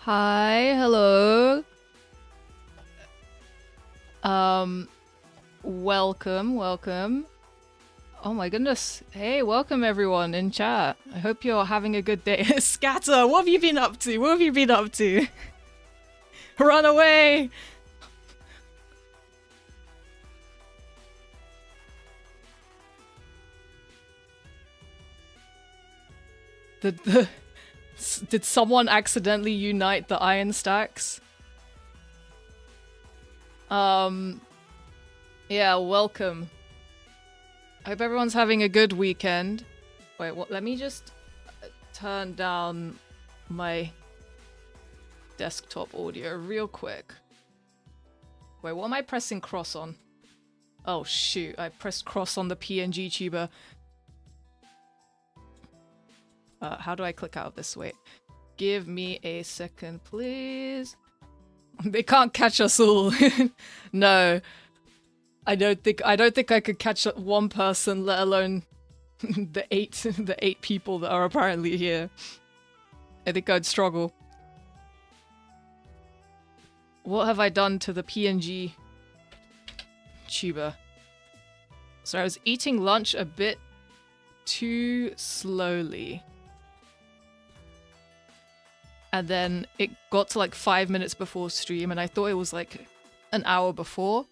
Hi, hello. Welcome. Oh my goodness. Hey, welcome everyone in chat. I hope you're having a good day. Scatter, what have you been up to? What have you been up to? Run away! Did someone accidentally unite the iron stacks? Yeah, welcome. I hope everyone's having a good weekend. Wait, what? Let me just turn down my desktop audio real quick. Wait, what am I pressing cross on? Oh shoot, I pressed cross on the PNG tuber. How do I click out of this? Wait. Give me a second, please. They can't catch us all. No. I don't think I could catch one person, let alone the eight people that are apparently here. I think I'd struggle. What have I done to the PNG tuber? So I was eating lunch a bit too slowly. And then it got to like 5 minutes before stream and I thought it was like an hour before.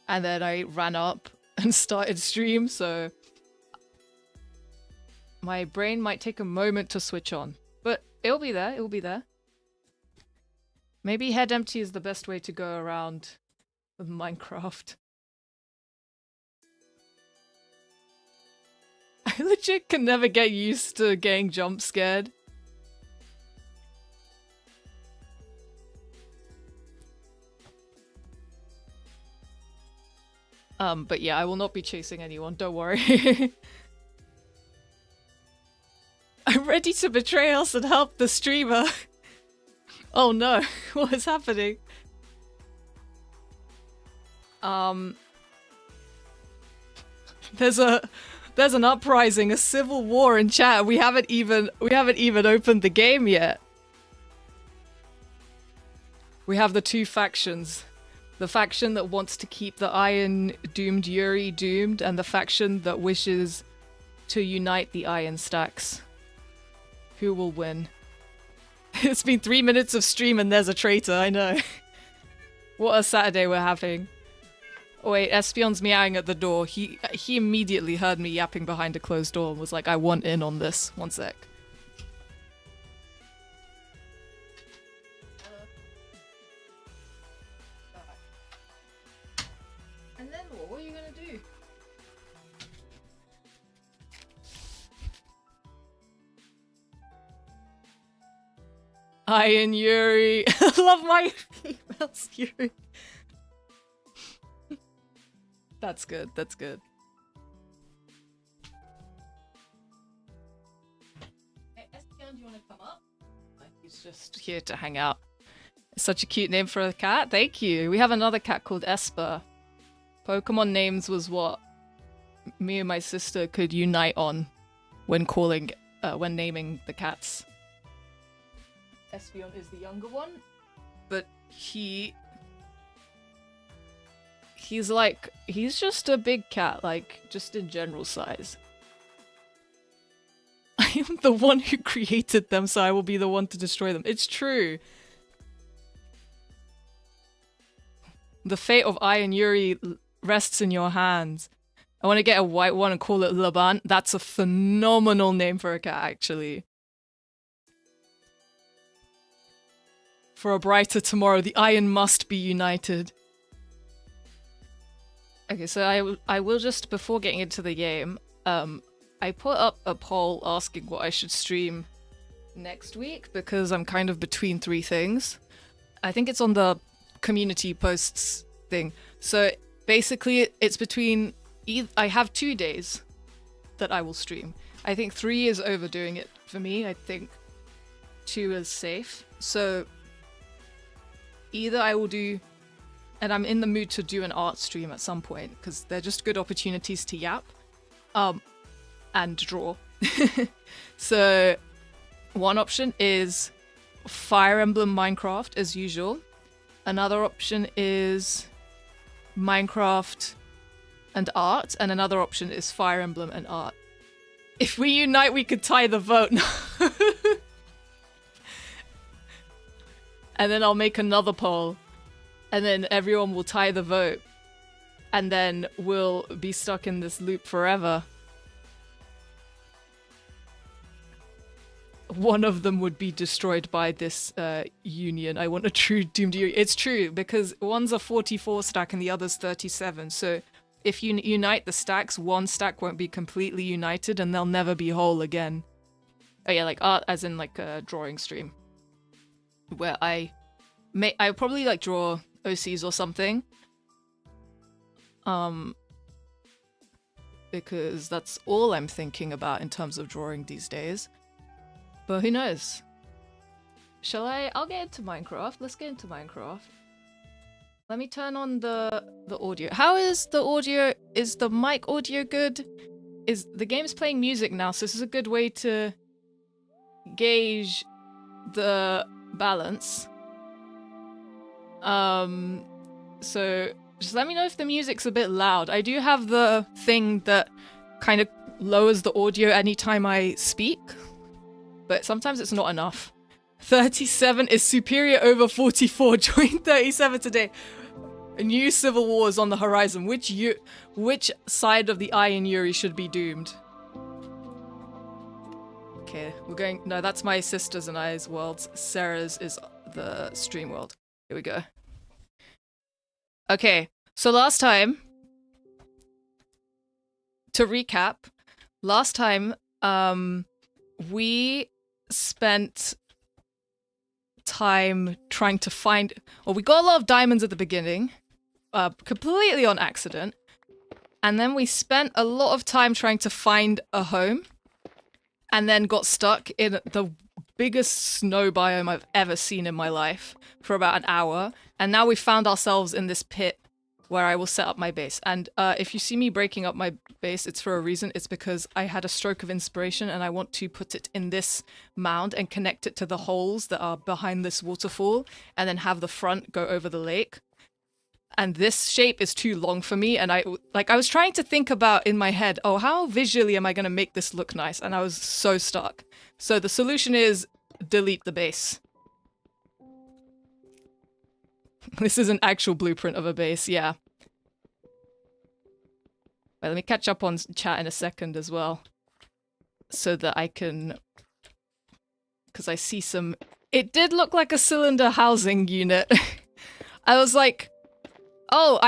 And then I ran up and started stream, so my brain might take a moment to switch on. But it'll be there. Maybe head empty is the best way to go around with Minecraft. I legit can never get used to getting jump scared. But yeah, I will not be chasing anyone, don't worry. I'm ready to betray us and help the streamer. Oh no, what is happening? There's an uprising, a civil war in chat. We haven't even opened the game yet. We have the two factions. The faction that wants to keep the Iron doomed Yuri doomed, and the faction that wishes to unite the Iron stacks. Who will win? It's been 3 minutes of stream and there's a traitor, I know. What a Saturday we're having. Oh wait, Espion's meowing at the door. He immediately heard me yapping behind a closed door and was like, I want in on this. One sec. And then what are you gonna do? Iron Yuri. I love my females, Yuri. That's good, that's good. Hey, Espion, do you want to come up? He's just here to hang out. It's such a cute name for a cat. Thank you. We have another cat called Esper. Pokemon names was what me and my sister could unite on when naming the cats. Espion is the younger one, but he's just a big cat, like, just in general size. I am the one who created them, so I will be the one to destroy them. It's true. The fate of Iron Yuri rests in your hands. I want to get a white one and call it Laban. That's a phenomenal name for a cat, actually. For a brighter tomorrow, the Iron must be united. Okay, so I will just, before getting into the game, I put up a poll asking what I should stream next week because I'm kind of between three things. I think it's on the community posts thing. So basically it's between, I have 2 days that I will stream. I think 3 is overdoing it for me. I think 2 is safe. So either I will do, and I'm in the mood to do an art stream at some point because they're just good opportunities to yap and draw. So one option is Fire Emblem Minecraft as usual. Another option is Minecraft and art, and another option is Fire Emblem and art. If we unite, we could tie the vote. And then I'll make another poll, and then everyone will tie the vote, and then we'll be stuck in this loop forever. One of them would be destroyed by this union. I want a true doomed yuri. It's true, because one's a 44 stack and the other's 37, so if you unite the stacks, one stack won't be completely united and they'll never be whole again. Oh yeah, like art as in like a drawing stream. Where I probably like draw OCs or something. Because that's all I'm thinking about in terms of drawing these days. But who knows? I'll get into Minecraft. Let's get into Minecraft. Let me turn on the audio. How is the audio? Is the mic audio good? Is the game's playing music now, so this is a good way to gauge the balance. So just let me know if the music's a bit loud. I do have the thing that kind of lowers the audio anytime I speak, but sometimes it's not enough. 37 is superior over 44. Join 37 today. A new civil war is on the horizon. Which side of the I in Yuri should be doomed? Okay, we're going... No, that's my sister's and I's worlds. Sarah's is the stream world. Here we go. Okay, so last time... To recap, last time, we spent time trying to find... Well, we got a lot of diamonds at the beginning, completely on accident, and then we spent a lot of time trying to find a home, and then got stuck in the biggest snow biome I've ever seen in my life for about an hour, and now we found ourselves in this pit where I will set up my base. And if you see me breaking up my base, it's for a reason. It's because I had a stroke of inspiration and I want to put it in this mound and connect it to the holes that are behind this waterfall, and then have the front go over the lake. And this shape is too long for me, and I was trying to think about in my head, oh, how visually am I going to make this look nice? And I was so stuck. So the solution is delete the base. This is an actual blueprint of a base, yeah. Wait, let me catch up on chat in a second as well. So that I can... Because I see some... It did look like a cylinder housing unit. I was like... Oh,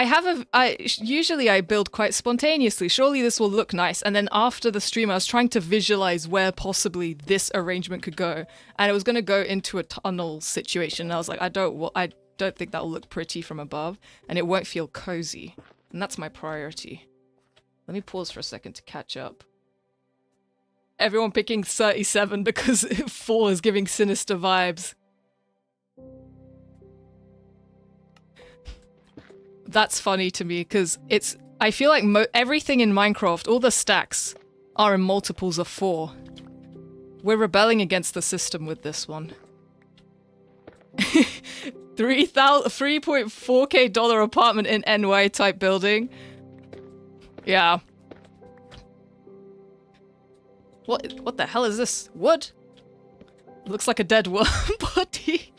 usually I build quite spontaneously. Surely this will look nice. And then after the stream, I was trying to visualize where possibly this arrangement could go. And it was going to go into a tunnel situation. And I was like, I don't think that'll look pretty from above. And it won't feel cozy. And that's my priority. Let me pause for a second to catch up. Everyone picking 37 because 4 is giving sinister vibes. That's funny to me, because I feel like everything in Minecraft, all the stacks, are in multiples of 4. We're rebelling against the system with this one. $3.4K dollar apartment in NY type building. Yeah. What the hell is this? Wood? Looks like a dead worm body.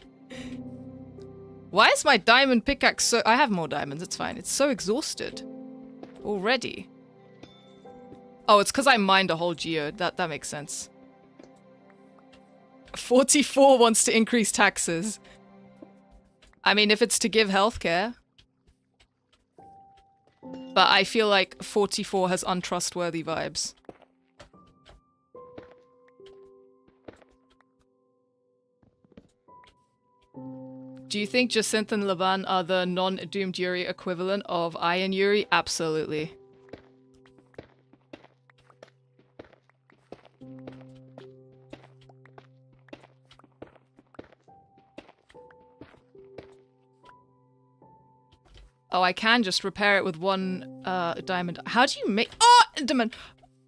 Why is my diamond pickaxe so... I have more diamonds, it's fine. It's so exhausted. Already. Oh, it's because I mined a whole geode. That makes sense. 44 wants to increase taxes. I mean, if it's to give healthcare. But I feel like 44 has untrustworthy vibes. Do you think Jacinth and Laban are the non-doomed Yuri equivalent of I and Yuri? Absolutely. Oh, I can just repair it with one diamond. How do you make... Oh! Diamond!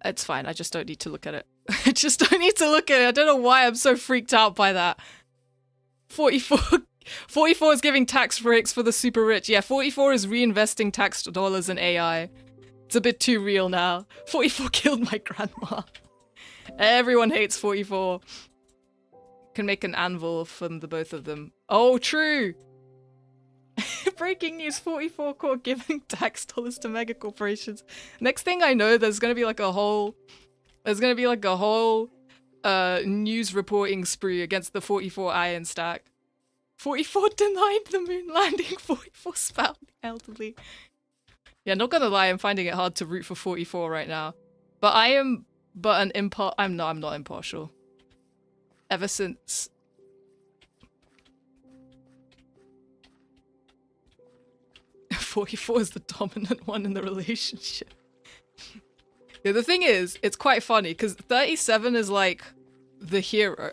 It's fine, I just don't need to look at it. I just don't need to look at it. I don't know why I'm so freaked out by that. 44, 44 is giving tax breaks for the super rich. Yeah, 44 is reinvesting tax dollars in AI. It's a bit too real now. 44 killed my grandma. Everyone hates 44. Can make an anvil from the both of them. Oh, true! Breaking news, 44 caught giving tax dollars to mega corporations. Next thing I know, there's gonna be like a whole news reporting spree against the 44 iron stack. 44 denied the moon landing, 44 spout elderly. Yeah, not gonna lie, I'm finding it hard to root for 44 right now. But I'm not impartial. Ever since 44 is the dominant one in the relationship. Yeah, the thing is, it's quite funny, because 37 is like the hero.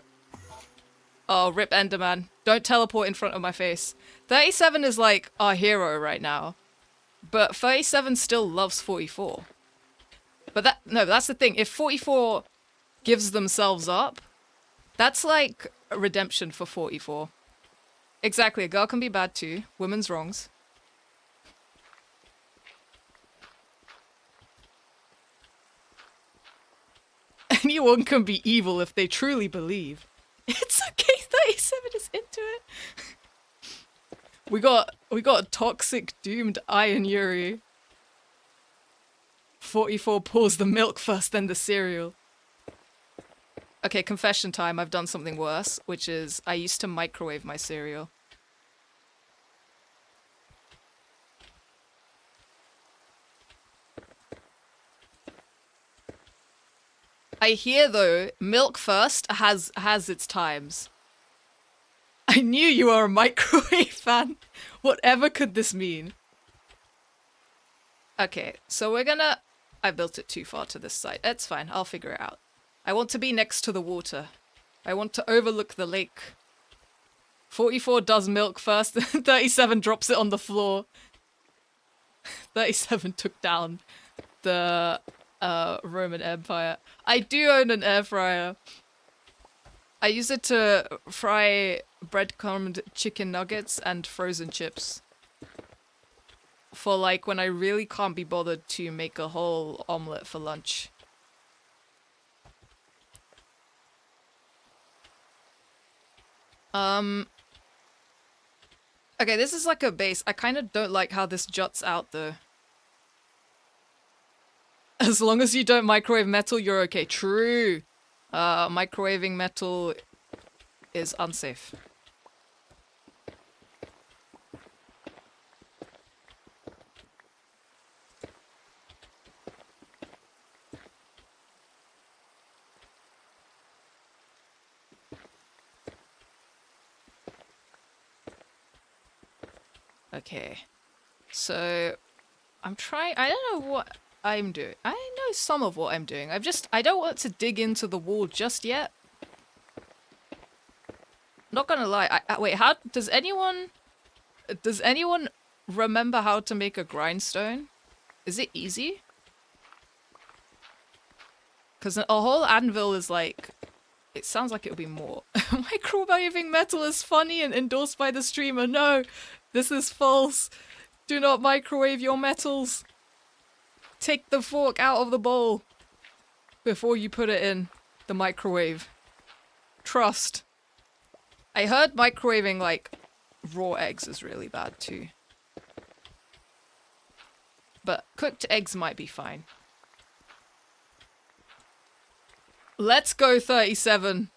Oh, rip Enderman. Don't teleport in front of my face. 37 is like our hero right now. But 37 still loves 44. But that's the thing. If 44 gives themselves up, that's like a redemption for 44. Exactly, a girl can be bad too. Women's wrongs. Anyone can be evil if they truly believe. It's okay, 37 is into it. We got a toxic, doomed iron Yuri. 44 pours the milk first, then the cereal. Okay, confession time, I've done something worse, which is I used to microwave my cereal. I hear though, milk first has its times. I knew you were a microwave fan. Whatever could this mean? Okay, so we're gonna... I built it too far to this side. It's fine, I'll figure it out. I want to be next to the water. I want to overlook the lake. 44 does milk first, 37 drops it on the floor. 37 took down the Roman Empire. I do own an air fryer. I use it to fry breadcrumbed chicken nuggets and frozen chips. For like when I really can't be bothered to make a whole omelette for lunch. Okay, this is like a base. I kind of don't like how this juts out though. As long as you don't microwave metal, you're okay. True. Microwaving metal is unsafe. Okay. So, I'm trying... I don't know what I'm doing. I know some of what I'm doing. I don't want to dig into the wall just yet. Not gonna lie. Wait, how... Does anyone remember how to make a grindstone? Is it easy? Because a whole anvil is like... It sounds like it would be more. Microwaving metal is funny and endorsed by the streamer. No, this is false. Do not microwave your metals. Take the fork out of the bowl before you put it in the microwave. Trust. I heard microwaving like raw eggs is really bad too. But cooked eggs might be fine. Let's go 37.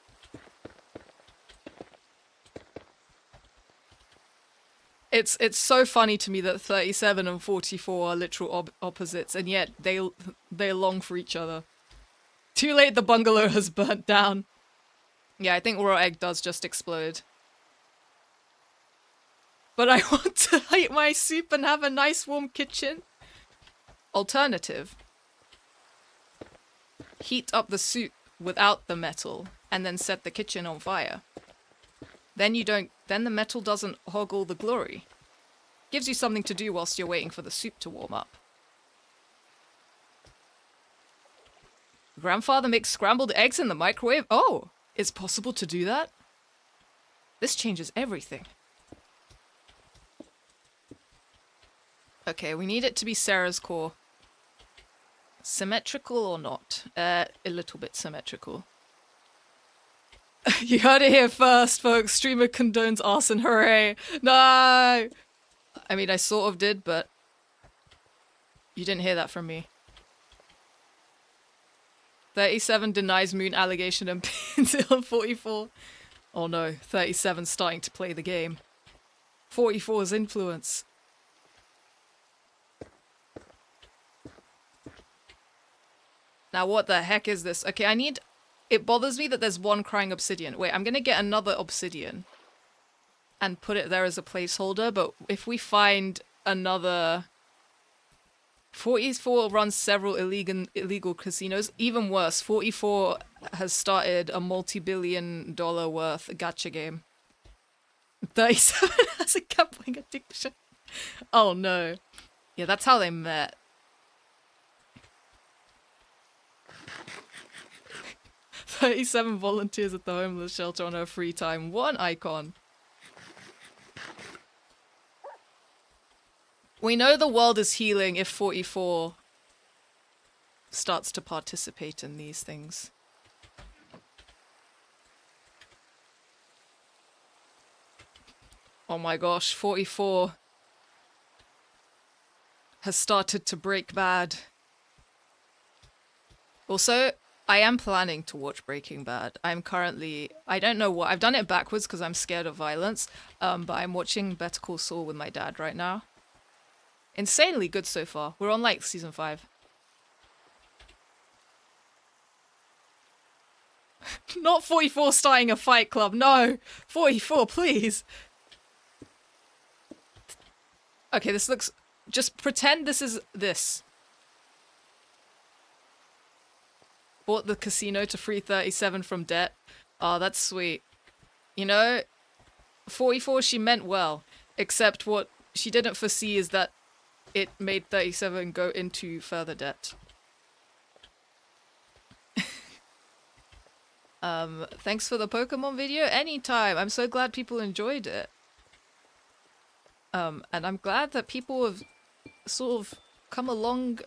It's so funny to me that 37 and 44 are literal opposites, and yet they long for each other. Too late, the bungalow has burnt down. Yeah, I think raw egg does just explode. But I want to eat my soup and have a nice warm kitchen. Alternative. Heat up the soup without the metal, and then set the kitchen on fire. Then the metal doesn't hog all the glory. Gives you something to do whilst you're waiting for the soup to warm up. Grandfather makes scrambled eggs in the microwave? Oh, it's possible to do that? This changes everything. Okay, we need it to be Sarah's core. Symmetrical or not? A little bit symmetrical. You heard it here first, folks. Streamer condones arson. Hooray! No! I mean, I sort of did, but you didn't hear that from me. 37 denies moon allegation and pins it on 44. Oh no, 37's starting to play the game. 44's influence. Now what the heck is this? Okay, I need... It bothers me that there's one crying obsidian. Wait, I'm gonna get another obsidian and put it there as a placeholder, but if we find another... 44 runs several illegal casinos. Even worse, 44 has started a multi-billion-dollar worth gacha game. 37 has a gambling addiction. Oh no. Yeah, that's how they met. "37 volunteers at the homeless shelter on her free time. One icon." We know the world is healing if 44 starts to participate in these things. Oh my gosh, 44 has started to break bad. Also, I am planning to watch Breaking Bad. I'm currently... I don't know what... I've done it backwards because I'm scared of violence. But I'm watching Better Call Saul with my dad right now. Insanely good so far. We're on, like, season 5. Not 44 starting a fight club. No! 44, please! Okay, this looks... Just pretend this is this. Bought the casino to free 37 from debt. Oh, that's sweet. You know, 44, she meant well. Except what she didn't foresee is that it made 37 go into further debt. Thanks for the Pokemon video. Anytime. I'm so glad people enjoyed it. And I'm glad that people have sort of come along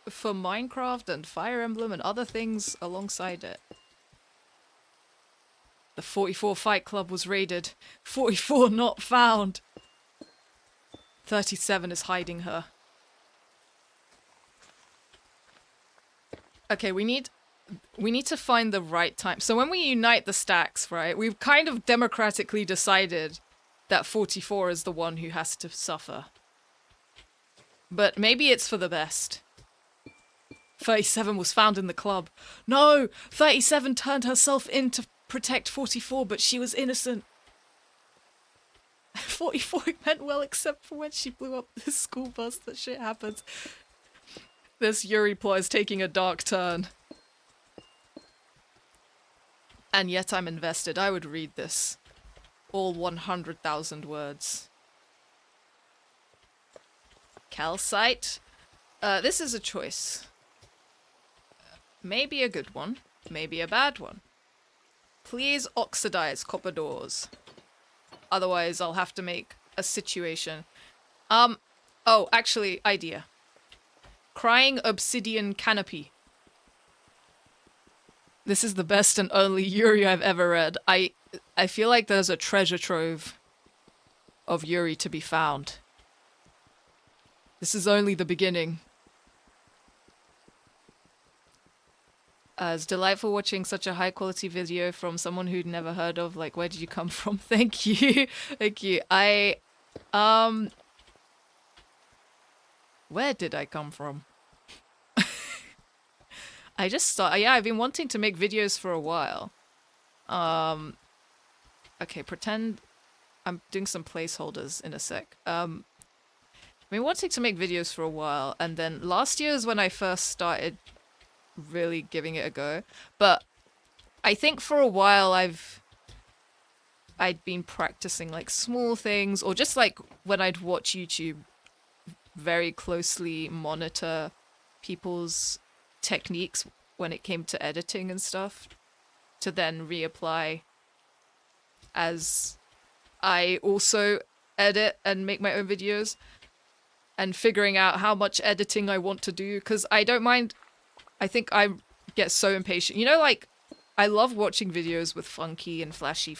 for Minecraft and Fire Emblem and other things alongside it. The 44 Fight Club was raided. 44 not found. 37 is hiding her. Okay, we need to find the right time. So when we unite the stacks, right, we've kind of democratically decided that 44 is the one who has to suffer. But maybe it's for the best. 37 was found in the club. No! 37 turned herself in to protect 44, but she was innocent. 44 meant well except for when she blew up the school bus. That shit happens. This Yuri plot is taking a dark turn. And yet I'm invested. I would read this. All 100,000 words. Calcite. This is a choice. Maybe a good one. Maybe a bad one. Please oxidize copper doors. Otherwise, I'll have to make a situation. Oh, actually, idea. Crying obsidian canopy. This is the best and only Yuri I've ever read. I feel like there's a treasure trove of Yuri to be found. This is only the beginning. It's delightful watching such a high quality video from someone who'd never heard of. Like, where did you come from? Thank you. Thank you. Where did I come from? I just started, yeah, I've been wanting to make videos for a while. Okay, pretend I'm doing some placeholders in a sec. I've been wanting to make videos for a while, and then last year is when I first started really giving it a go. But I think for a while I'd been practicing like small things, or just like when I'd watch YouTube, very closely monitor people's techniques when it came to editing and stuff, to then reapply as I also edit and make my own videos, and figuring out how much editing I want to do, because I don't mind. I think I get so impatient. You know, like, I love watching videos with funky and flashy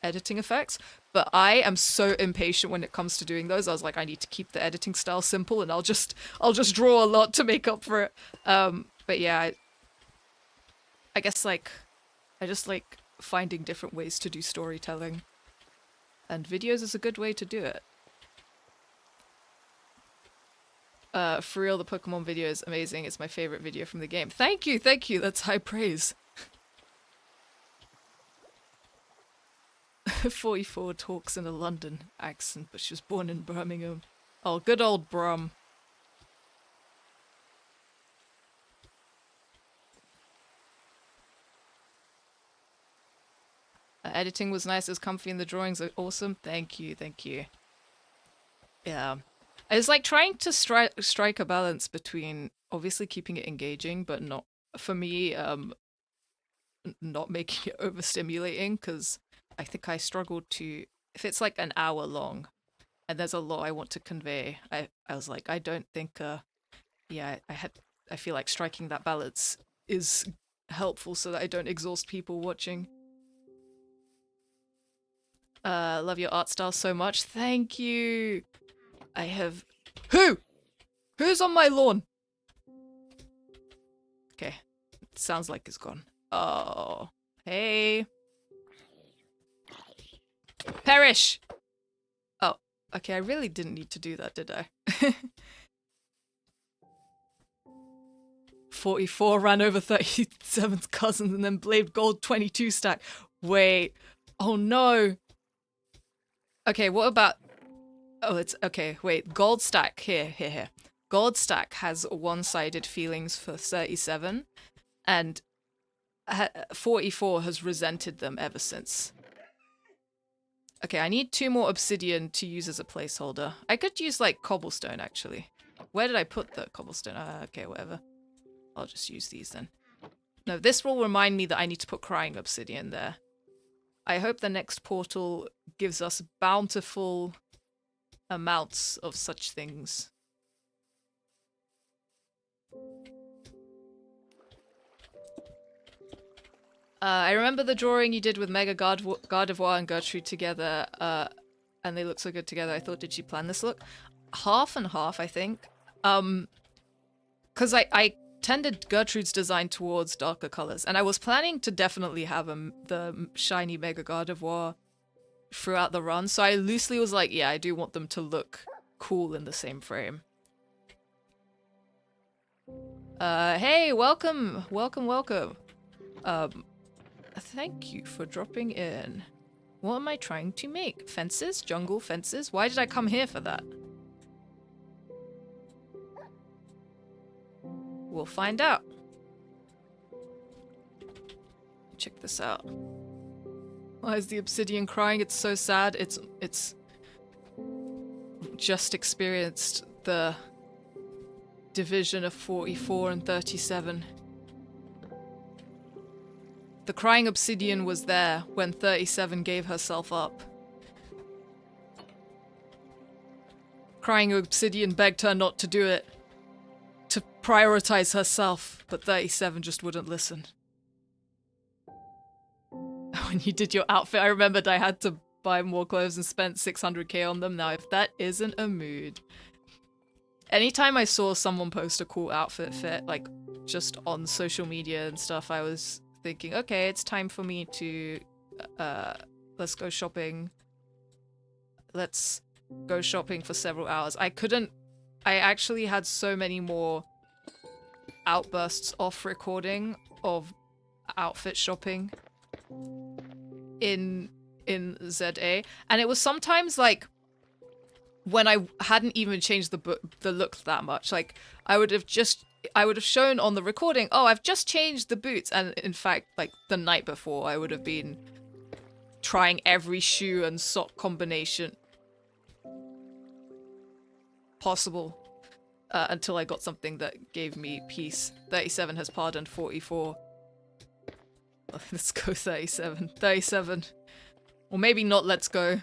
editing effects, but I am so impatient when it comes to doing those. I was like, I need to keep the editing style simple, and I'll just draw a lot to make up for it. But yeah, I guess, like, I just like finding different ways to do storytelling, and videos is a good way to do it. For real, the Pokemon video is amazing. It's my favorite video from the game. Thank you, thank you. That's high praise. 44 talks in a London accent, but she was born in Birmingham. Oh, good old Brum. Editing was nice, it was comfy, and the drawings are awesome. Thank you, thank you. Yeah. It's like trying to strike a balance between obviously keeping it engaging, but not, for me, not making it overstimulating, because I think I struggled to, if it's like an hour long and there's a lot I want to convey, I was like, I don't think, yeah, I feel like striking that balance is helpful so that I don't exhaust people watching. Love your art style so much. Thank you. I have... Who's on my lawn? Okay. Sounds like it's gone. Oh. Hey. Perish! Oh. Okay, I really didn't need to do that, did I? 44 ran over 37's cousins and then blamed gold 22 stack. Wait. Oh no. Okay, what about... Oh, it's... Okay, wait. Gold stack. Here. Gold stack has one-sided feelings for 37, and 44 has resented them ever since. Okay, I need 2 more obsidian to use as a placeholder. I could use, like, cobblestone, actually. Where did I put the cobblestone? Okay, whatever. I'll just use these then. No, this will remind me that I need to put crying obsidian there. I hope the next portal gives us bountiful amounts of such things. I remember the drawing you did with Mega Gardevoir and Gertrude together, and they look so good together. I thought, did she plan this look? Half and half, I think. Because I tended Gertrude's design towards darker colors, and I was planning to definitely have the shiny Mega Gardevoir throughout the run, so I loosely was like, yeah, I do want them to look cool in the same frame. Hey, welcome! Thank you for dropping in. What am I trying to make? Fences? Jungle fences? Why did I come here for that? We'll find out. Check this out. Why is the obsidian crying? It's so sad. It's just experienced the division of 44 and 37. The crying obsidian was there when 37 gave herself up. Crying obsidian begged her not to do it, to prioritize herself, but 37 just wouldn't listen. When you did your outfit, I remembered I had to buy more clothes and spent 600k on them. Now, if that isn't a mood. Anytime I saw someone post a cool outfit fit, like, just on social media and stuff, I was thinking, okay, it's time for me to, let's go shopping. Let's go shopping for several hours. I actually had so many more outbursts off recording of outfit shopping in ZA, and it was sometimes like when I hadn't even changed the look that much. Like I would have shown on the recording, oh, I've just changed the boots, and in fact, like the night before, I would have been trying every shoe and sock combination possible until I got something that gave me peace. 37 has pardoned 44. Let's go 37. 37. Or maybe not let's go.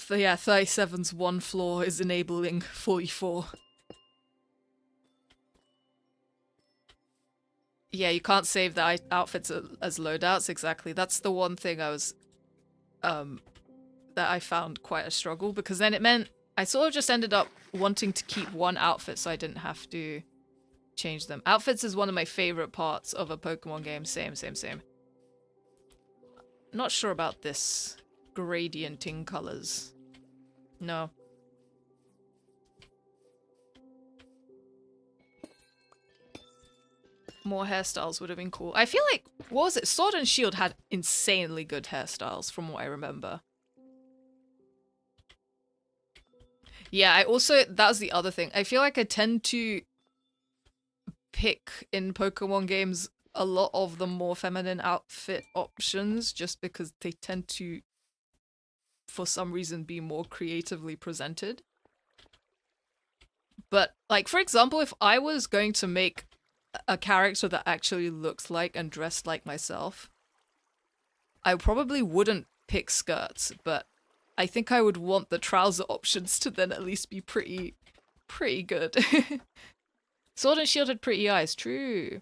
But yeah, 37's one flaw is enabling 44. Yeah, you can't save the outfits as loadouts, exactly. That's the one thing I was, that I found quite a struggle, because then it meant I sort of just ended up wanting to keep one outfit so I didn't have to change them. Outfits is one of my favorite parts of a Pokemon game. Same. Not sure about this gradienting colors. No. More hairstyles would have been cool. I feel like, what was it? Sword and Shield had insanely good hairstyles from what I remember. Yeah, I also, that was the other thing. I feel like I tend to pick in Pokemon games a lot of the more feminine outfit options just because they tend to, for some reason, be more creatively presented. But, like, for example, if I was going to make a character that actually looks like and dressed like myself, I probably wouldn't pick skirts, but I think I would want the trouser options to then at least be pretty good. Sword and Shield had pretty eyes, true.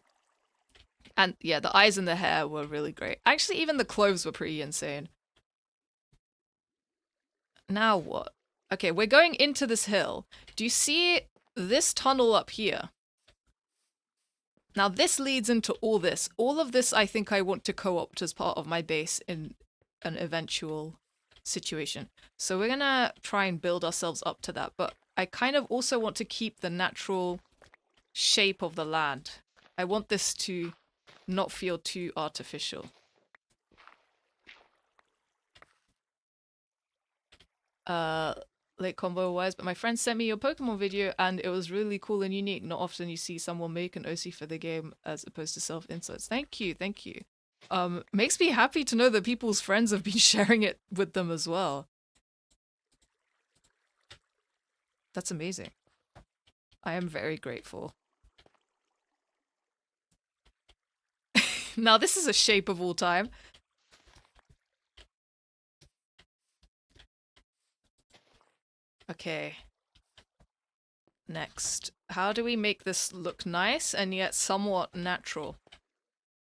And yeah, the eyes and the hair were really great. Actually, even the clothes were pretty insane. Now what? Okay, we're going into this hill. Do you see this tunnel up here? Now this leads into all this. All of this I think I want to co-opt as part of my base in an eventual situation. So we're gonna try and build ourselves up to that, but I kind of also want to keep the natural shape of the land. I want this to not feel too artificial. Late combo wise, but my friend sent me your Pokemon video and it was really cool and unique. Not often you see someone make an OC for the game as opposed to self-inserts. Thank you. Makes me happy to know that people's friends have been sharing it with them as well. That's amazing. I am very grateful. Now this is a shape of all time. Okay. Next. How do we make this look nice and yet somewhat natural?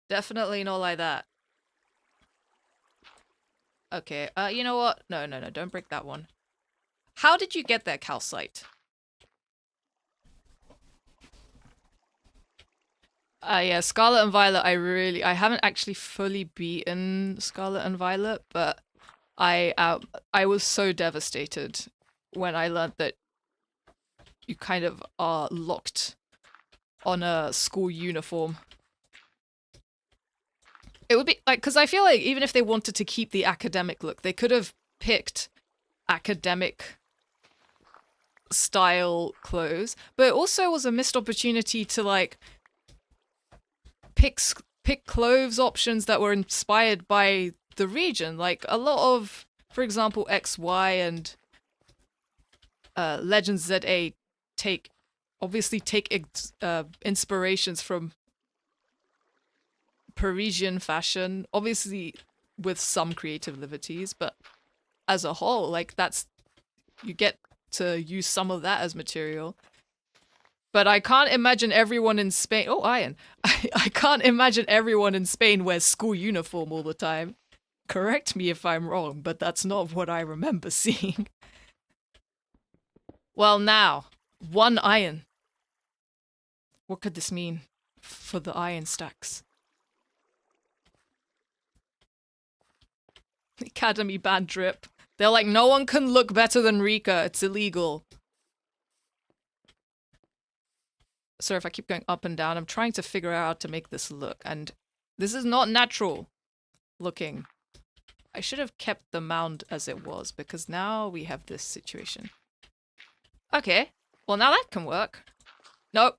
Definitely not like that. Okay, you know what? No, don't break that one. How did you get there, Calcite? Yeah, Scarlet and Violet, I haven't actually fully beaten Scarlet and Violet, but I was so devastated when I learned that you kind of are locked on a school uniform. It would be like, because I feel like even if they wanted to keep the academic look, they could have picked academic style clothes, but it also was a missed opportunity to like pick clothes options that were inspired by the region. Like a lot of, for example, XY and Legends ZA obviously take inspirations from Parisian fashion, obviously with some creative liberties, but as a whole, like you get to use some of that as material. But I can't imagine everyone in Spain. Oh, iron. I can't imagine everyone in Spain wears school uniform all the time. Correct me if I'm wrong, but that's not what I remember seeing. Well, now, one iron. What could this mean for the iron stacks? Academy ban drip. They're like, no one can look better than Rika. It's illegal. So if I keep going up and down, I'm trying to figure out how to make this look. And this is not natural looking. I should have kept the mound as it was, because now we have this situation. Okay. Well, now that can work. Nope.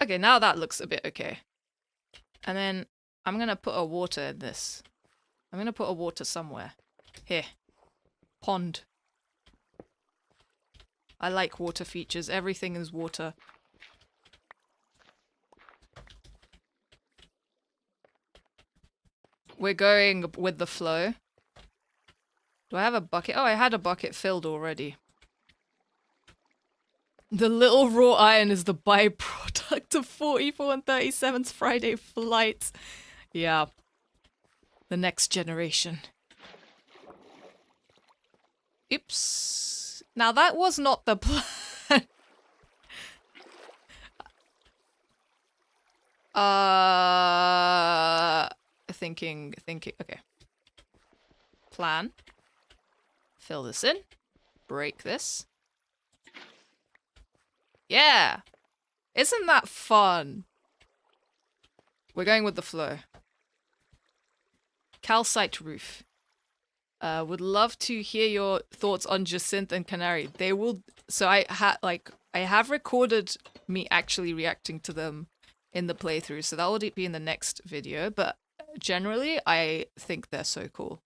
Okay, now that looks a bit okay. And then I'm going to put a water in this. I'm going to put a water somewhere. Here. Pond. I like water features. Everything is water. we're going with the flow. Do I have a bucket? Oh, I had a bucket filled already. The little raw iron is the byproduct of 44 and 37's Friday flights. Yeah. The next generation. Oops. Now that was not the plan. Thinking, okay. Plan. Fill this in. Break this. Yeah! Isn't that fun? We're going with the flow. Calcite roof. Would love to hear your thoughts on Jacinth and Canary. They will... So I have recorded me actually reacting to them in the playthrough, so that will be in the next video, but generally, I think they're so cool.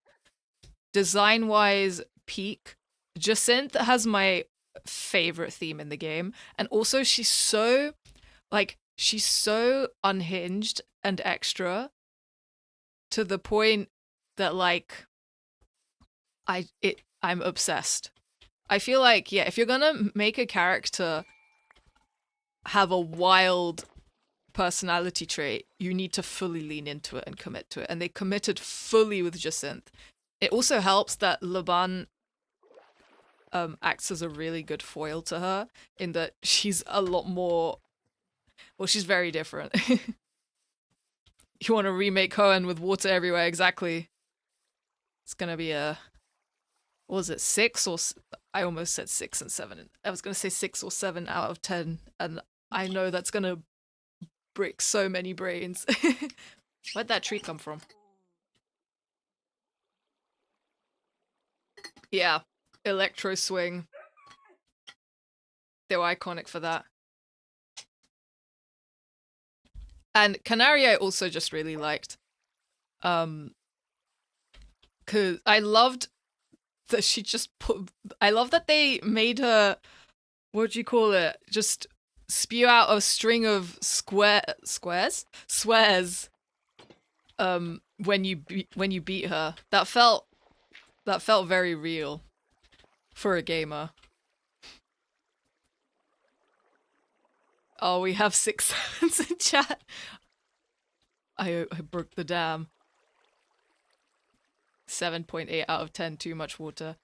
Design-wise, peak. Jacinth has my favorite theme in the game, and also she's so unhinged and extra to the point that I'm obsessed. I feel like, yeah, if you're gonna make a character have a wild personality trait, you need to fully lean into it and commit to it, and they committed fully with Jacinth. It also helps that Laban acts as a really good foil to her, in that she's a lot more... Well, she's very different. You want to remake Cohen with water everywhere, exactly. It's gonna be a... What was it, 6 or... I almost said 6 and 7. I was gonna say 6 or 7 out of 10, and I know that's gonna break so many brains. Where'd that tree come from? Yeah. Electro swing. They were iconic for that. And Canary I also just really liked. Cause I loved that she just I love that they made her, what do you call it? Just spew out a string of swears when you beat her. That felt very real for a gamer. Oh, we have 6 sevens in chat. I broke the dam. 7.8 out of 10, too much water.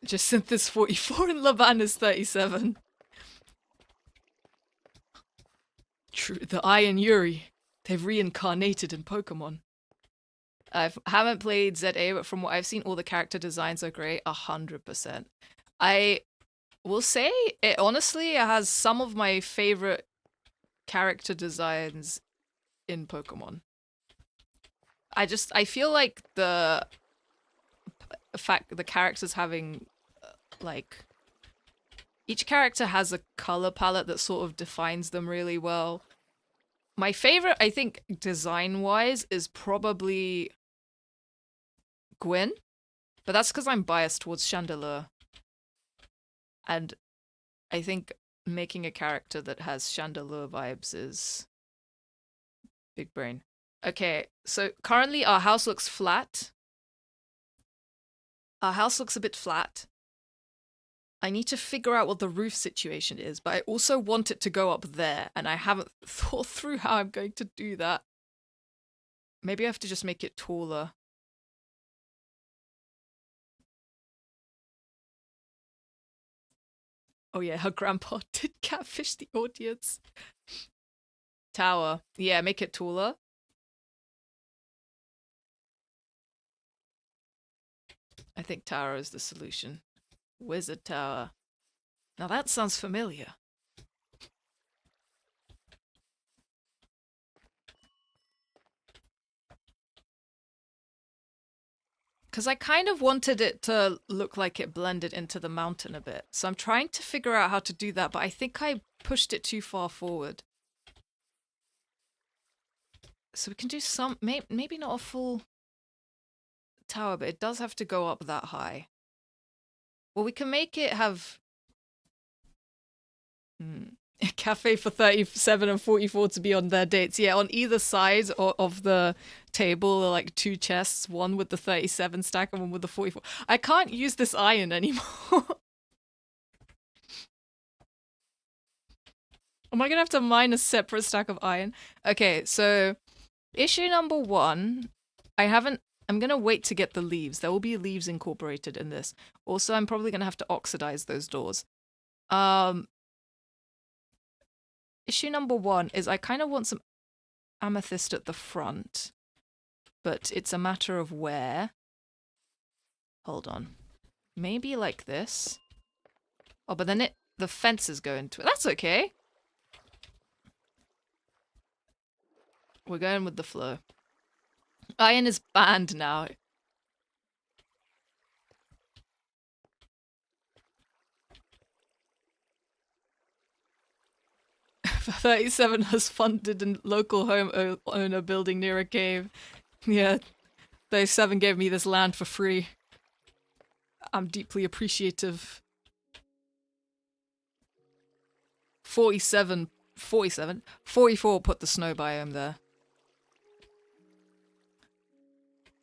Jacinth is 44 and Laban is 37. True, the Iron Yuri. They've reincarnated in Pokemon. I haven't played ZA, but from what I've seen, all the character designs are great. 100%. I will say, it honestly has some of my favorite character designs in Pokemon. I feel like the fact the characters having, each character has a color palette that sort of defines them really well. My favorite, I think, design-wise, is probably Gwyn, but that's because I'm biased towards Chandelure. And I think making a character that has Chandelure vibes is big brain. Okay, so currently our house looks flat. Our house looks a bit flat. I need to figure out what the roof situation is, but I also want it to go up there, and I haven't thought through how I'm going to do that. Maybe I have to just make it taller. Oh yeah, her grandpa did catfish the audience. Tower. Yeah, make it taller. I think tower is the solution. Wizard tower. Now that sounds familiar. Because I kind of wanted it to look like it blended into the mountain a bit. So I'm trying to figure out how to do that, but I think I pushed it too far forward. So we can do some, maybe not a full tower, but it does have to go up that high. Well, we can make it have... cafe for 37 and 44 to be on their dates. Yeah, on either side of the table are like two chests, one with the 37 stack and one with the 44. I can't use this iron anymore. Am I gonna have to mine a separate stack of iron? Okay, so issue number 1, I'm gonna wait to get the leaves. There will be leaves incorporated in this. Also, I'm probably gonna have to oxidize those doors. Issue number 1 is I kind of want some amethyst at the front, but it's a matter of where. Hold on. Maybe like this. Oh, but then the fences go into it. That's okay. We're going with the flow. Iron is banned now. 37 has funded a local home owner building near a cave. Yeah, 37 gave me this land for free. I'm deeply appreciative. 44 put the snow biome there.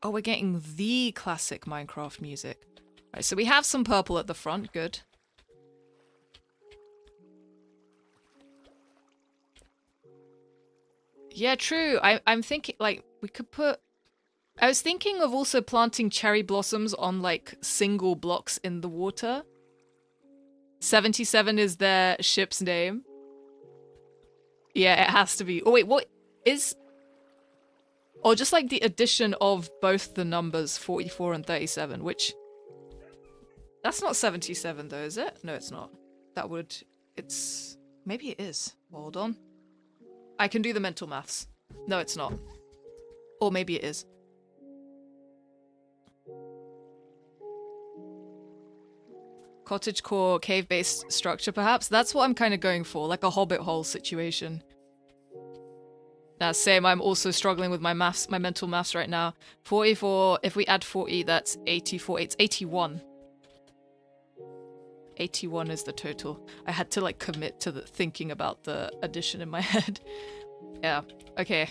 Oh, we're getting the classic Minecraft music. Alright, so we have some purple at the front, good. Yeah, true. I'm thinking, like, we could put... I was thinking of also planting cherry blossoms on, like, single blocks in the water. 77 is their ship's name. Yeah, it has to be. Oh, wait, what is... Or just, like, the addition of both the numbers, 44 and 37, which... That's not 77, though, is it? No, it's not. That would... It's... Maybe it is. Hold on. I can do the mental maths. No, it's not. Or maybe it is. Cottagecore, cave-based structure, perhaps? That's what I'm kind of going for, like a hobbit hole situation. Now, same, I'm also struggling with my maths, my mental maths right now. 44, if we add 40, that's 84. It's 81. 81 is the total. I had to, like, commit to the thinking about the addition in my head. Yeah, okay.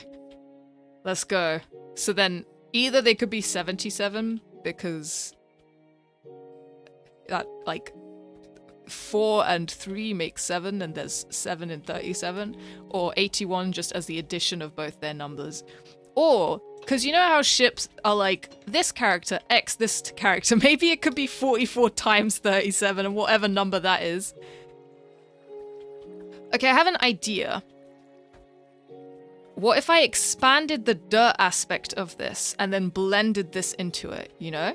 Let's go. So then, either they could be 77, because that, like, 4 and 3 make 7, and there's 7 in 37, or 81 just as the addition of both their numbers. Or, because you know how ships are like, this character, X this character, maybe it could be 44 times 37, and whatever number that is. Okay, I have an idea. What if I expanded the dirt aspect of this, and then blended this into it, you know?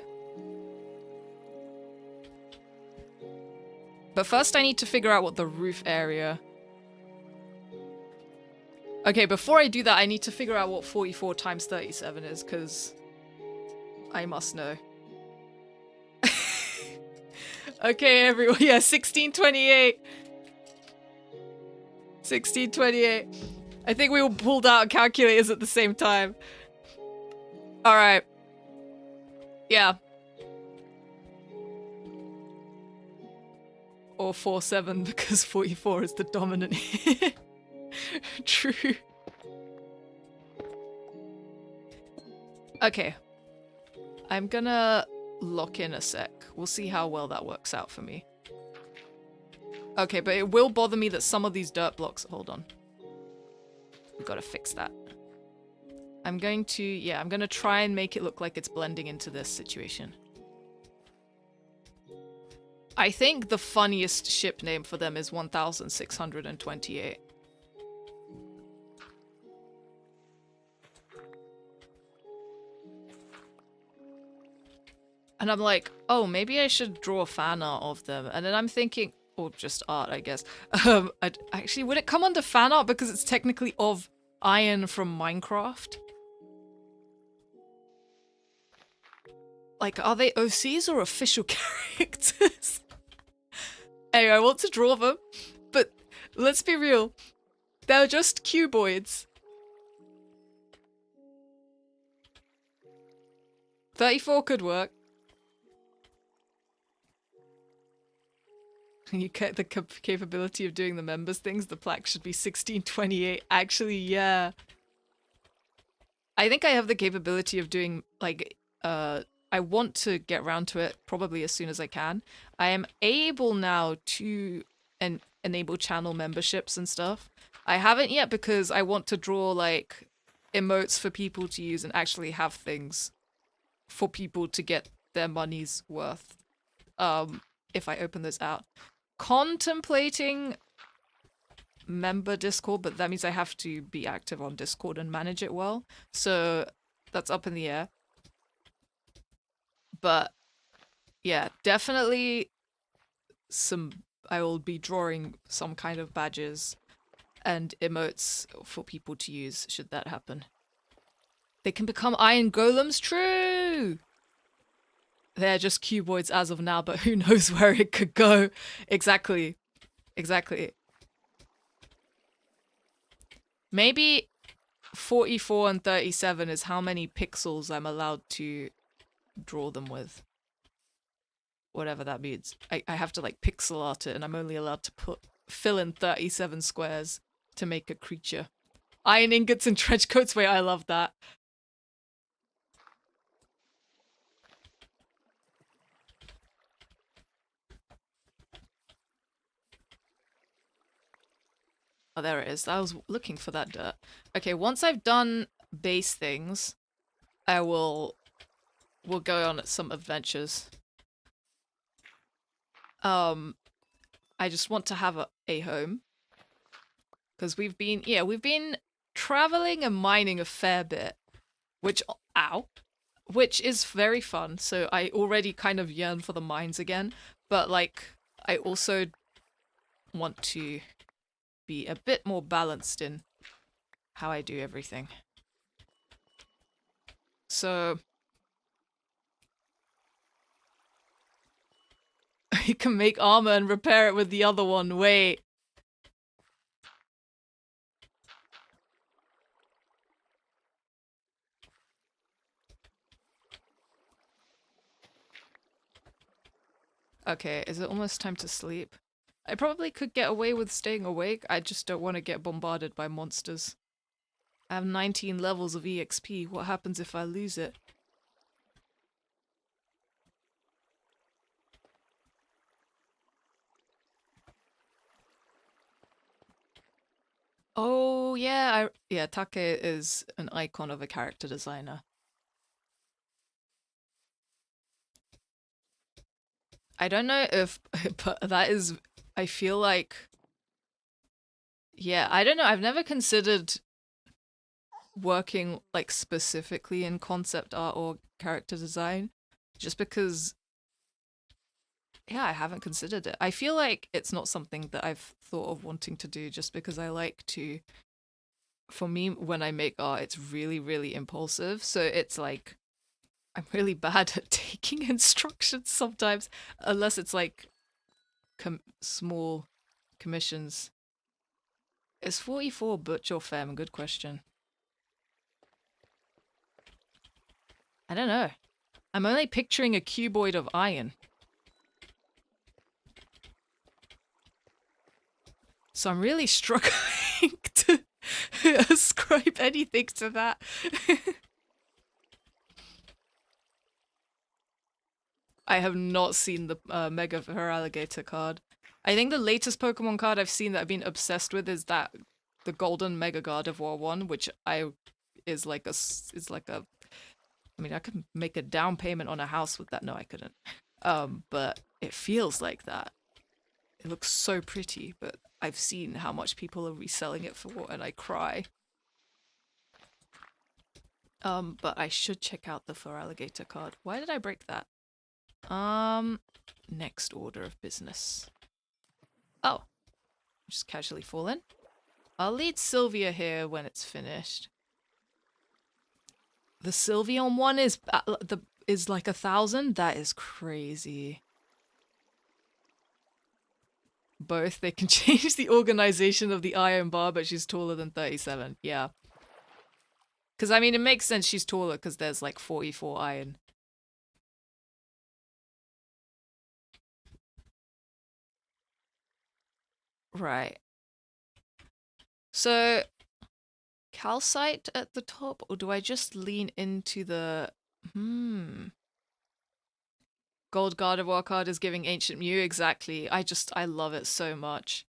But first I need to figure out what the roof area... Okay, before I do that, I need to figure out what 44 times 37 is, because I must know. Okay, everyone. Yeah, 1628. 1628. I think we all pulled out calculators at the same time. Alright. Yeah. Or 47, because 44 is the dominant here. True. Okay. I'm gonna lock in a sec. We'll see how well that works out for me. Okay, but it will bother me that some of these dirt blocks... Hold on. We've got to fix that. I'm going to... Yeah, I'm gonna try and make it look like it's blending into this situation. I think the funniest ship name for them is 1628. And I'm like, oh, maybe I should draw a fan art of them. And then I'm thinking, or just art, I guess. Actually, would it come under fan art because it's technically of iron from Minecraft? Like, are they OCs or official characters? Anyway, I want to draw them, but let's be real. They're just cuboids. 34 could work. You get the capability of doing the members things. The plaque should be 1628. Actually, yeah. I think I have the capability of doing, like, I want to get around to it probably as soon as I can. I am able now to enable channel memberships and stuff. I haven't yet because I want to draw, like, emotes for people to use and actually have things for people to get their money's worth. If I open this out. Contemplating member Discord, but that means I have to be active on Discord and manage it well. So that's up in the air. But yeah, definitely I will be drawing some kind of badges and emotes for people to use should that happen. They can become iron golems, true! They're just cuboids as of now, but who knows where it could go. Exactly. Exactly. Maybe 44 and 37 is how many pixels I'm allowed to draw them with. Whatever that means. I have to, like, pixel art it, and I'm only allowed to fill in 37 squares to make a creature. Iron ingots and trench coats, wait, I love that. Oh, there it is. I was looking for that dirt. Okay, once I've done base things, we'll go on some adventures. I just want to have a home. Because we've been traveling and mining a fair bit. Which is very fun. So I already kind of yearn for the mines again. But, like, I also want to be a bit more balanced in how I do everything. So you can make armor and repair it with the other one. Wait. Okay, is it almost time to sleep? I probably could get away with staying awake. I just don't want to get bombarded by monsters. I have 19 levels of EXP. What happens if I lose it? Oh, yeah. Take is an icon of a character designer. I don't know if, but that is, I feel like, yeah, I don't know. I've never considered working, like, specifically in concept art or character design, just because, yeah, I haven't considered it. I feel like it's not something that I've thought of wanting to do just because I like to, for me, when I make art, it's really, really impulsive. So it's like, I'm really bad at taking instructions sometimes, unless it's like small commissions. Is 44 butch or femme? Good question. I don't know. I'm only picturing a cuboid of iron. So I'm really struggling to ascribe anything to that. I have not seen the Mega Feraligatr card. I think the latest Pokemon card I've seen that I've been obsessed with is the Golden Mega Gardevoir one, which is like a. I mean, I could make a down payment on a house with that. No, I couldn't. But it feels like that. It looks so pretty, but I've seen how much people are reselling it for, and I cry. But I should check out the Feraligatr card. Why did I break that? Next order of business. Oh, just casually fall in. I'll lead Sylvia here when it's finished. The Sylveon one is like 1,000. That is crazy. Both. They can change the organization of the iron bar, but she's taller than 37. Yeah. Because, I mean, it makes sense she's taller because there's like 44 iron. Right. So, calcite at the top, or do I just lean into the... Hmm. Gold Gardevoir card is giving Ancient Mew, exactly. I love it so much.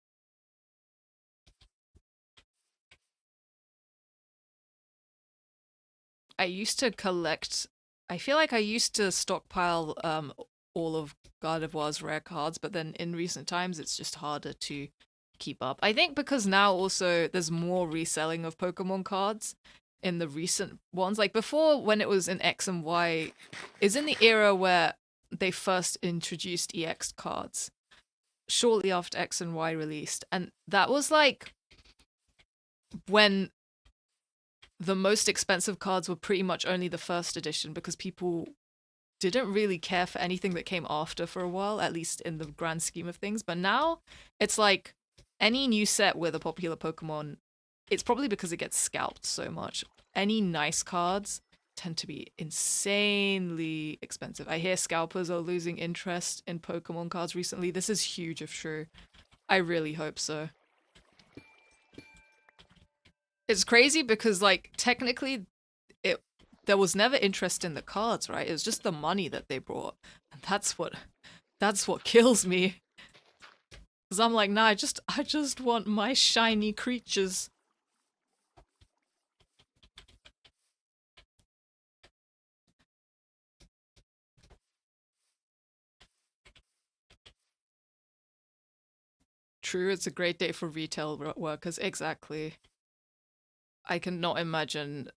I used to collect... I feel like I used to stockpile all of Gardevoir's rare cards, but then in recent times it's just harder to keep up. I think because now also there's more reselling of Pokemon cards in the recent ones. Like before, when it was in X and Y, is in the era where they first introduced EX cards shortly after X and Y released. And that was like when the most expensive cards were pretty much only the first edition because people didn't really care for anything that came after for a while, at least in the grand scheme of things. But now it's like any new set with a popular Pokemon, it's probably because it gets scalped so much. Any nice cards tend to be insanely expensive. I hear scalpers are losing interest in Pokemon cards recently. This is huge if true. I really hope so. It's crazy because like technically it there was never interest in the cards, right? It was just the money that they brought. And that's what kills me. Cuz I'm like, "Nah, I just want my shiny creatures." True, it's a great day for retail workers, exactly. I cannot imagine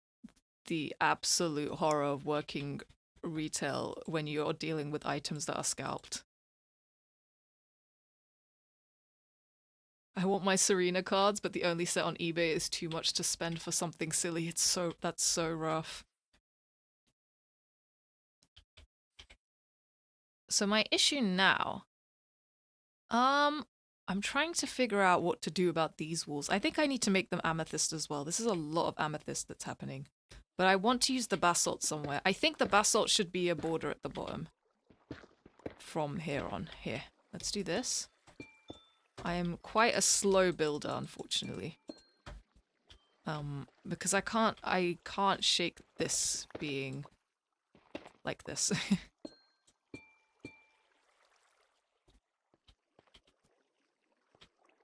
the absolute horror of working retail when you're dealing with items that are scalped. I want my Serena cards, but the only set on eBay is too much to spend for something silly. That's so rough. So my issue now, um, I'm trying to figure out what to do about these walls. I think I need to make them amethyst as well. This is a lot of amethyst that's happening. But I want to use the basalt somewhere. I think the basalt should be a border at the bottom. From here on. Here. Let's do this. I am quite a slow builder, unfortunately. Because I can't shake this being like this.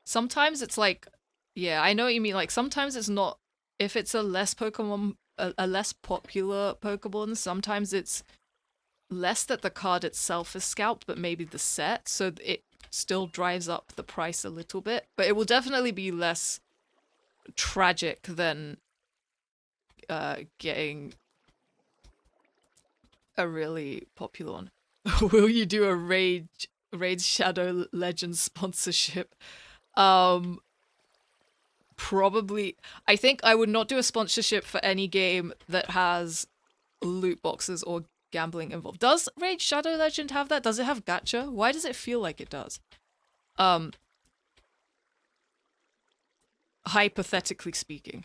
Sometimes it's like, yeah, I know what you mean. Like sometimes it's not, if it's a less Pokemon, a less popular Pokemon, sometimes it's less that the card itself is scalped, but maybe the set, so it still drives up the price a little bit. But it will definitely be less tragic than getting a really popular one. Will you do a Raid Shadow Legends sponsorship? Um, Probably. I think I would not do a sponsorship for any game that has loot boxes or gambling involved. Does Raid Shadow Legend have that? Does it have gacha? Why does it feel like it does? Um, Hypothetically speaking.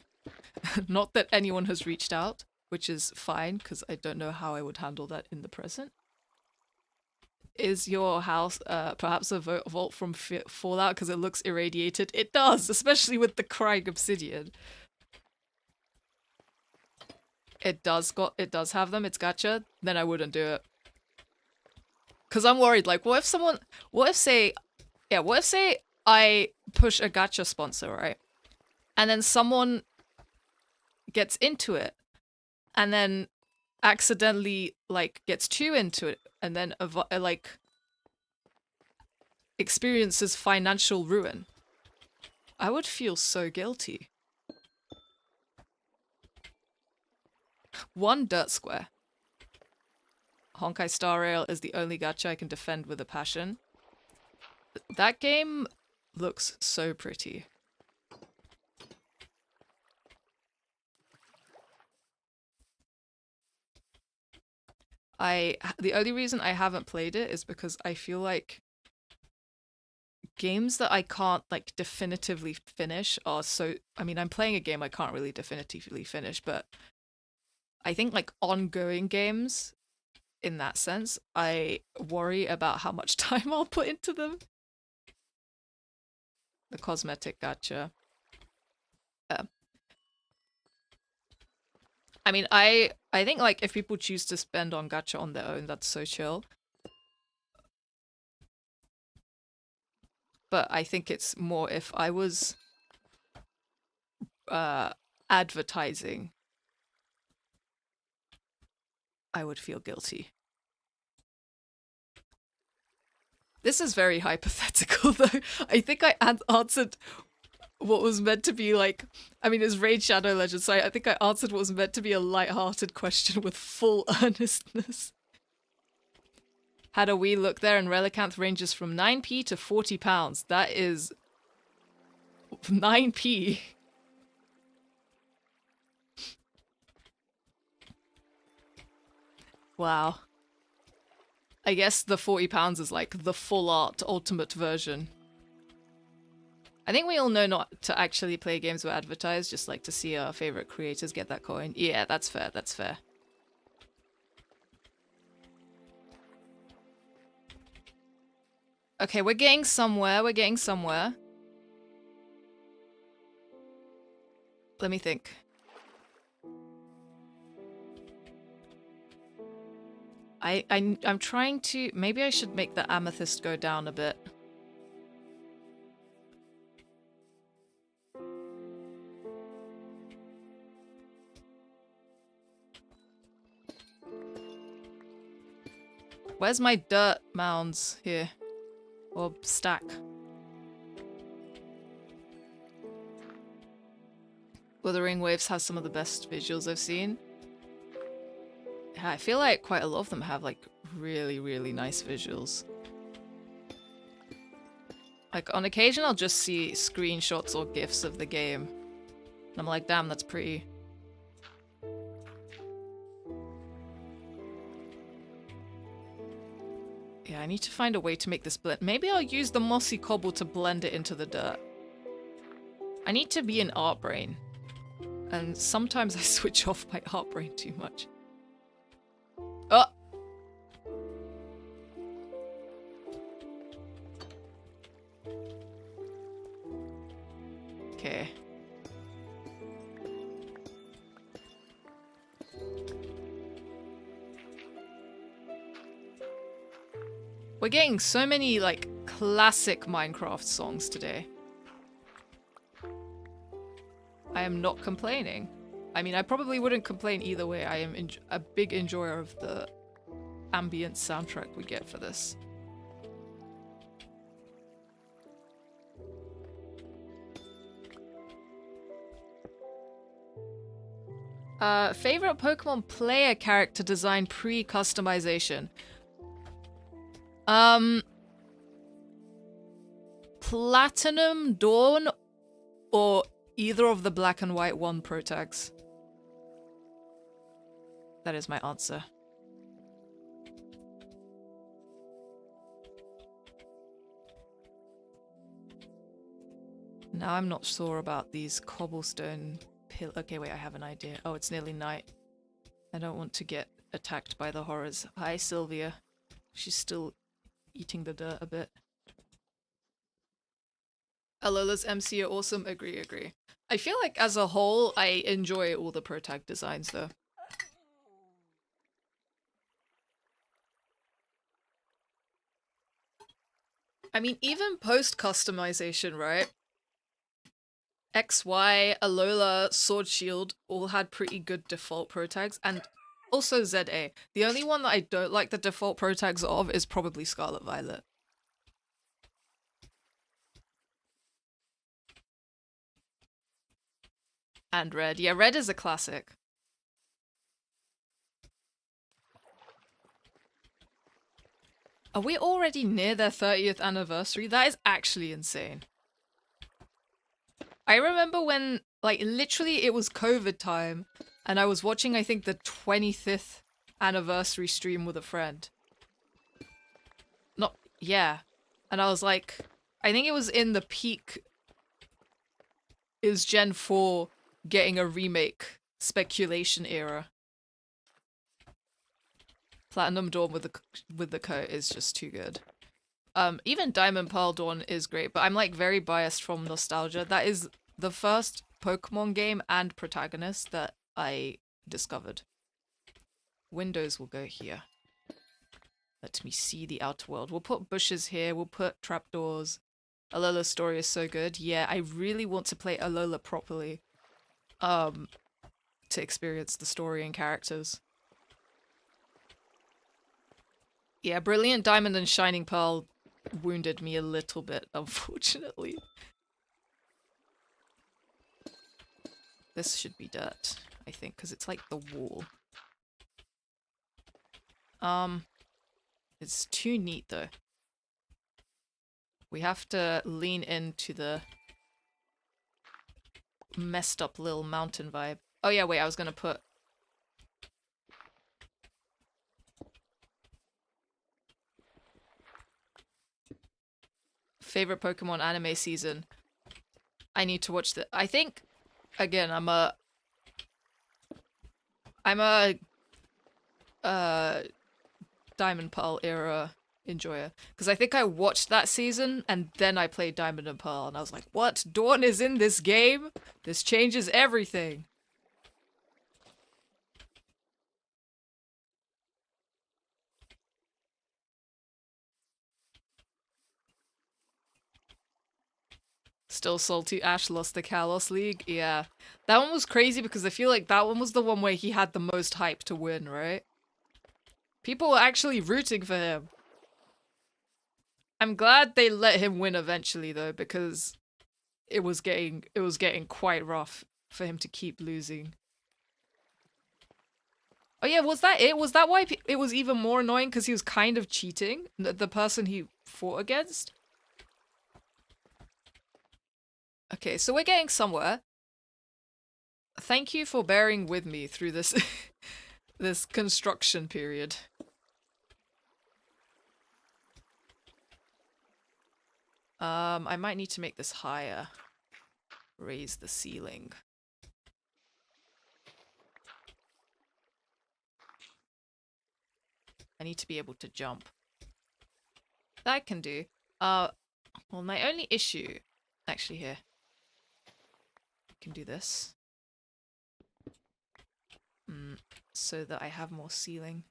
Not that anyone has reached out, which is fine because I don't know how I would handle that in the present. Is your house perhaps a vault from Fallout because it looks irradiated? It does, especially with the crying obsidian. It does have them. It's gacha. Then I wouldn't do it because I'm worried. Like, what if say I push a gacha sponsor, right, and then someone gets into it and then accidentally like gets too into it and then like experiences financial ruin. I would feel so guilty. One dirt square. Honkai Star Rail is the only gacha I can defend with a passion. That game looks so pretty. The only reason I haven't played it is because I feel like games that I can't like definitively finish are so, I mean, I'm playing a game I can't really definitively finish, but I think like ongoing games in that sense, I worry about how much time I'll put into them. The cosmetic gacha. I mean, I think like if people choose to spend on gacha on their own, that's so chill. But I think it's more if I was advertising, I would feel guilty. This is very hypothetical though. I think I answered what was meant to be like, I mean, it's Raid Shadow Legends, so I think I answered what was meant to be a light-hearted question with full earnestness. Had a wee look there, and Relicanth ranges from 9p to £40. That is 9p. Wow. I guess the £40 is like the full art ultimate version. I think we all know not to actually play games we advertise, just like to see our favorite creators get that coin. Yeah, that's fair, that's fair. Okay, we're getting somewhere, we're getting somewhere. Let me think. I'm trying to... Maybe I should make the amethyst go down a bit. Where's my dirt mounds here? Or stack? Wuthering Waves has some of the best visuals I've seen. Yeah, I feel like quite a lot of them have like really, really nice visuals. Like on occasion I'll just see screenshots or GIFs of the game. And I'm like, damn, that's pretty. Yeah, I need to find a way to make this blend. Maybe I'll use the mossy cobble to blend it into the dirt. I need to be an art brain. And sometimes I switch off my art brain too much. Oh! Okay. We're getting so many, like, classic Minecraft songs today. I am not complaining. I mean, I probably wouldn't complain either way. I am a big enjoyer of the ambient soundtrack we get for this. Favorite Pokemon player character design pre-customization? Platinum, Dawn, or either of the Black and White 1 Pro tags. That is my answer. Now I'm not sure about these cobblestone okay, wait, I have an idea. Oh, it's nearly night. I don't want to get attacked by the horrors. Hi, Sylvia. She's still eating the dirt a bit. Alola's MC are awesome. Agree, agree. I feel like as a whole, I enjoy all the pro tag designs though. I mean, even post-customization, right? XY, Alola, Sword Shield all had pretty good default pro tags, and also ZA. The only one that I don't like the default pro tags of is probably Scarlet Violet. And Red. Yeah, Red is a classic. Are we already near their 30th anniversary? That is actually insane. I remember when, like, literally it was COVID time, and I was watching, I think, the 25th anniversary stream with a friend. Yeah. And I was like, I think it was in the peak, is Gen 4 getting a remake speculation era. Platinum Dawn with the coat is just too good. Even Diamond Pearl Dawn is great, but I'm like very biased from nostalgia. That is the first Pokemon game and protagonist that I discovered. Windows will go here. Let me see the outer world. We'll put bushes here. We'll put trapdoors. Alola's story is so good. Yeah, I really want to play Alola properly. To experience the story and characters. Yeah, Brilliant Diamond and Shining Pearl wounded me a little bit, unfortunately. This should be dirt, I think, because it's like the wall. It's too neat though. We have to lean into the messed up little mountain vibe. Oh yeah, wait, I was gonna put... Favorite Pokemon anime season. I need to watch the... I think, again, I'm a Diamond Pearl era enjoyer. Because I think I watched that season, and then I played Diamond and Pearl, and I was like, what? Dawn is in this game? This changes everything. Still salty Ash lost the Kalos League? Yeah. That one was crazy because I feel like that one was the one where he had the most hype to win, right? People were actually rooting for him. I'm glad they let him win eventually though, because it was getting quite rough for him to keep losing. Oh yeah, was that it? Was that why it was even more annoying because he was kind of cheating? The person he fought against? Okay, so we're getting somewhere. Thank you for bearing with me through this this construction period. I might need to make this higher. Raise the ceiling. I need to be able to jump. That I can do. Well, my only issue... Actually, here. I can do this. So that I have more ceiling.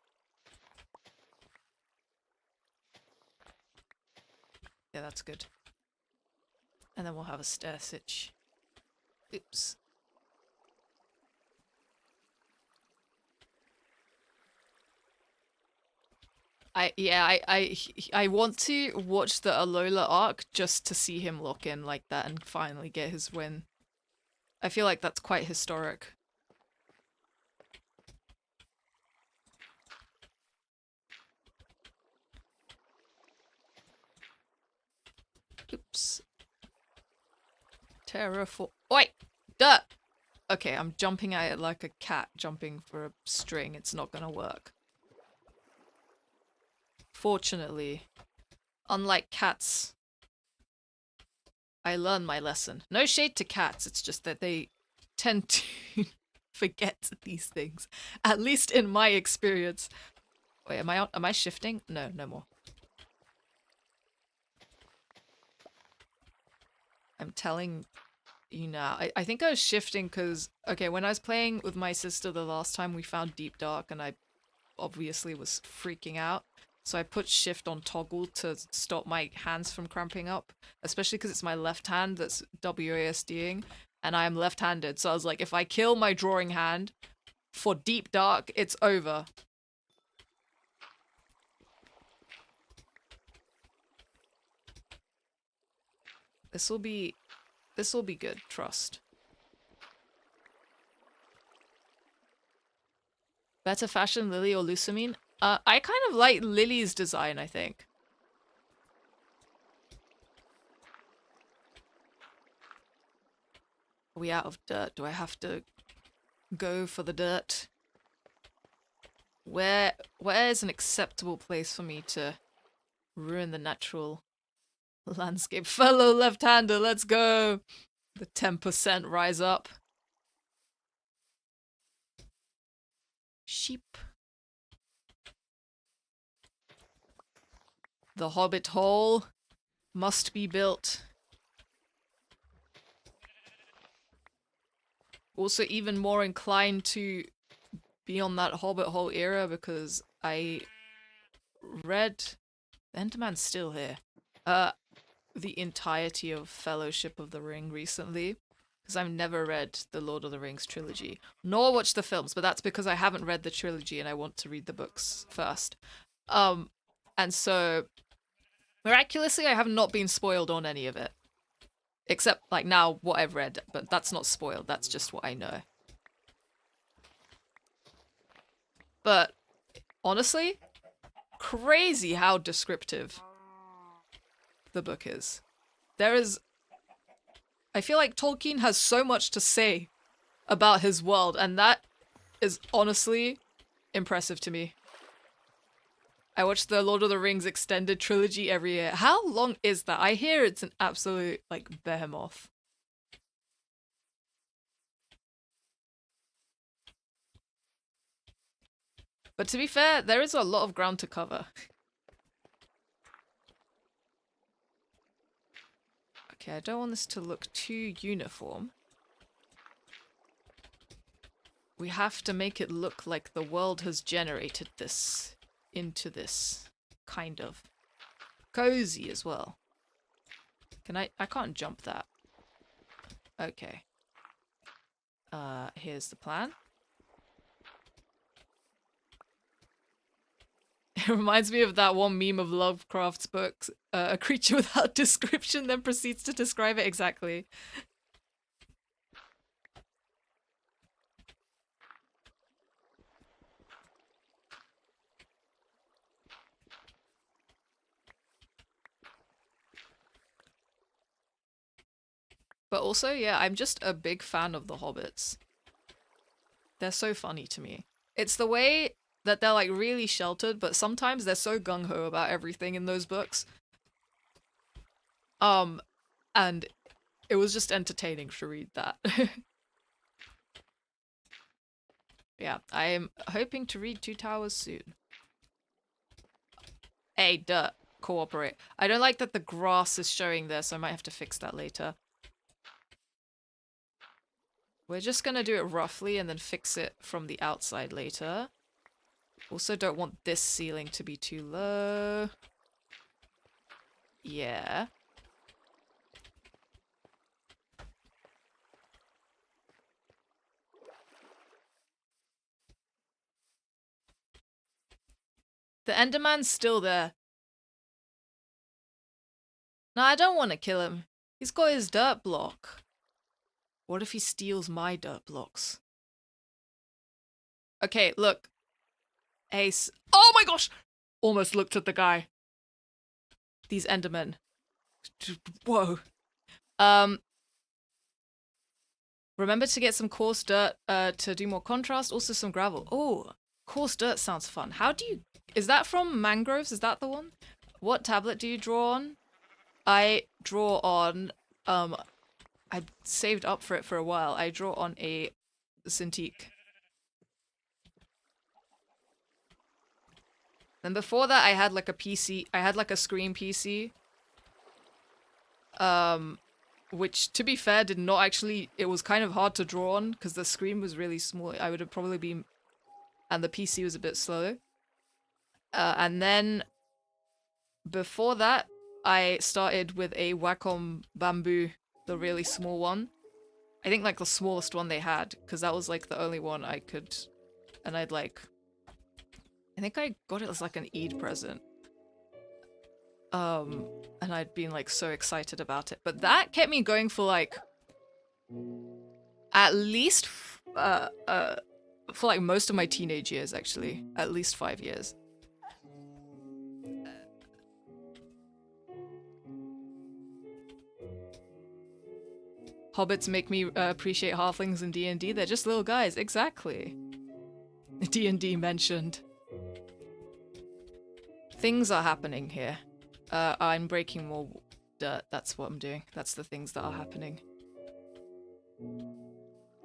Yeah, that's good. And then we'll have a stair sitch. Oops. I want to watch the Alola arc just to see him lock in like that and finally get his win. I feel like that's quite historic. Oops. Terraform. Oi! Duh! Okay, I'm jumping at it like a cat jumping for a string. It's not gonna work. Fortunately, unlike cats, I learned my lesson. No shade to cats, it's just that they tend to forget these things. At least in my experience. Wait, am I shifting? No, no more. I'm telling you now. I think I was shifting because, okay, when I was playing with my sister the last time, we found Deep Dark and I obviously was freaking out. So I put shift on toggle to stop my hands from cramping up, especially because it's my left hand that's WASDing, and I am left-handed. So I was like, if I kill my drawing hand for Deep Dark, it's over. This will be good, trust. Better fashion, Lily or Lusamine? I kind of like Lily's design, I think. Are we out of dirt? Do I have to go for the dirt? Where is an acceptable place for me to ruin the natural landscape? Fellow left-hander, let's go! The 10% rise up. Sheep. The Hobbit Hole must be built. Also even more inclined to be on that Hobbit Hole era because I read... The Enderman's still here. The entirety of Fellowship of the Ring recently. Because I've never read the Lord of the Rings trilogy. Nor watched the films, but that's because I haven't read the trilogy and I want to read the books first. And so... Miraculously, I have not been spoiled on any of it. Except, like, now, what I've read. But that's not spoiled, that's just what I know. But, honestly, crazy how descriptive the book is. There is... I feel like Tolkien has so much to say about his world, and that is honestly impressive to me. I watch the Lord of the Rings extended trilogy every year. How long is that? I hear it's an absolute, like, behemoth. But to be fair, there is a lot of ground to cover. Okay, I don't want this to look too uniform. We have to make it look like the world has generated this into this kind of cozy as well. Can I can't jump that. Okay. Here's the plan. It reminds me of that one meme of Lovecraft's books. A creature without description then proceeds to describe it exactly. But also, yeah, I'm just a big fan of the Hobbits. They're so funny to me. It's the way that they're like really sheltered, but sometimes they're so gung-ho about everything in those books. And it was just entertaining to read that. Yeah, I am hoping to read Two Towers soon. Hey, cooperate. I don't like that the grass is showing there, so I might have to fix that later. We're just gonna do it roughly and then fix it from the outside later. Also don't want this ceiling to be too low. Yeah. The Enderman's still there. No, I don't want to kill him. He's got his dirt block. What if he steals my dirt blocks? Okay, look. Ace. Oh my gosh! Almost looked at the guy. These Endermen. Whoa. Remember to get some coarse dirt to do more contrast. Also some gravel. Oh, coarse dirt sounds fun. How do you... Is that from mangroves? Is that the one? What tablet do you draw on? I draw on... I saved up for it for a while. I draw on a Cintiq. Then before that, I had like a PC. I had like a screen PC. Which, to be fair, did not actually... It was kind of hard to draw on because the screen was really small. I would have probably been... And the PC was a bit slow. And then before that, I started with a Wacom Bamboo, the really small one. I think like the smallest one they had, because that was like the only one I could... And I'd like... I think I got it as like an Eid present. And I'd been like so excited about it. But that kept me going for like... At least... for like most of my teenage years, actually. At least 5 years. Hobbits make me appreciate halflings in D&D. They're just little guys. Exactly. D&D mentioned. Things are happening here. I'm breaking more dirt. That's what I'm doing. That's the things that are happening.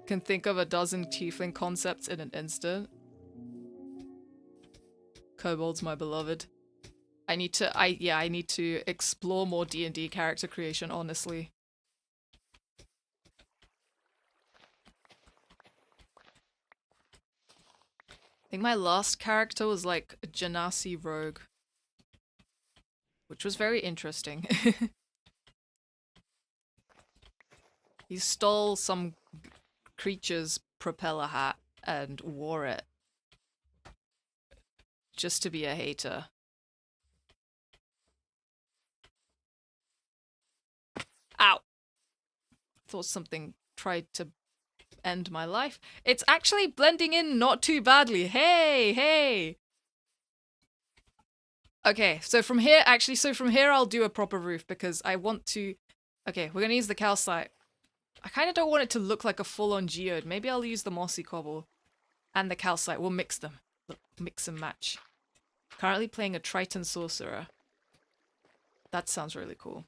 Can think of a dozen tiefling concepts in an instant. Kobolds, my beloved. I need to explore more D&D character creation, honestly. I think my last character was like a Genasi rogue, which was very interesting. He stole some creature's propeller hat and wore it just to be a hater. Ow! Thought something tried to end my life. It's actually blending in not too badly. Hey, hey! Okay, so from here I'll do a proper roof because I want to... Okay, we're gonna use the calcite. I kind of don't want it to look like a full-on geode. Maybe I'll use the mossy cobble and the calcite. We'll mix them. Look, mix and match. Currently playing a Triton Sorcerer. That sounds really cool.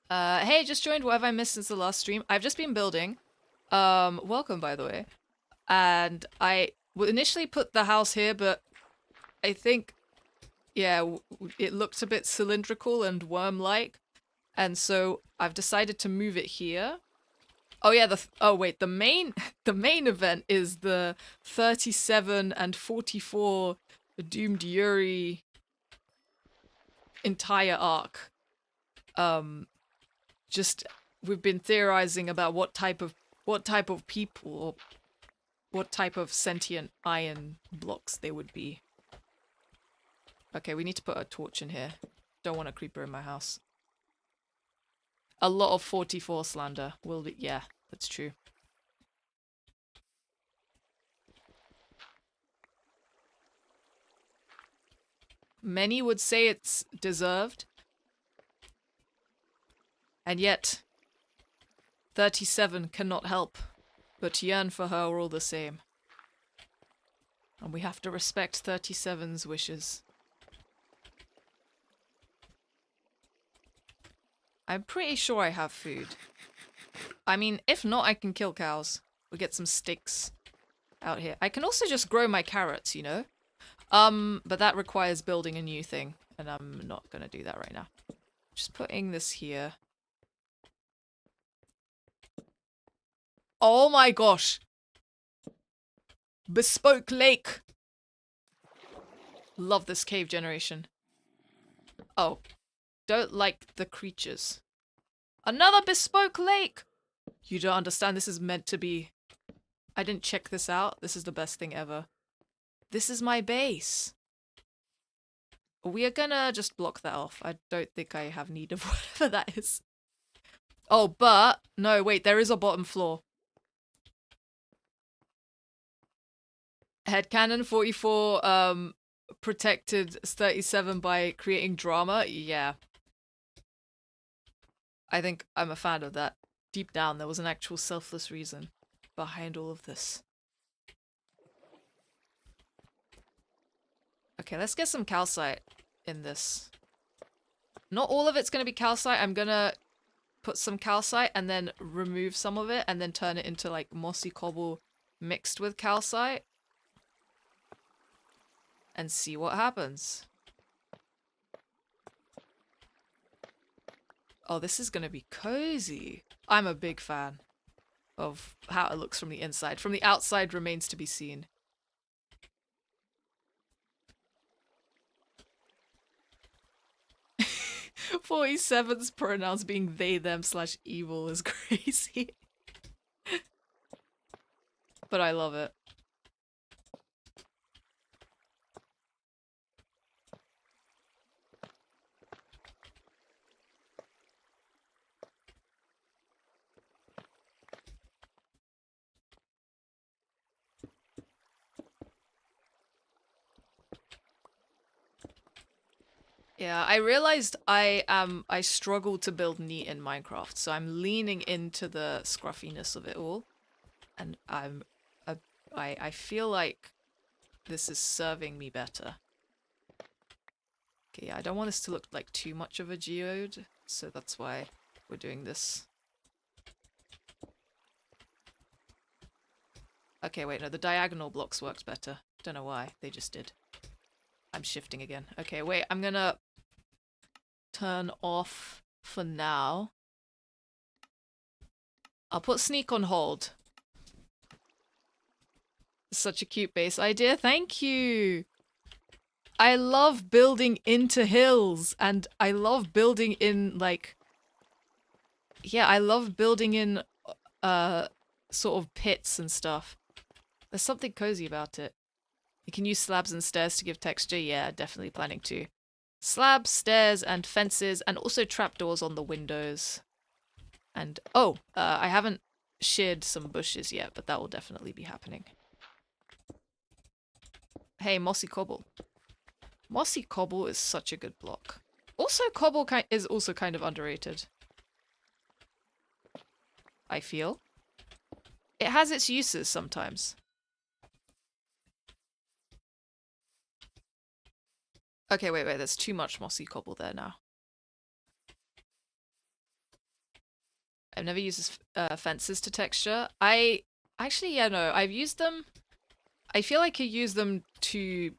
Hey, just joined. What have I missed since the last stream? I've just been building. Welcome, by the way. And I initially put the house here, but I think, yeah, it looked a bit cylindrical and worm-like. And so I've decided to move it here. Oh yeah, the main event is the 37 and 44 Doomed Yuri entire arc. Just we've been theorizing about what type of people or what type of sentient iron blocks they would be. Okay, we need to put a torch in here. Don't want a creeper in my house. A lot of 44 slander will be, yeah, that's true. Many would say it's deserved. And yet, 37 cannot help but yearn for her all the same. And we have to respect 37's wishes. I'm pretty sure I have food. I mean, if not, I can kill cows. We'll get some sticks out here. I can also just grow my carrots, you know? But that requires building a new thing, and I'm not gonna do that right now. Just putting this here. Oh my gosh! Bespoke lake! Love this cave generation. Oh. Don't like the creatures. Another bespoke lake! You don't understand, this is meant to be... I didn't check this out. This is the best thing ever. This is my base. We are gonna just block that off. I don't think I have need of whatever that is. Oh, but... No, wait, there is a bottom floor. Headcanon 44, protected 37 by creating drama. Yeah. I think I'm a fan of that. Deep down, there was an actual selfless reason behind all of this. Okay, let's get some calcite in this. Not all of it's going to be calcite. I'm going to put some calcite and then remove some of it and then turn it into like mossy cobble mixed with calcite. And see what happens. Oh, this is going to be cozy. I'm a big fan of how it looks from the inside. From the outside remains to be seen. "47's pronouns being they, them / evil is crazy. But I love it. Yeah, I realized I struggle to build neat in Minecraft, so I'm leaning into the scruffiness of it all, and I feel like this is serving me better. Okay, yeah, I don't want this to look like too much of a geode, so that's why we're doing this. Okay, wait, no, the diagonal blocks worked better. Don't know why, they just did. I'm shifting again. Okay, wait, I'm gonna turn off for now. I'll put sneak on hold. Such a cute base idea. Thank you. I love building into hills, and I love building in, like... Yeah, I love building in, sort of pits and stuff. There's something cozy about it. You can use slabs and stairs to give texture. Yeah, definitely planning to. Slabs, stairs, and fences, and also trapdoors on the windows. And, oh, I haven't sheared some bushes yet, but that will definitely be happening. Hey, mossy cobble. Mossy cobble is such a good block. Also, cobble is also kind of underrated. I feel. It has its uses sometimes. Okay, wait, there's too much mossy cobble there now. I've never used fences to texture. Actually, yeah, no, I've used them. I feel like I use them to...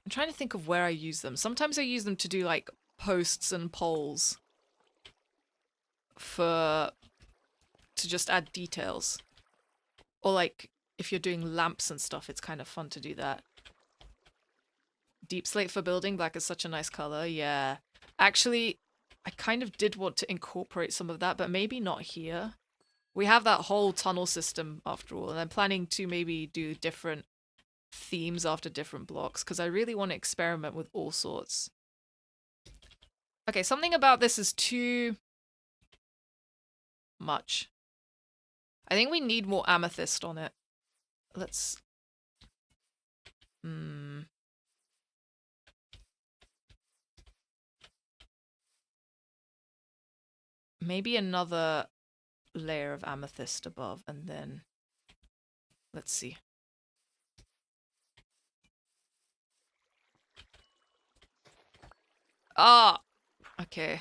I'm trying to think of where I use them. Sometimes I use them to do, like, posts and poles. To just add details. Or, like, if you're doing lamps and stuff, it's kind of fun to do that. Deep slate for building. Black is such a nice color. Yeah. Actually, I kind of did want to incorporate some of that, but maybe not here. We have that whole tunnel system after all, and I'm planning to maybe do different themes after different blocks, because I really want to experiment with all sorts. Okay, something about this is too much. I think we need more amethyst on it. Let's... Maybe another layer of amethyst above, and then... Let's see. Ah! Okay.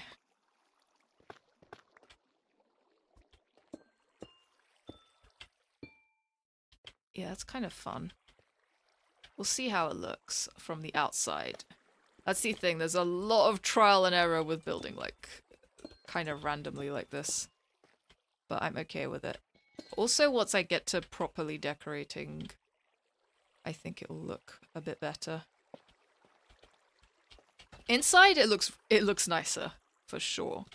Yeah, that's kind of fun. We'll see how it looks from the outside. That's the thing, there's a lot of trial and error with building, like, kind of randomly like this. But I'm okay with it. Also, once I get to properly decorating, I think it will look a bit better. Inside, it looks nicer, for sure.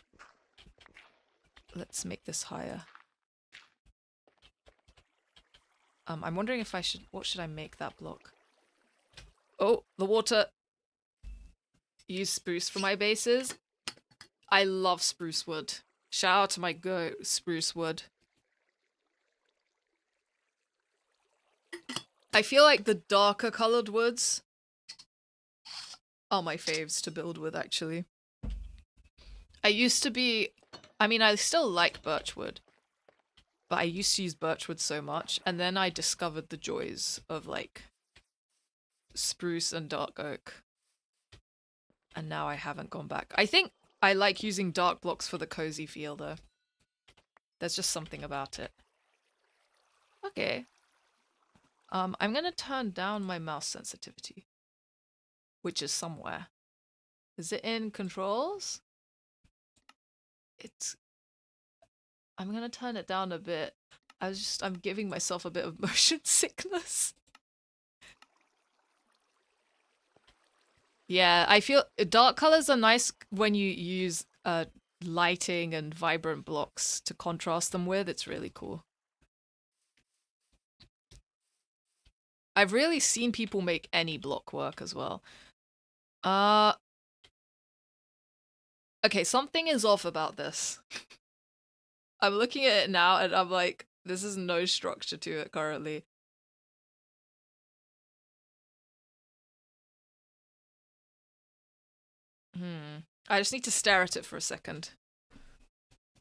Let's make this higher. I'm wondering if I should... What should I make that block? Oh, the water. Use spruce for my bases. I love spruce wood. Shout out to my spruce wood. I feel like the darker colored woods are my faves to build with, actually. I used to be... I mean, I still like birchwood, but I used to use birchwood so much, and then I discovered the joys of, like, spruce and dark oak. And now I haven't gone back. I think I like using dark blocks for the cozy feel, though. There's just something about it. Okay. I'm gonna turn down my mouse sensitivity, which is somewhere. Is it in controls? I'm gonna turn it down a bit. I'm giving myself a bit of motion sickness. Yeah, I feel dark colors are nice when you use lighting and vibrant blocks to contrast them with. It's really cool. I've really seen people make any block work as well. Okay, something is off about this. I'm looking at it now and I'm like, this is no structure to it currently. I just need to stare at it for a second.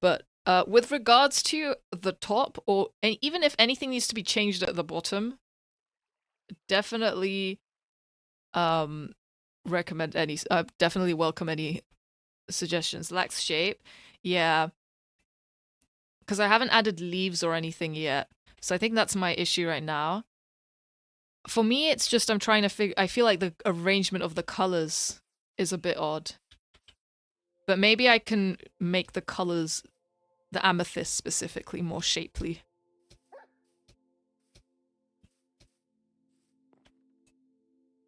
But with regards to the top, and even if anything needs to be changed at the bottom, definitely recommend any, definitely welcome any suggestions. Lacks shape, yeah. Because I haven't added leaves or anything yet. So I think that's my issue right now. For me, it's just I'm trying to figure... I feel like the arrangement of the colors is a bit odd. But maybe I can make the colors, the amethyst specifically, more shapely.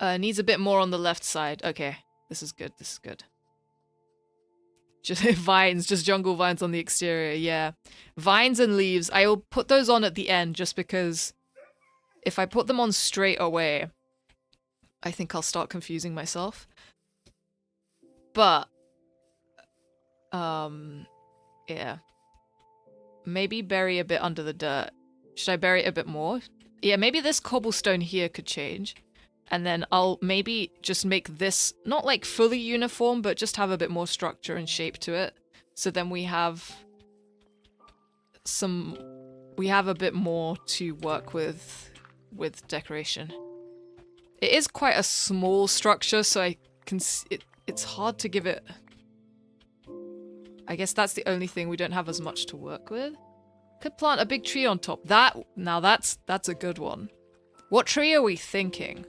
Needs a bit more on the left side. Okay, this is good, this is good. Just vines, just jungle vines on the exterior, yeah. Vines and leaves, I will put those on at the end just because if I put them on straight away, I think I'll start confusing myself. But, yeah. Maybe bury a bit under the dirt. Should I bury it a bit more? Yeah, maybe this cobblestone here could change. And then I'll maybe just make this, not like fully uniform, but just have a bit more structure and shape to it. So then we have a bit more to work with decoration. It is quite a small structure, so I can it's hard to give it... I guess that's the only thing, we don't have as much to work with. Could plant a big tree on top. Now that's a good one. What tree are we thinking?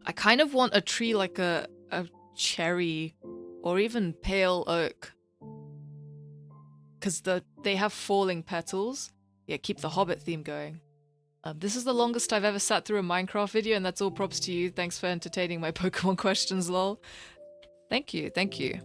I kind of want a tree like a cherry or even pale oak. Because they have falling petals. Yeah, keep the Hobbit theme going. This is the longest I've ever sat through a Minecraft video, and that's all props to you. Thanks for entertaining my Pokemon questions, lol. Thank you, thank you.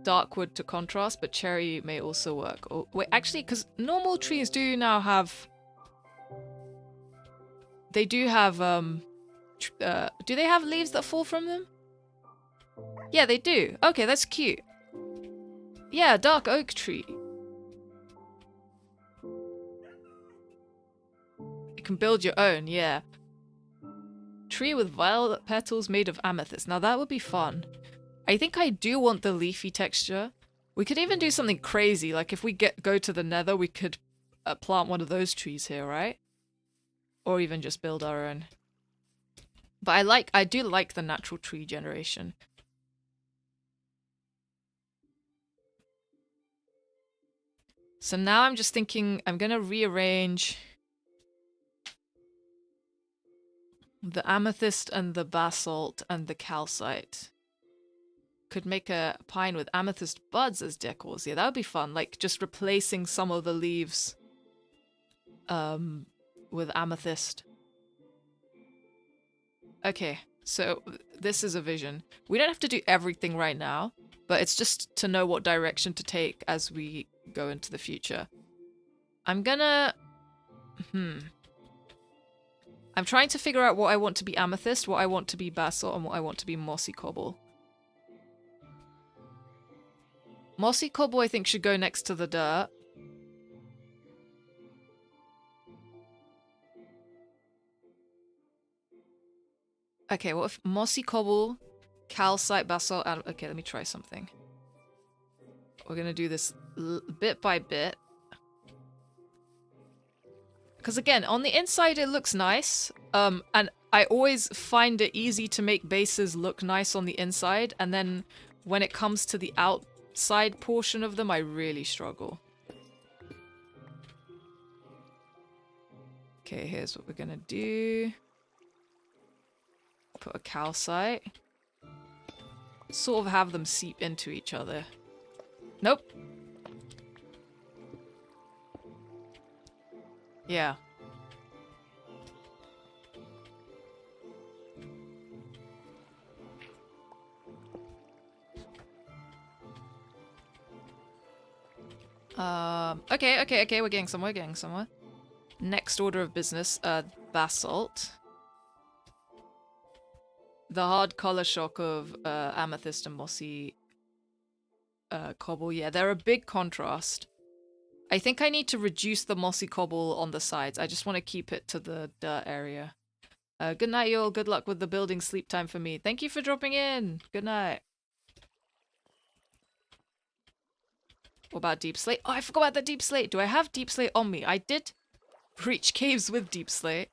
Dark wood to contrast, but cherry may also work. Oh, wait, actually, because normal trees do now have... They do have, do they have leaves that fall from them? Yeah, they do. Okay, that's cute. Yeah, dark oak tree. You can build your own, yeah. Tree with violet petals made of amethyst. Now that would be fun. I think I do want the leafy texture. We could even do something crazy, like if we go to the nether, we could plant one of those trees here, right? Or even just build our own. But I do like the natural tree generation. So now I'm just thinking I'm gonna rearrange the amethyst and the basalt and the calcite. Could make a pine with amethyst buds as decors. Yeah, that would be fun. Like just replacing some of the leaves with amethyst. Okay, so this is a vision. We don't have to do everything right now, but it's just to know what direction to take as we go into the future. I'm gonna... I'm trying to figure out what I want to be amethyst, what I want to be basalt, and what I want to be mossy cobble. Mossy cobble I think should go next to the dirt. Okay, what if mossy cobble, calcite, basalt, and... Okay, let me try something. We're gonna do this bit by bit. Because again, on the inside it looks nice, and I always find it easy to make bases look nice on the inside, and then when it comes to the outside portion of them, I really struggle. Okay, here's what we're gonna do. Put a calcite. Sort of have them seep into each other. Nope. Yeah. Okay, we're getting somewhere, Next order of business, basalt. The hard color shock of amethyst and mossy cobble. Yeah, they're a big contrast. I think I need to reduce the mossy cobble on the sides. I just want to keep it to the dirt area. Good night, y'all. Good luck with the building sleep time for me. Thank you for dropping in. Good night. What about deep slate? Oh, I forgot about the deep slate. Do I have deep slate on me? I did reach caves with deep slate.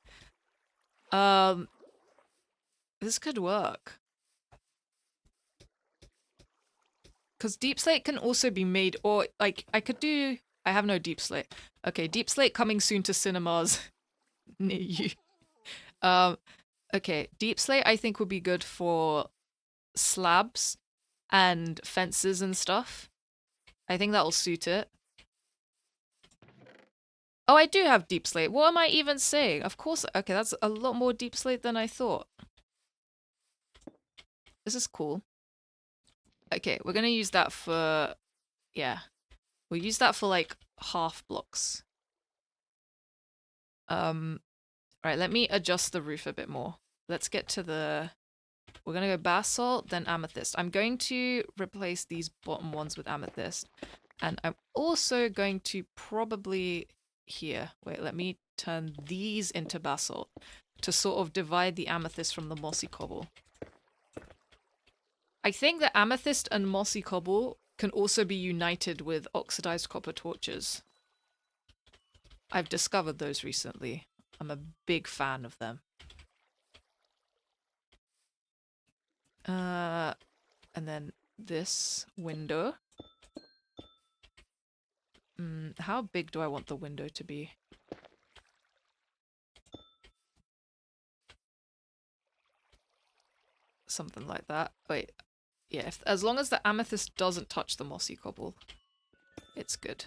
Um, this could work. Because deep slate can also be made, or like I could do. I have no deep slate. Okay, deep slate coming soon to cinemas near you. Um, okay, deep slate I think would be good for slabs and fences and stuff. I think that'll suit it. Oh, I do have deep slate. What am I even saying? Of course. Okay, that's a lot more deep slate than I thought. This is cool. Okay, we're gonna use that for, yeah. We'll use that for like half blocks. Right, let me adjust the roof a bit more. Let's get to the, we're gonna go basalt, then amethyst. I'm going to replace these bottom ones with amethyst. And I'm also going to probably here, wait, let me turn these into basalt to sort of divide the amethyst from the mossy cobble. I think that amethyst and mossy cobble can also be united with oxidized copper torches. I've discovered those recently. I'm a big fan of them. And then this window. How big do I want the window to be? Something like that. Wait, yeah, as long as the amethyst doesn't touch the mossy cobble, it's good.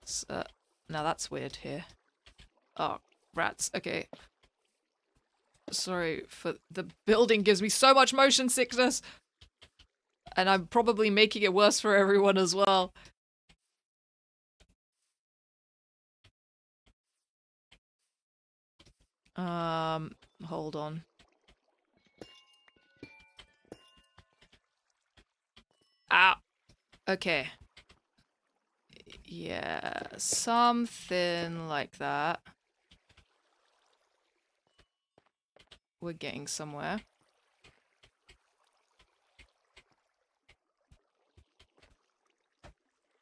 So, now that's weird here. Oh, rats. Okay. Sorry for the building gives me so much motion sickness. And I'm probably making it worse for everyone as well. Hold on. Ah, okay. Yeah, something like that. We're getting somewhere.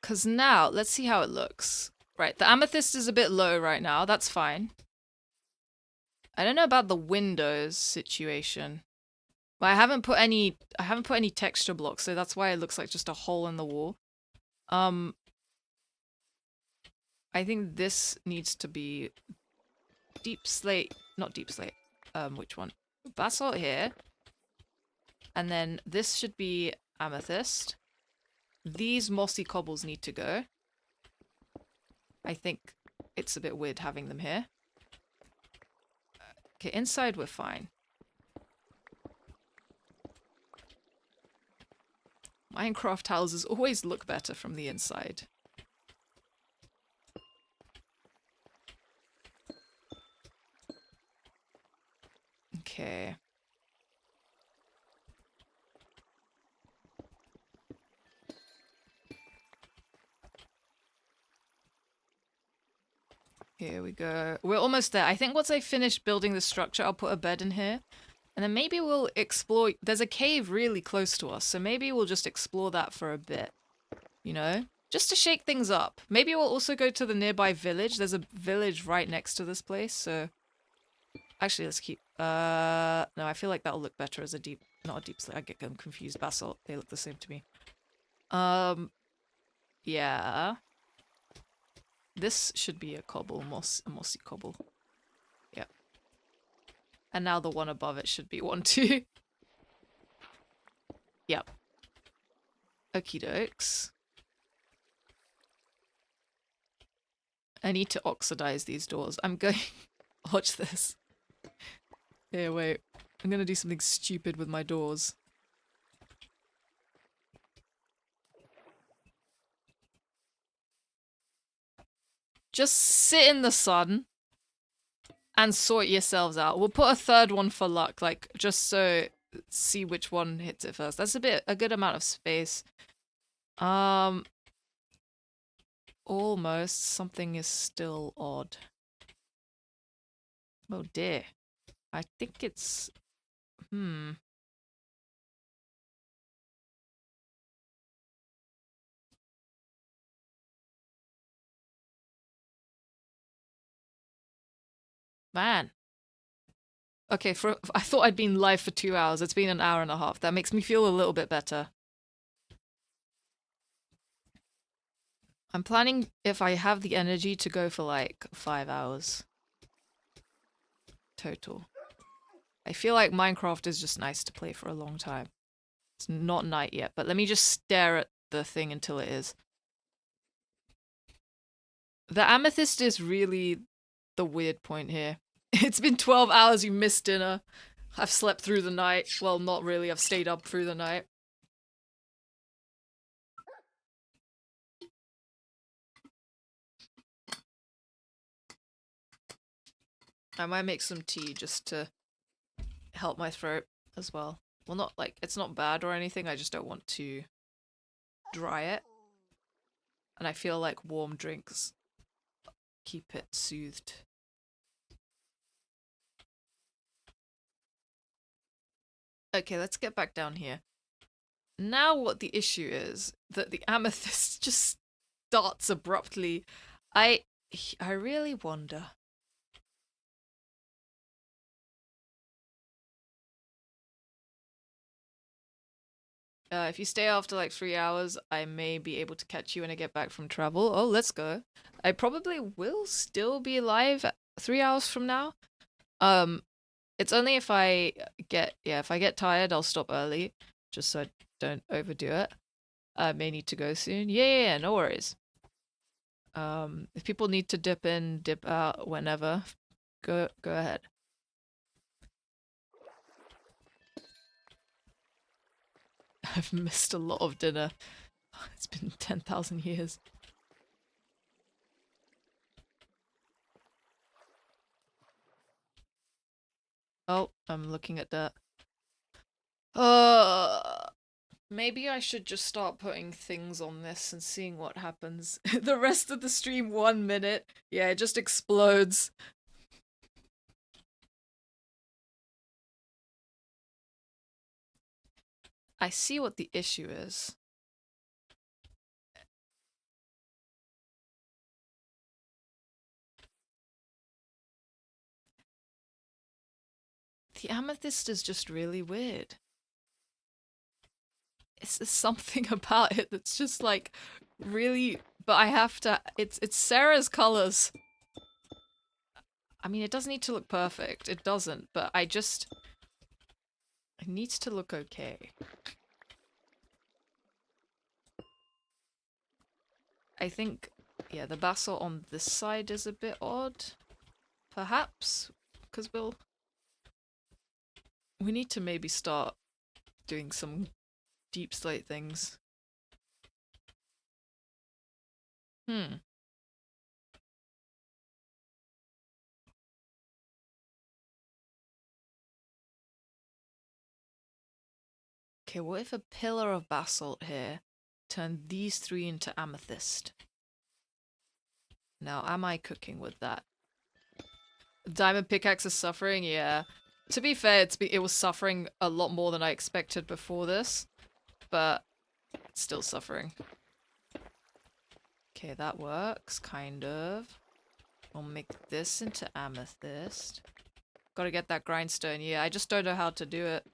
Because now, let's see how it looks. Right, the amethyst is a bit low right now. That's fine. I don't know about the windows situation. But I haven't put any texture blocks, so that's why it looks like just a hole in the wall. I think this needs to be deep slate, not deep slate. Which one? Basalt here. And then this should be amethyst. These mossy cobbles need to go. I think it's a bit weird having them here. Okay, inside we're fine. Minecraft houses always look better from the inside. Okay. Here we go. We're almost there. I think once I finish building the structure, I'll put a bed in here. And then maybe we'll explore... There's a cave really close to us, so maybe we'll just explore that for a bit. You know? Just to shake things up. Maybe we'll also go to the nearby village. There's a village right next to this place, so... Actually, let's keep... No, I feel like that'll look better as a deep... Not a deep slate. I get them confused. Basalt. They look the same to me. Yeah. This should be a cobble, a mossy cobble. Yep. And now the one above it should be one too. Yep. Okie dokes. I need to oxidize these doors. I'm going... Watch this. Here, wait. I'm gonna do something stupid with my doors. Just sit in the sun and sort yourselves out. We'll put a third one for luck, like, just so see which one hits it first. That's a good amount of space. Almost. Something is still odd. Oh dear. I think it's... Man. Okay, I thought I'd been live for 2 hours. It's been an hour and a half. That makes me feel a little bit better. I'm planning, if I have the energy, to go for like 5 hours total. I feel like Minecraft is just nice to play for a long time. It's not night yet, but let me just stare at the thing until it is. The amethyst is really the weird point here. It's been 12 hours, you missed dinner. I've slept through the night. Well, not really, I've stayed up through the night. I might make some tea just to help my throat as well. Well, not like, it's not bad or anything, I just don't want to dry it. And I feel like warm drinks keep it soothed. Okay, let's get back down here. Now what the issue is, that the amethyst just starts abruptly. I really wonder. If you stay after like 3 hours, I may be able to catch you when I get back from travel. Oh, let's go. I probably will still be live 3 hours from now. It's only if I get tired, I'll stop early, just so I don't overdo it. I may need to go soon. Yeah, no worries. If people need to dip in, dip out whenever, go ahead. I've missed a lot of dinner. It's been 10,000 years. Oh, I'm looking at that. Maybe I should just start putting things on this and seeing what happens. The rest of the stream, 1 minute. Yeah, it just explodes. I see what the issue is. The amethyst is just really weird. It's something about it that's just like really, but I have to, it's Sarah's colors. I mean, it doesn't need to look perfect. It doesn't, but it needs to look okay. I think, yeah, the basalt on this side is a bit odd. Perhaps, because we need to maybe start doing some deep slate things. Okay, what if a pillar of basalt here turned these 3 into amethyst? Now, am I cooking with that? Diamond pickaxe is suffering? Yeah. To be fair, it was suffering a lot more than I expected before this, but it's still suffering. Okay, that works, kind of. We'll make this into amethyst. Gotta get that grindstone. Yeah, I just don't know how to do it.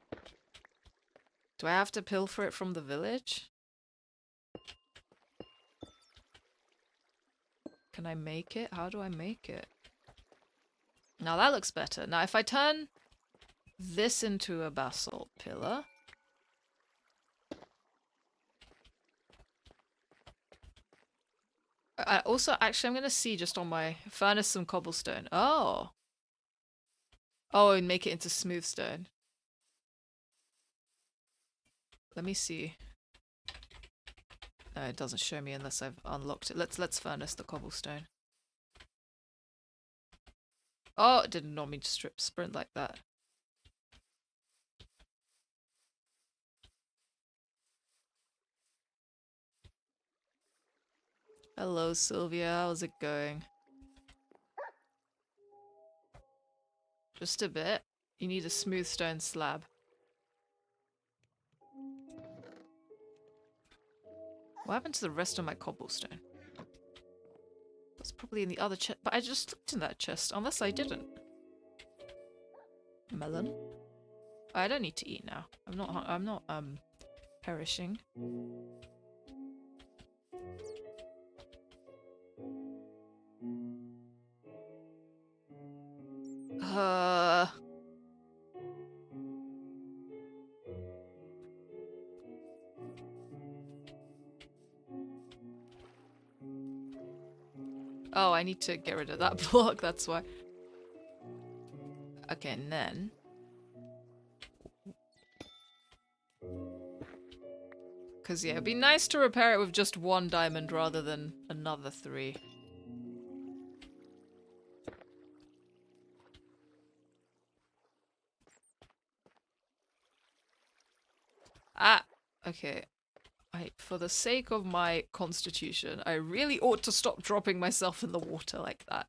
Do I have to pilfer it from the village? Can I make it? How do I make it? Now that looks better. Now if I turn this into a basalt pillar. Also, actually, I'm going to see just on my furnace some cobblestone. Oh. Oh, and make it into smooth stone. Let me see. No, it doesn't show me unless I've unlocked it. Let's furnace the cobblestone. Oh, it didn't want me to sprint like that. Hello, Sylvia. How's it going? Just a bit. You need a smooth stone slab. What happened to the rest of my cobblestone? That's probably in the other chest, but I just looked in that chest, unless I didn't. melon. I don't need to eat now. I'm not perishing. Oh, I need to get rid of that block, that's why. Okay, and then... Because, yeah, it'd be nice to repair it with just 1 diamond rather than another 3. Ah! Okay. For the sake of my constitution, I really ought to stop dropping myself in the water like that.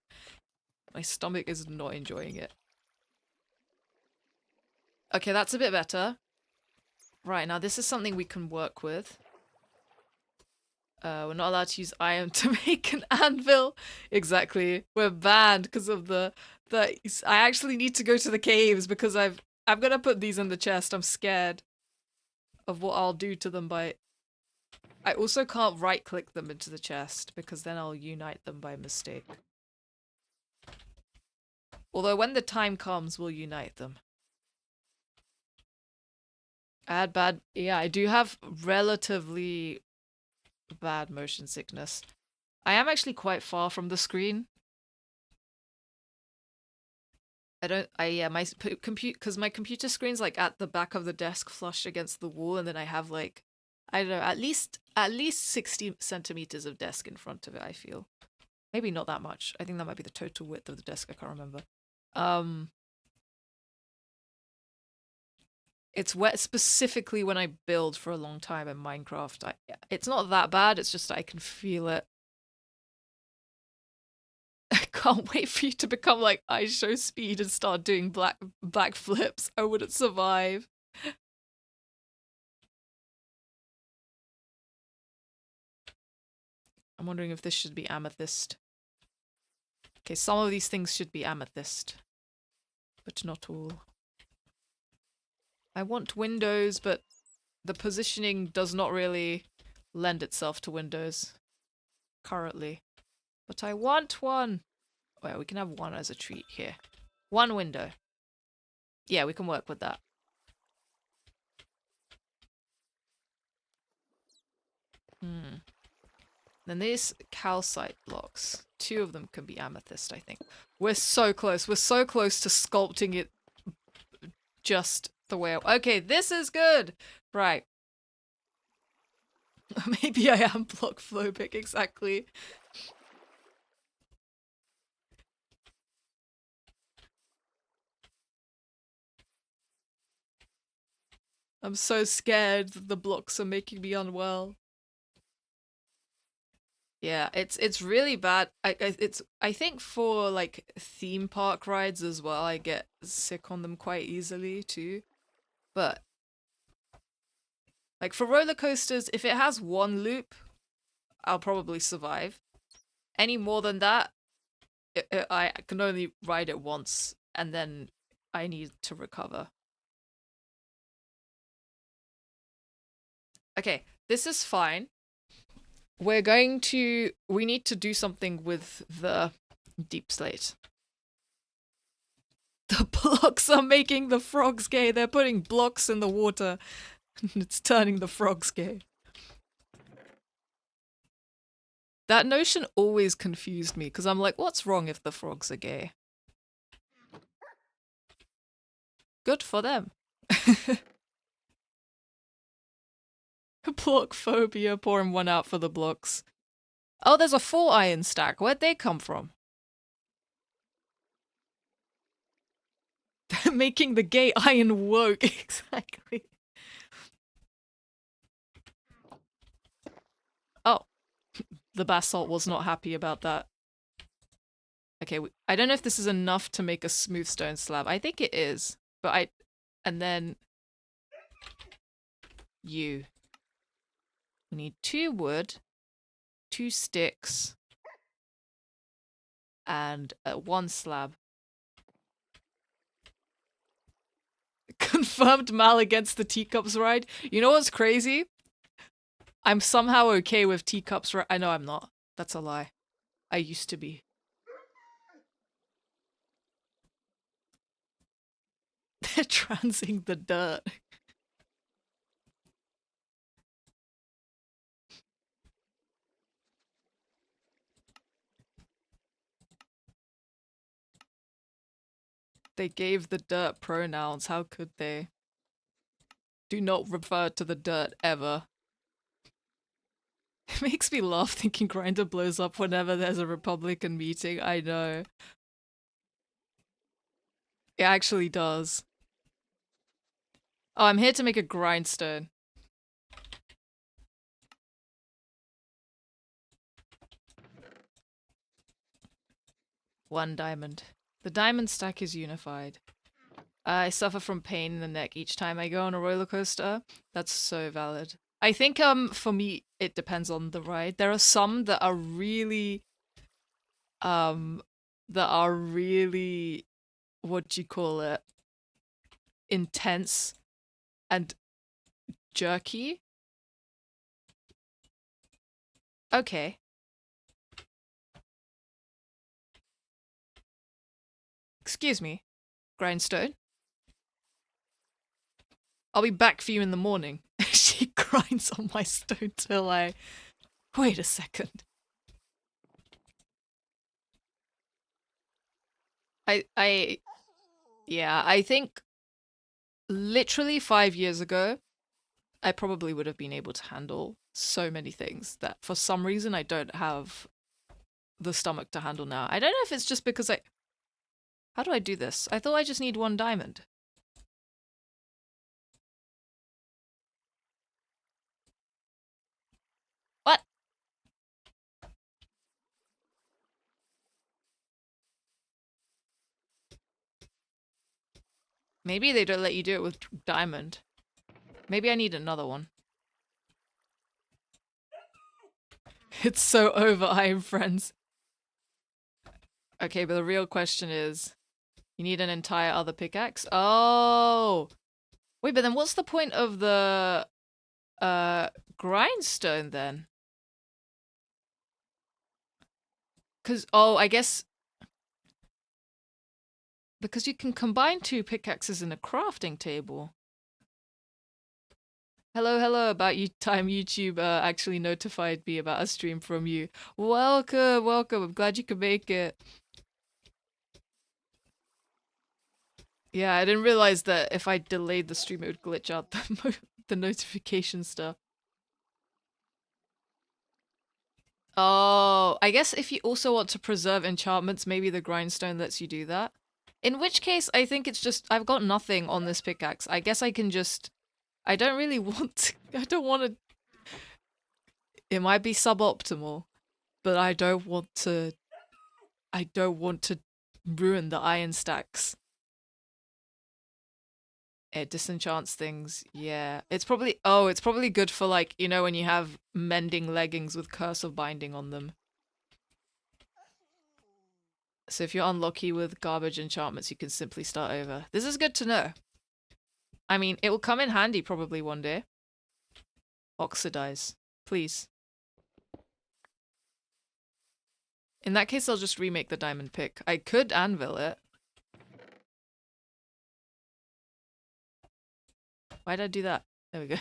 My stomach is not enjoying it. Okay, that's a bit better. Right, now this is something we can work with. We're not allowed to use iron to make an anvil. Exactly. We're banned because of the... I actually need to go to the caves because I'm gonna put these in the chest. I'm scared of what I'll do to them by... I also can't right-click them into the chest because then I'll unite them by mistake. Although when the time comes, we'll unite them. Yeah, I do have relatively bad motion sickness. I am actually quite far from the screen. Yeah, my because my computer screen's like at the back of the desk flush against the wall, and then I have like, I don't know, at least 60 centimeters of desk in front of it, I feel. Maybe not that much. I think that might be the total width of the desk, I can't remember. It's wet specifically when I build for a long time in Minecraft. It's not that bad, it's just that I can feel it. I can't wait for you to become like I show speed and start doing back flips. I wouldn't survive. I'm wondering if this should be amethyst. Okay, some of these things should be amethyst, but not all. I want windows, but the positioning does not really lend itself to windows currently. But I want one. Well, we can have one as a treat here. 1 window. Yeah, we can work with that. Then these calcite blocks. 2 of them can be amethyst, I think. We're so close. We're so close to sculpting it just the way... Okay, this is good! Right. Maybe I am block phobic, exactly. I'm so scared that the blocks are making me unwell. Yeah, it's really bad. I think for like theme park rides as well, I get sick on them quite easily too. But like for roller coasters, if it has 1 loop, I'll probably survive. Any more than that, I can only ride it once and then I need to recover. Okay, this is fine. We need to do something with the deep slate. The blocks are making the frogs gay. They're putting blocks in the water. It's turning the frogs gay. That notion always confused me because I'm like, what's wrong if the frogs are gay? Good for them. Block phobia, pouring 1 out for the blocks. Oh, there's a 4 iron stack. Where'd they come from? They're making the gay iron woke. Exactly. Oh. The basalt was not happy about that. Okay, I don't know if this is enough to make a smooth stone slab. I think it is. But and then... We need 2 wood, 2 sticks, and 1 slab. Confirmed Mal against the teacups ride. You know what's crazy? I'm somehow okay with teacups. I know I'm not. That's a lie. I used to be. They're transing the dirt. They gave the dirt pronouns. How could they? Do not refer to the dirt ever. It makes me laugh thinking Grindr blows up whenever there's a Republican meeting. I know. It actually does. Oh, I'm here to make a grindstone. One diamond. The diamond stack is unified. I suffer from pain in the neck each time I go on a roller coaster. That's so valid. I think for me it depends on the ride. There are some that are really what do you call it? Intense and jerky. Okay. Excuse me, grindstone. I'll be back for you in the morning. She grinds on my stone till I... Wait a second. Yeah, I think literally 5 years ago, I probably would have been able to handle so many things that for some reason I don't have the stomach to handle now. I don't know if it's just because How do I do this? I thought I just need one diamond. What? Maybe they don't let you do it with diamond. Maybe I need another one. It's so over, I am friends. Okay, but the real question is, you need an entire other pickaxe? Oh! Wait, but then what's the point of the grindstone then? Because, oh, I guess... Because you can combine 2 pickaxes in a crafting table. Hello, about you time YouTube actually notified me about a stream from you. Welcome. I'm glad you could make it. Yeah, I didn't realize that if I delayed the stream, it would glitch out the notification stuff. Oh, I guess if you also want to preserve enchantments, maybe the grindstone lets you do that. In which case, I think it's just, I've got nothing on this pickaxe. I guess I can just, I don't really want to, I don't want to, it might be suboptimal, but I don't want to ruin the iron stacks. It disenchants things, yeah. It's probably good for, like, you know, when you have mending leggings with curse of binding on them. So if you're unlucky with garbage enchantments, you can simply start over. This is good to know. I mean, it will come in handy probably one day. Oxidize, please. In that case, I'll just remake the diamond pick. I could anvil it. Why'd I do that? There we go.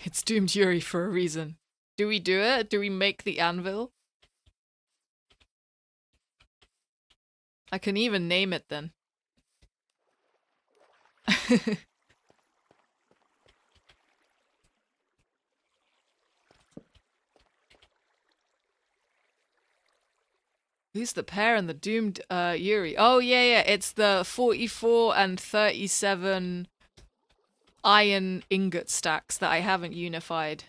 It's doomed Yuri for a reason. Do we do it? Do we make the anvil? I can even name it then. Who's the pair in the doomed Yuri? Oh yeah, it's the 44 and 37 iron ingot stacks that I haven't unified.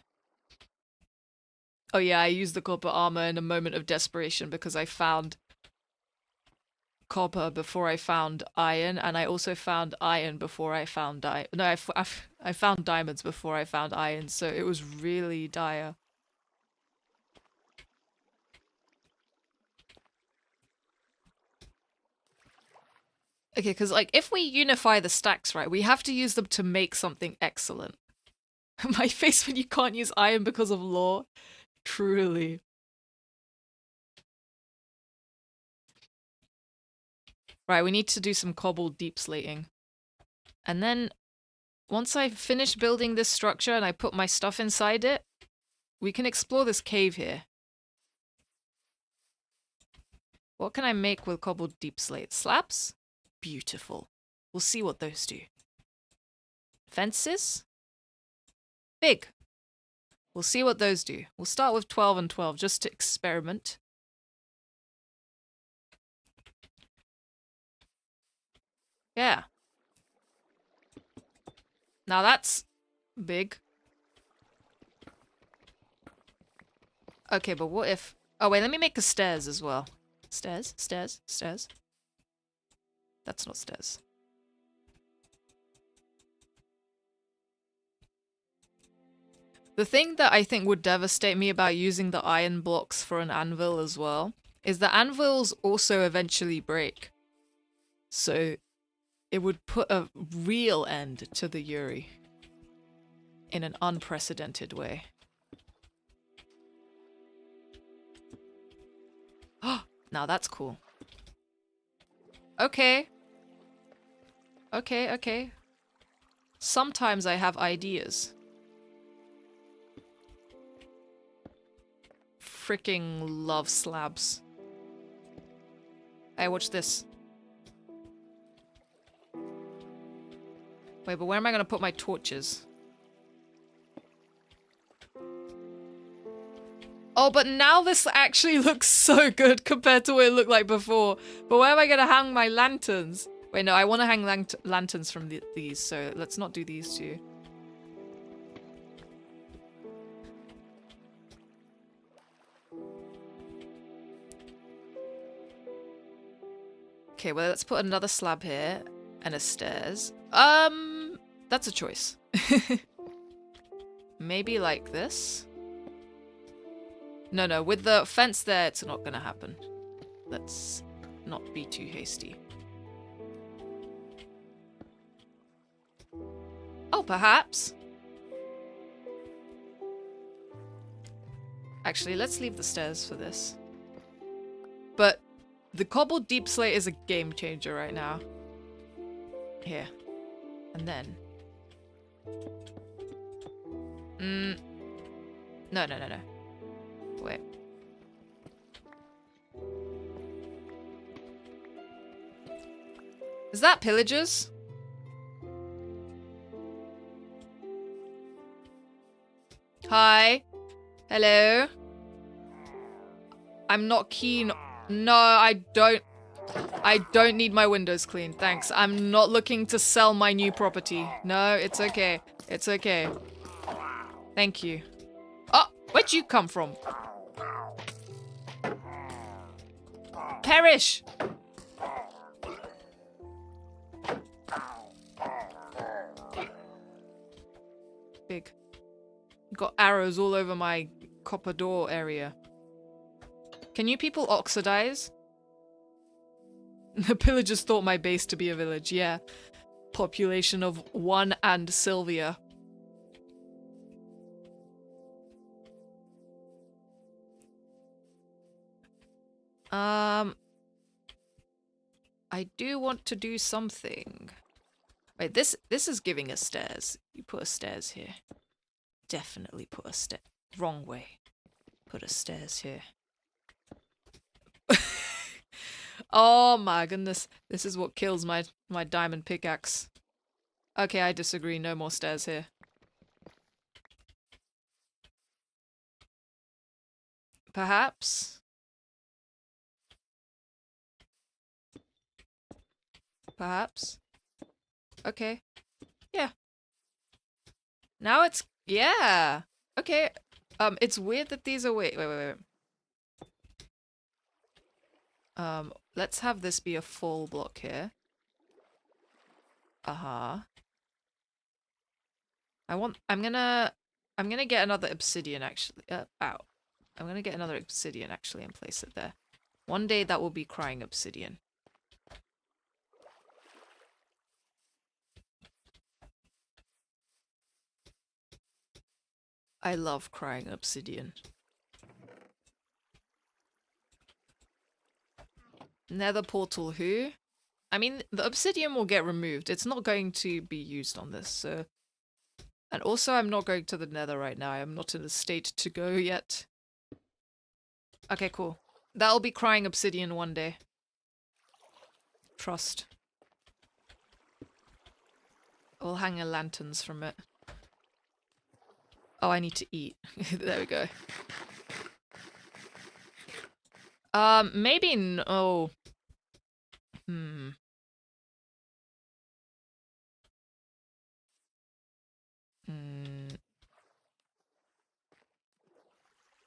Oh yeah, I used the copper armor in a moment of desperation because I found copper before I found iron, and I also found iron before I found I found diamonds before I found iron, so it was really dire. Okay, because like if we unify the stacks, right, we have to use them to make something excellent. My face when you can't use iron because of law. Truly. Right, we need to do some cobbled deep slating. And then once I finish building this structure and I put my stuff inside it, we can explore this cave here. What can I make with cobbled deep slate? Slabs? Beautiful. We'll see what those do. Fences? Big. We'll see what those do. We'll start with 12 and 12 just to experiment. Yeah. Now that's big. Okay, but what if... Oh, wait, let me make the stairs as well. Stairs, stairs, stairs. That's not stairs. The thing that I think would devastate me about using the iron blocks for an anvil as well is that anvils also eventually break. So it would put a real end to the Yuri in an unprecedented way. Now that's cool. Okay. Okay, okay. Sometimes I have ideas. Freaking love slabs. Hey, watch this. Wait, but where am I gonna put my torches? Oh, but now this actually looks so good compared to what it looked like before. But where am I gonna hang my lanterns? Wait, no, I want to hang lanterns from these, so let's not do these two. Okay, well, let's put another slab here and a stairs. That's a choice. Maybe like this? No, with the fence there, it's not gonna happen. Let's not be too hasty. Oh, perhaps. Actually, let's leave the stairs for this. But the cobbled deep slate is a game changer right now. Here. And then... No. Wait. Is that pillagers? Hi. Hello. I'm not keen. No, I don't need my windows cleaned. Thanks. I'm not looking to sell my new property. No, it's okay. It's okay. Thank you. Oh, where'd you come from? Perish! Big. Got arrows all over my copper door area. Can you people oxidize? The pillagers thought my base to be a village, yeah. Population of 1 and Sylvia. I do want to do something. Wait, this is giving us stairs. You put a stairs here. Definitely put a stair. Wrong way. Put a stairs here. Oh my goodness. This is what kills my diamond pickaxe. Okay, I disagree. No more stairs here. Perhaps? Perhaps? Okay. Yeah. Now it's... Yeah! Okay. It's weird that these are... Wait. Let's have this be a full block here. Uh-huh. I'm gonna get another obsidian actually. I'm gonna get another obsidian actually and place it there. One day that will be crying obsidian. I love crying obsidian. Nether portal who? I mean, the obsidian will get removed. It's not going to be used on this, so... And also, I'm not going to the nether right now. I'm not in a state to go yet. Okay, cool. That'll be crying obsidian one day. Trust. I'll hang a lanterns from it. Oh, I need to eat. There we go. Maybe no. Hmm. Hmm.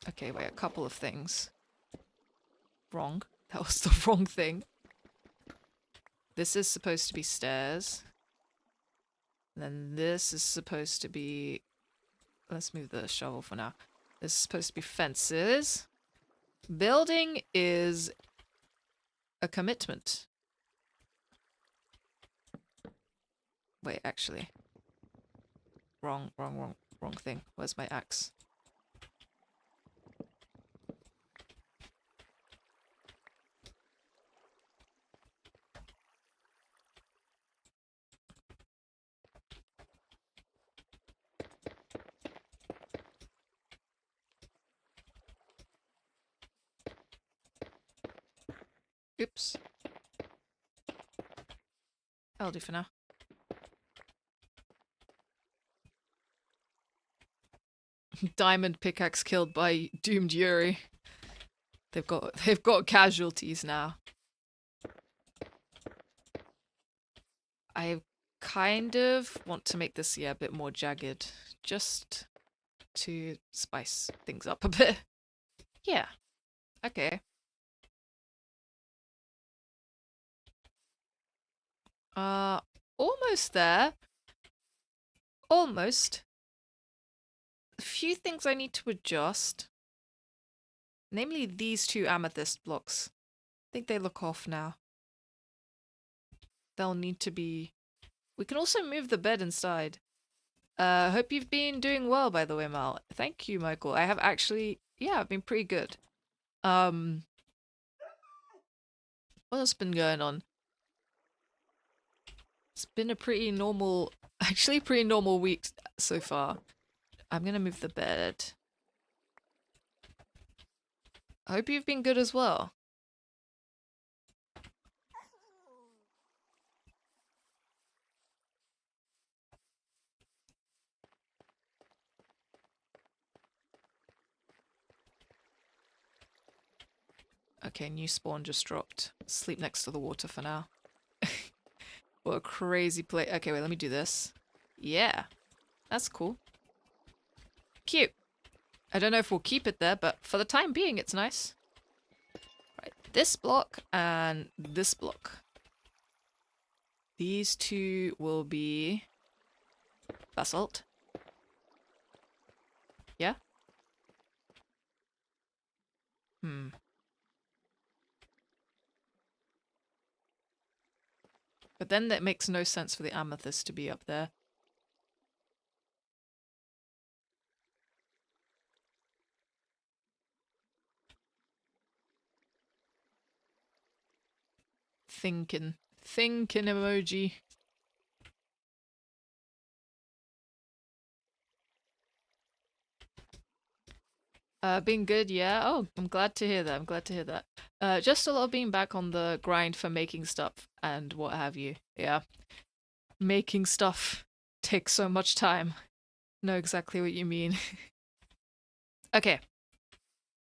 Okay, wait, a couple of things. Wrong. That was the wrong thing. This is supposed to be stairs. And then this is supposed to be... Let's move the shovel for now. This is supposed to be fences. Building is a commitment. Wait, actually. Wrong thing. Where's my axe? Oops. I'll do for now. Diamond pickaxe killed by doomed Yuri. They've got casualties now. I kind of want to make this a bit more jagged, just to spice things up a bit. Yeah. Okay. Almost there. Almost. A few things I need to adjust. Namely these two amethyst blocks. I think they look off now. They'll need to be... We can also move the bed inside. Hope you've been doing well, by the way, Mal. Thank you, Michael. I have actually... Yeah, I've been pretty good. What else been going on? It's been a pretty normal... Actually, pretty normal week so far. I'm gonna move the bed. I hope you've been good as well. Okay, new spawn just dropped. Sleep next to the water for now. What a crazy place. Okay, wait, let me do this. Yeah, that's cool. Cute. I don't know if we'll keep it there, but for the time being, it's nice. Right, this block and this block. These two will be basalt. Yeah? Hmm. But then that makes no sense for the amethyst to be up there. Thinking emoji. Been good, yeah. Oh, I'm glad to hear that. I'm glad to hear that. Just a lot of being back on the grind for making stuff and what have you. Yeah. Making stuff takes so much time. Know exactly what you mean. Okay.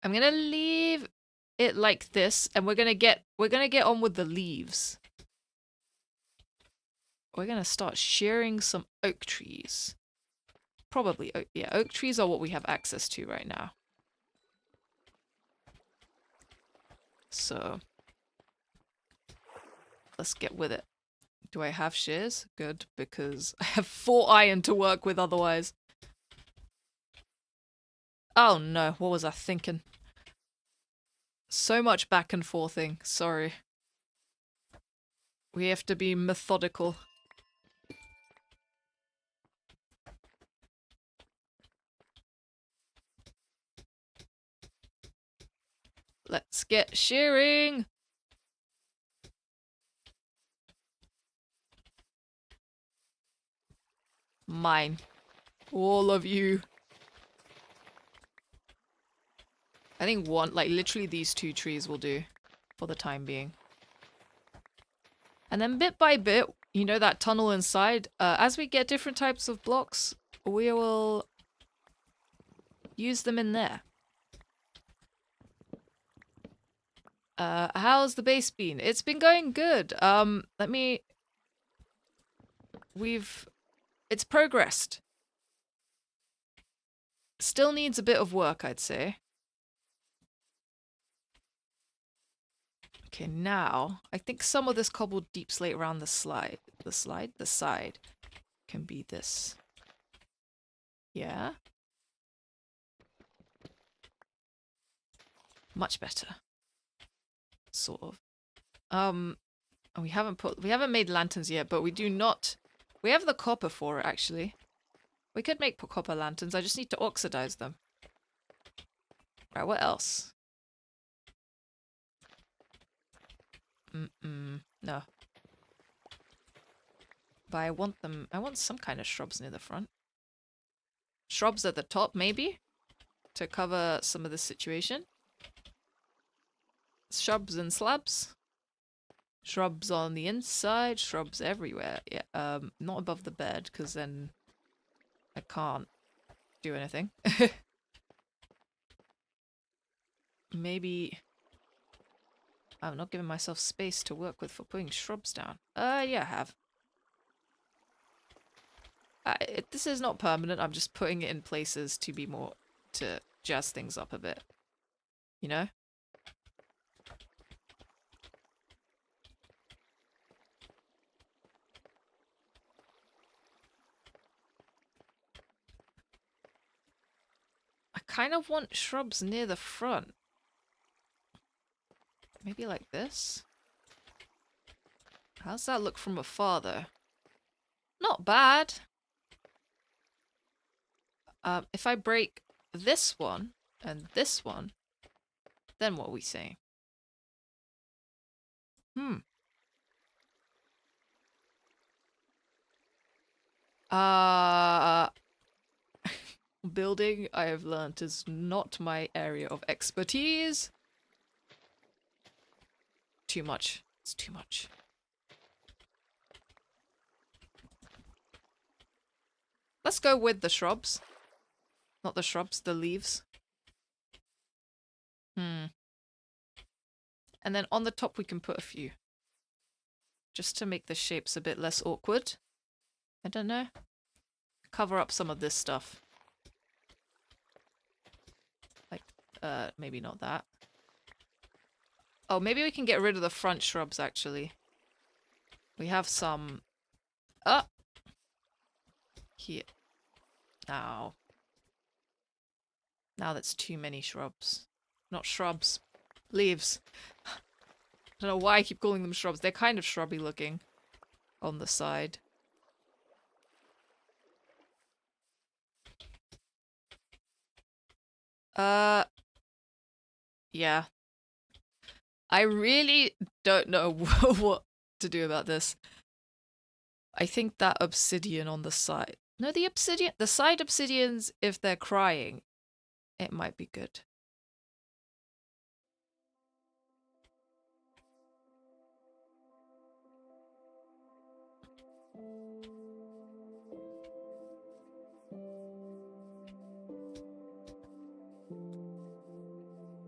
I'm gonna leave it like this, and we're gonna get on with the leaves. We're gonna start shearing some oak trees. Probably, yeah, oak trees are what we have access to right now. So, let's get with it. Do I have shears? Good, because I have 4 iron to work with otherwise. Oh no, what was I thinking? So much back and forthing, sorry. We have to be methodical. Let's get shearing. Mine. All of you. I think one, like literally these 2 trees will do for the time being. And then bit by bit, you know, that tunnel inside, as we get different types of blocks, we will use them in there. How's the base been? It's been going good. It's progressed. Still needs a bit of work, I'd say. Okay, now, I think some of this cobbled deep slate around the side can be this. Yeah? Much better. Sort of. We haven't made lanterns yet, but we have the copper for it, actually. We could make copper lanterns, I just need to oxidize them. Right, what else? No. But I want some kind of shrubs near the front. Shrubs at the top, maybe? To cover some of this situation. Shrubs and slabs. Shrubs on the inside, shrubs everywhere. Yeah, not above the bed, because then I can't do anything. Maybe I'm not giving myself space to work with for putting shrubs down. Yeah, I have. This is not permanent, I'm just putting it in places to be more, to jazz things up a bit. You know? I kind of want shrubs near the front. Maybe like this? How's that look from afar, though? Not bad. If I break this one and this one, then what are we saying? Building, I have learnt, is not my area of expertise. Too much. It's too much. Let's go with the shrubs. Not the shrubs, the leaves. And then on the top we can put a few. Just to make the shapes a bit less awkward. I don't know. Cover up some of this stuff. Like, maybe not that. Oh, maybe we can get rid of the front shrubs, actually. We have some... Here. Now. Now that's too many shrubs. Not shrubs. Leaves. I don't know why I keep calling them shrubs. They're kind of shrubby looking. On the side. Yeah. I really don't know what to do about this. I think that obsidian on the side... No, the side obsidians, if they're crying, it might be good.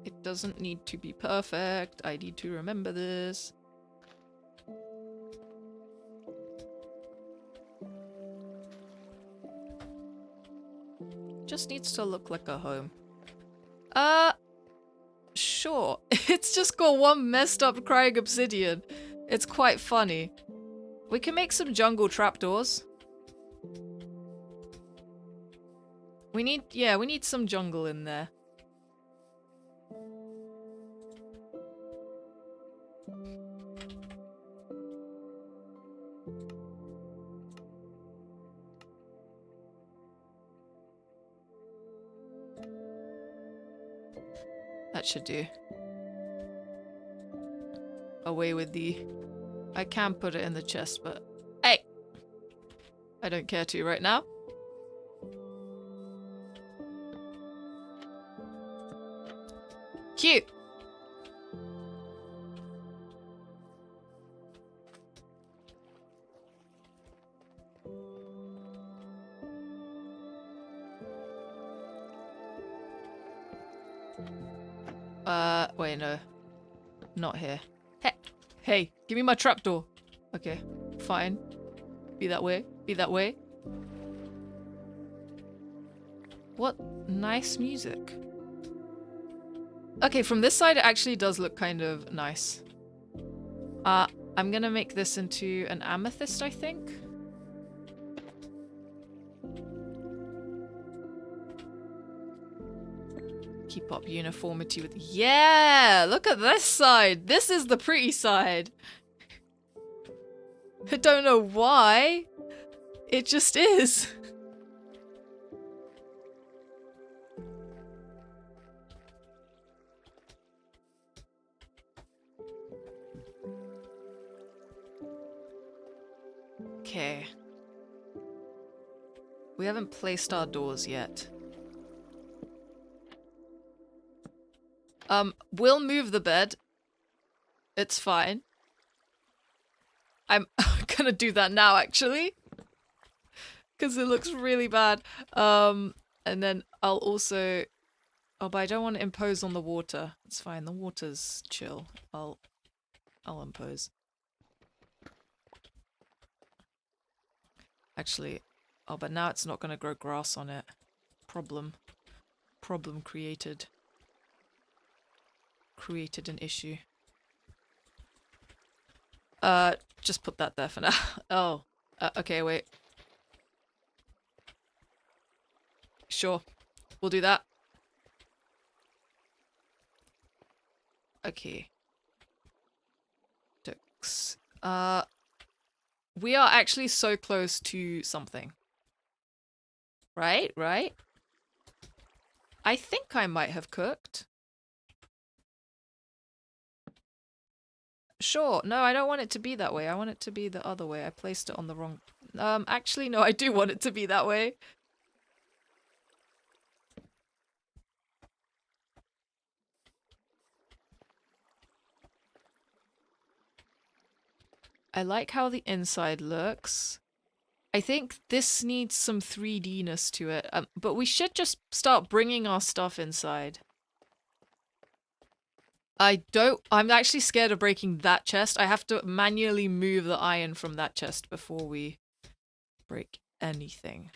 It doesn't need to be perfect. I need to remember this. Just needs to look like a home. Sure. It's just got one messed up crying obsidian. It's quite funny. We can make some jungle trapdoors. We need some jungle in there. That should do. away with the... I can put it in the chest, but... Hey! I don't care to right now. Cute! Wait, no. Not here. Hey! Hey! Give me my trapdoor! Okay, fine. Be that way. Be that way. What nice music. Okay, from this side it actually does look kind of nice. I'm gonna make this into an amethyst, I think. Keep up uniformity with... Yeah! Look at this side! This is the pretty side! I don't know why. It just is. Okay. We haven't placed our doors yet. We'll move the bed. It's fine. I'm gonna do that now, actually. Because it looks really bad. And then I'll also... Oh, but I don't want to impose on the water. It's fine, the water's chill. I'll impose. Actually, oh, but now it's not gonna grow grass on it. Problem created. Created an issue. Just put that there for now. Oh, okay, wait. Sure, we'll do that. Okay. Ducks. We are actually so close to something. Right? Right? I think I might have cooked. Sure. No, I don't want it to be that way. I want it to be the other way. I placed it on the wrong... actually, no, I do want it to be that way. I like how the inside looks. I think this needs some 3D-ness to it, but we should just start bringing our stuff inside. I'm actually scared of breaking that chest. I have to manually move the iron from that chest before we break anything.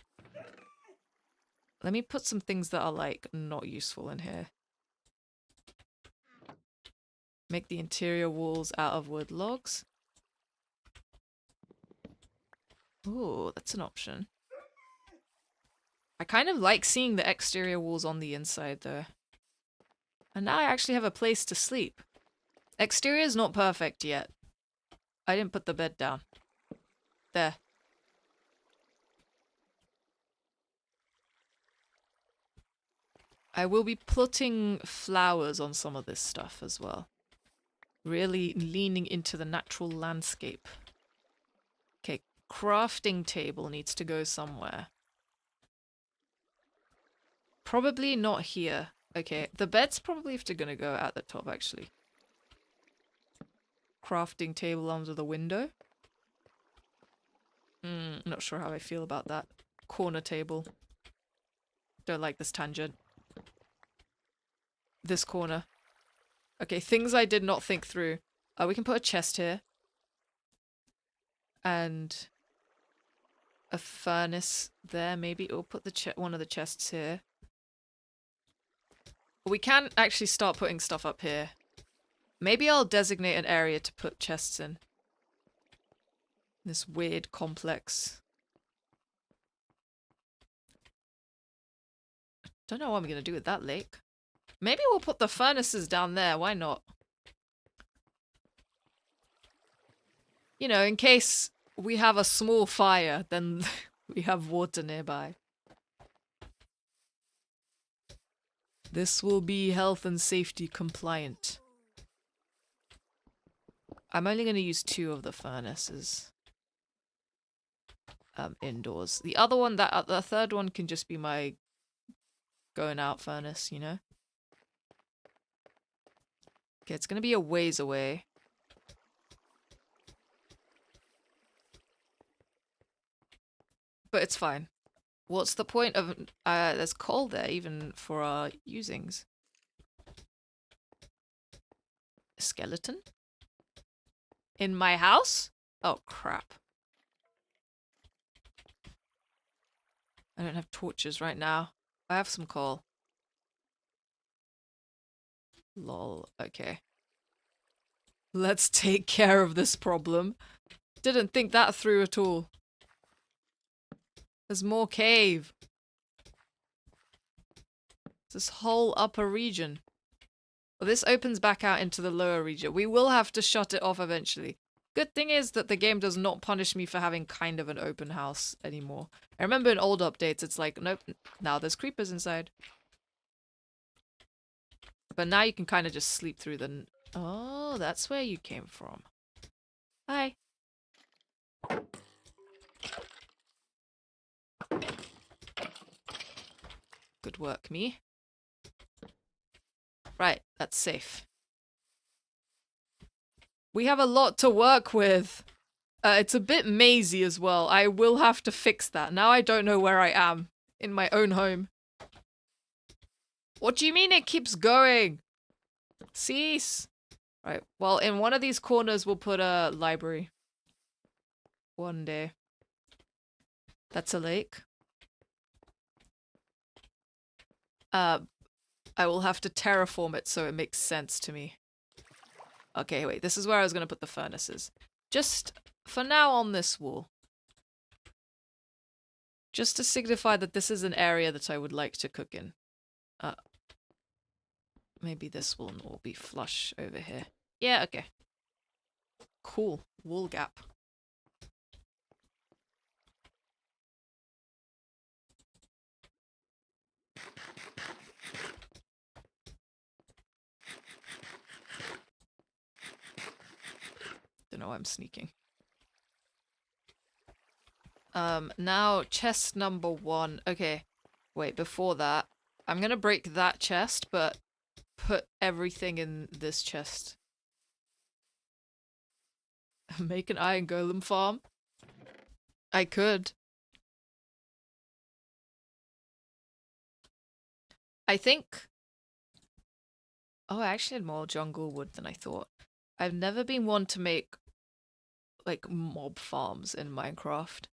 Let me put some things that are, like, not useful in here. Make the interior walls out of wood logs. Ooh, that's an option. I kind of like seeing the exterior walls on the inside, though. And now I actually have a place to sleep. Exterior's not perfect yet. I didn't put the bed down. There. I will be putting flowers on some of this stuff as well. Really leaning into the natural landscape. Okay, crafting table needs to go somewhere. Probably not here. Okay, the bed's probably gonna go at the top, actually. Crafting table under the window. Not sure how I feel about that. Corner table. Don't like this tangent. This corner. Okay, things I did not think through. We can put a chest here. And a furnace there, maybe. Or put the one of the chests here. We can actually start putting stuff up here. Maybe I'll designate an area to put chests in. This weird complex. I don't know what I'm going to do with that lake. Maybe we'll put the furnaces down there. Why not? You know, in case we have a small fire, then we have water nearby. This will be health and safety compliant. I'm only going to use 2 of the furnaces indoors. The other one, the third one can just be my going out furnace, you know? Okay, it's going to be a ways away. But it's fine. What's the point of... there's coal there even for our usings. A skeleton? In my house? Oh, crap. I don't have torches right now. I have some coal. Lol, okay. Let's take care of this problem. Didn't think that through at all. There's more cave. This whole upper region. Well, this opens back out into the lower region. We will have to shut it off eventually. Good thing is that the game does not punish me for having kind of an open house anymore. I remember in old updates, it's like, nope, now there's creepers inside. But now you can kind of just sleep through the... Oh, that's where you came from. Hi. Good work, me. Right, that's safe. We have a lot to work with. It's a bit mazy as well. I will have to fix that. Now I don't know where I am in my own home. What do you mean it keeps going? Cease. Right, well, in one of these corners we'll put a library. One day. That's a lake. I will have to terraform it so it makes sense to me. Okay, wait, this is where I was going to put the furnaces. Just for now on this wall. Just to signify that this is an area that I would like to cook in. Maybe this one will be flush over here. Yeah, okay. Cool. Wool gap. Don't know why I'm sneaking. Now chest number 1. Okay. Wait, before that, I'm gonna break that chest, but put everything in this chest. Make an iron golem farm? I could. I think... Oh, I actually had more jungle wood than I thought. I've never been one to make, like, mob farms in Minecraft.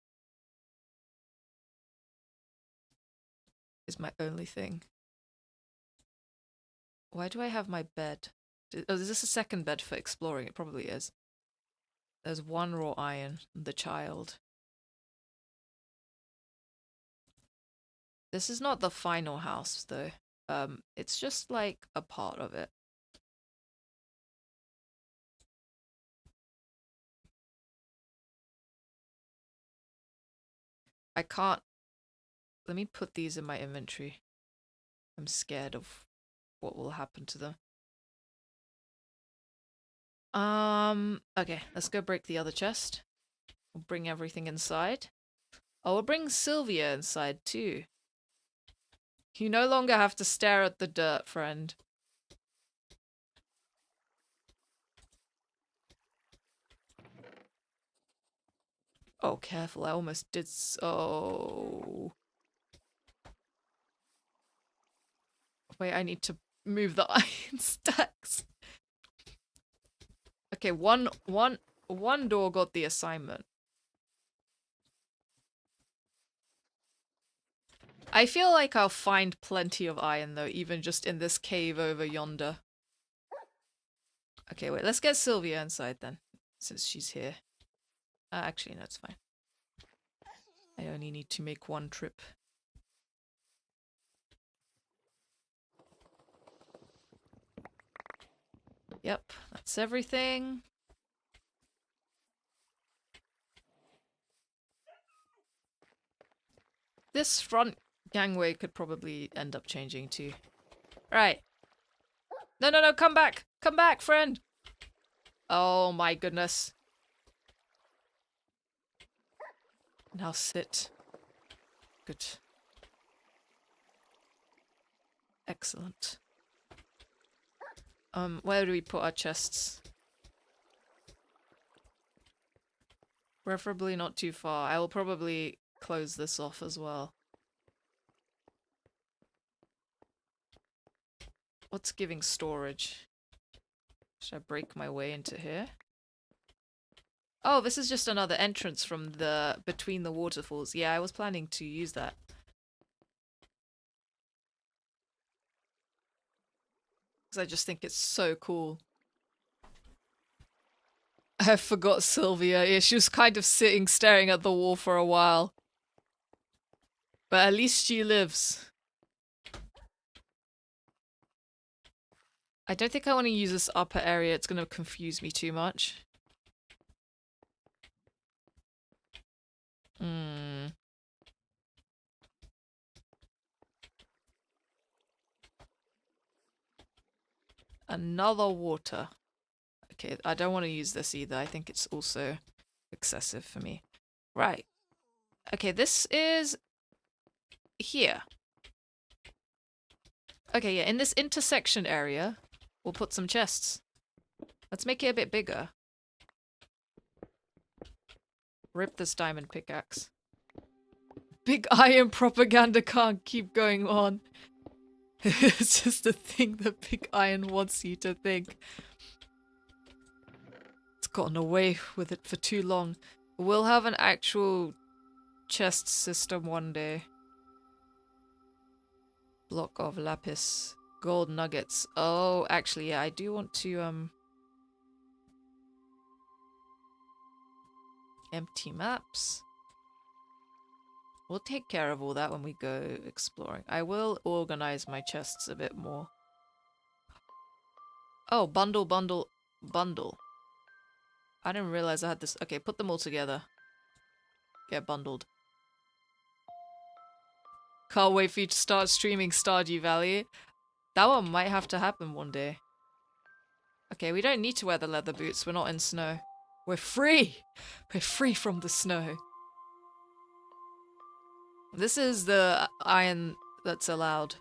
Is my only thing. Why do I have my bed? Oh, is this a second bed for exploring? It probably is. There's 1 raw iron. The child. This is not the final house, though. It's just like a part of it. I can't... Let me put these in my inventory. I'm scared of what will happen to them. Okay, let's go break the other chest. We'll bring everything inside. Oh, we'll bring Sylvia inside too. You no longer have to stare at the dirt, friend. Oh, careful, I almost did so... Wait, I need to move the iron stacks. Okay, one door got the assignment. I feel like I'll find plenty of iron though, even just in this cave over yonder. Okay, wait, let's get Sylvia inside then, since she's here. Actually, no, it's fine. I only need to make 1 trip. Yep, that's everything. This front gangway could probably end up changing too. Right. No, come back! Come back, friend! Oh my goodness. Now sit. Good. Excellent. Where do we put our chests? Preferably not too far. I will probably close this off as well. What's giving storage? Should I break my way into here? Oh, this is just another entrance from the between the waterfalls. Yeah, I was planning to use that. Because I just think it's so cool. I forgot Sylvia. Yeah, she was kind of sitting staring at the wall for a while. But at least she lives. I don't think I want to use this upper area. It's going to confuse me too much. Another water. Okay, I don't want to use this either. I think it's also excessive for me. Right. Okay, this is here. Okay, yeah, in this intersection area, we'll put some chests. Let's make it a bit bigger. Rip this diamond pickaxe. Big iron propaganda can't keep going on. It's just a thing that Big Iron wants you to think. It's gotten away with it for too long. We'll have an actual chest system one day. Block of lapis. Gold nuggets. Oh, actually, yeah, I do want to, empty maps. We'll take care of all that when we go exploring. I will organize my chests a bit more. Oh, bundle, bundle, bundle. I didn't realize I had this. Okay, put them all together. Get bundled. Can't wait for you to start streaming Stardew Valley. That one might have to happen one day. Okay, we don't need to wear the leather boots. We're not in snow. We're free! We're free from the snow. This is the iron that's allowed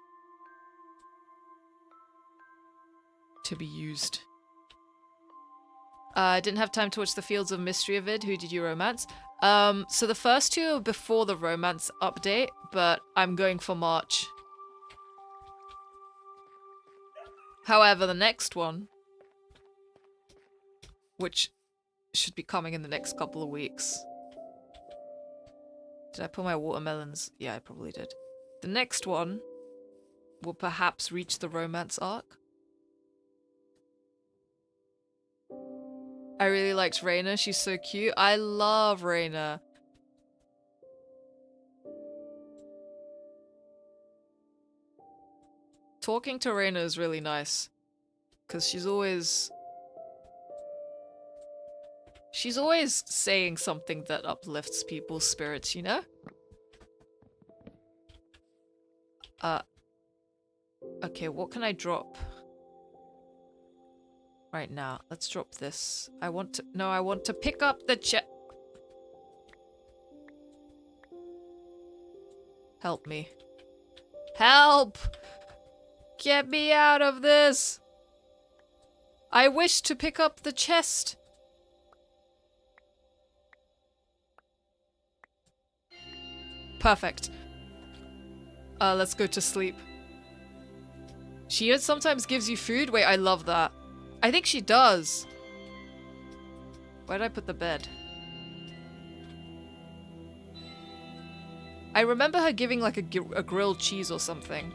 to be used. I didn't have time to watch the Fields of Mystery vid. Who did you romance? So the first two are before the romance update, but I'm going for March. However, the next one, which should be coming in the next couple of weeks. Did I put my watermelons? Yeah, I probably did. The next one will perhaps reach the romance arc. I really liked Raina. She's so cute. I love Raina. Talking to Raina is really nice. Because she's always saying something that uplifts people's spirits, you know? Okay, what can I drop? Right now, let's drop this. I want to pick up the chest. Help me. Help! Get me out of this! I wish to pick up the chest. Perfect. Let's go to sleep. She sometimes gives you food? Wait, I love that. I think she does. Where did I put the bed? I remember her giving like a grilled cheese or something.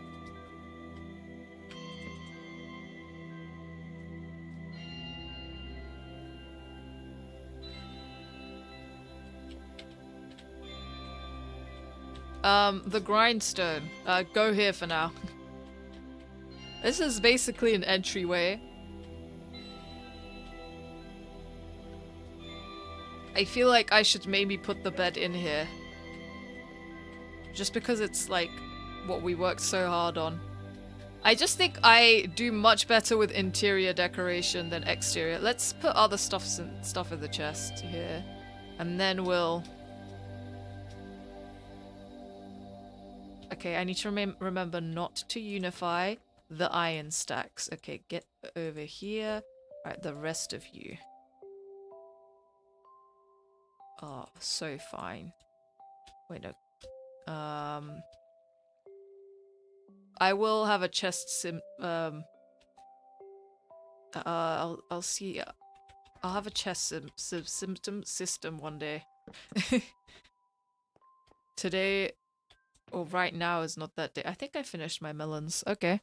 The grindstone. Go here for now. This is basically an entryway. I feel like I should maybe put the bed in here. Just because it's like what we worked so hard on. I just think I do much better with interior decoration than exterior. Let's put other stuff in the chest here. And then we'll... Okay, I need to remember not to unify the iron stacks. Okay, get over here. Right, the rest of you. Oh, so fine. Wait, no. I will have a chest I'll see. I'll have a chest system one day. Today, or right now, is not that day. I think I finished my melons. Okay.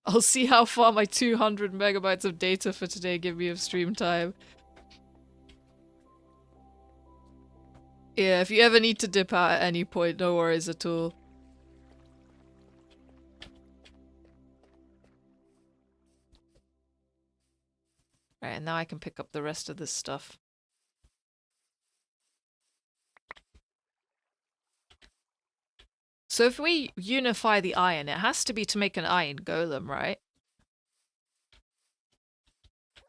I'll see how far my 200 megabytes of data for today give me of stream time. Yeah, if you ever need to dip out at any point, no worries at all. Right, and now I can pick up the rest of this stuff. So if we unify the iron, it has to be to make an iron golem, right?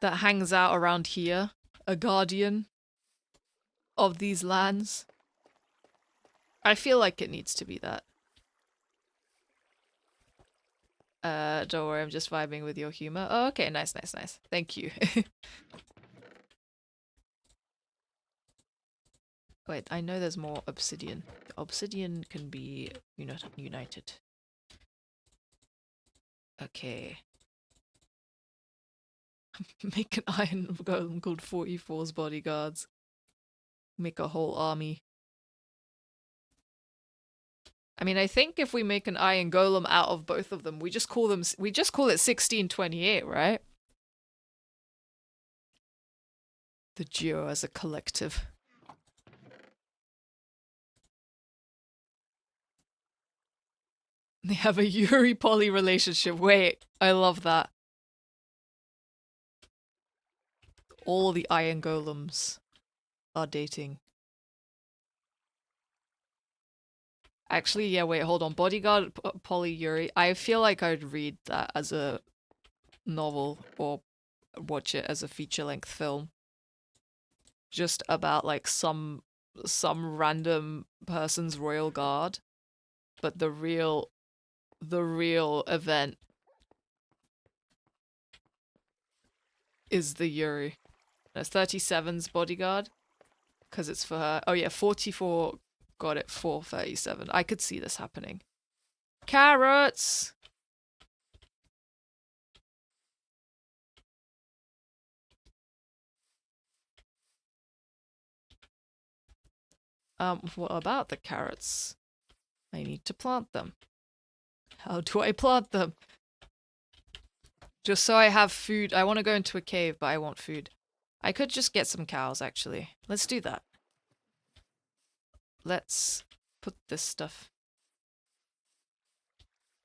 That hangs out around here. A guardian of these lands. I feel like it needs to be that. Don't worry, I'm just vibing with your humor. Oh, okay, nice. Thank you. Wait, I know there's more obsidian. Obsidian can be united. Okay. Make an iron golem called 44's bodyguards. Make a whole army. I mean, I think if we make an iron golem out of both of them, we just call it 1628, right? The duo as a collective. They have a Yuri Poly relationship. Wait, I love that. All the iron golems are dating. Actually, yeah, wait, hold on. Bodyguard Poly Yuri. I feel like I'd read that as a novel or watch it as a feature-length film. Just about like some random person's royal guard, but the real event is the Yuri. That's 37's bodyguard because it's for her. Oh yeah, 44 got it for 37. I could see this happening. Carrots! What about the carrots? I need to plant them. How do I plant them? Just so I have food. I want to go into a cave, but I want food. I could just get some cows, actually. Let's do that. Let's put this stuff.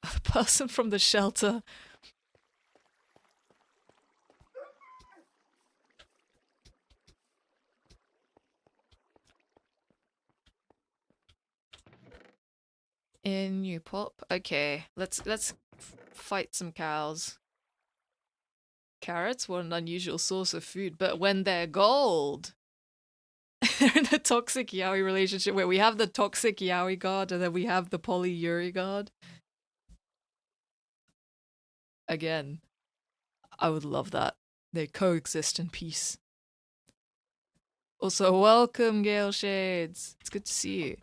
The person from the shelter. In you pop. Okay, let's fight some cows. Carrots, what an unusual source of food, but when they're gold. They're in a toxic yaoi relationship where we have the toxic yaoi god and then we have the poly yuri god. Again, I would love that. They coexist in peace. Also, welcome, Gale Shades. It's good to see you.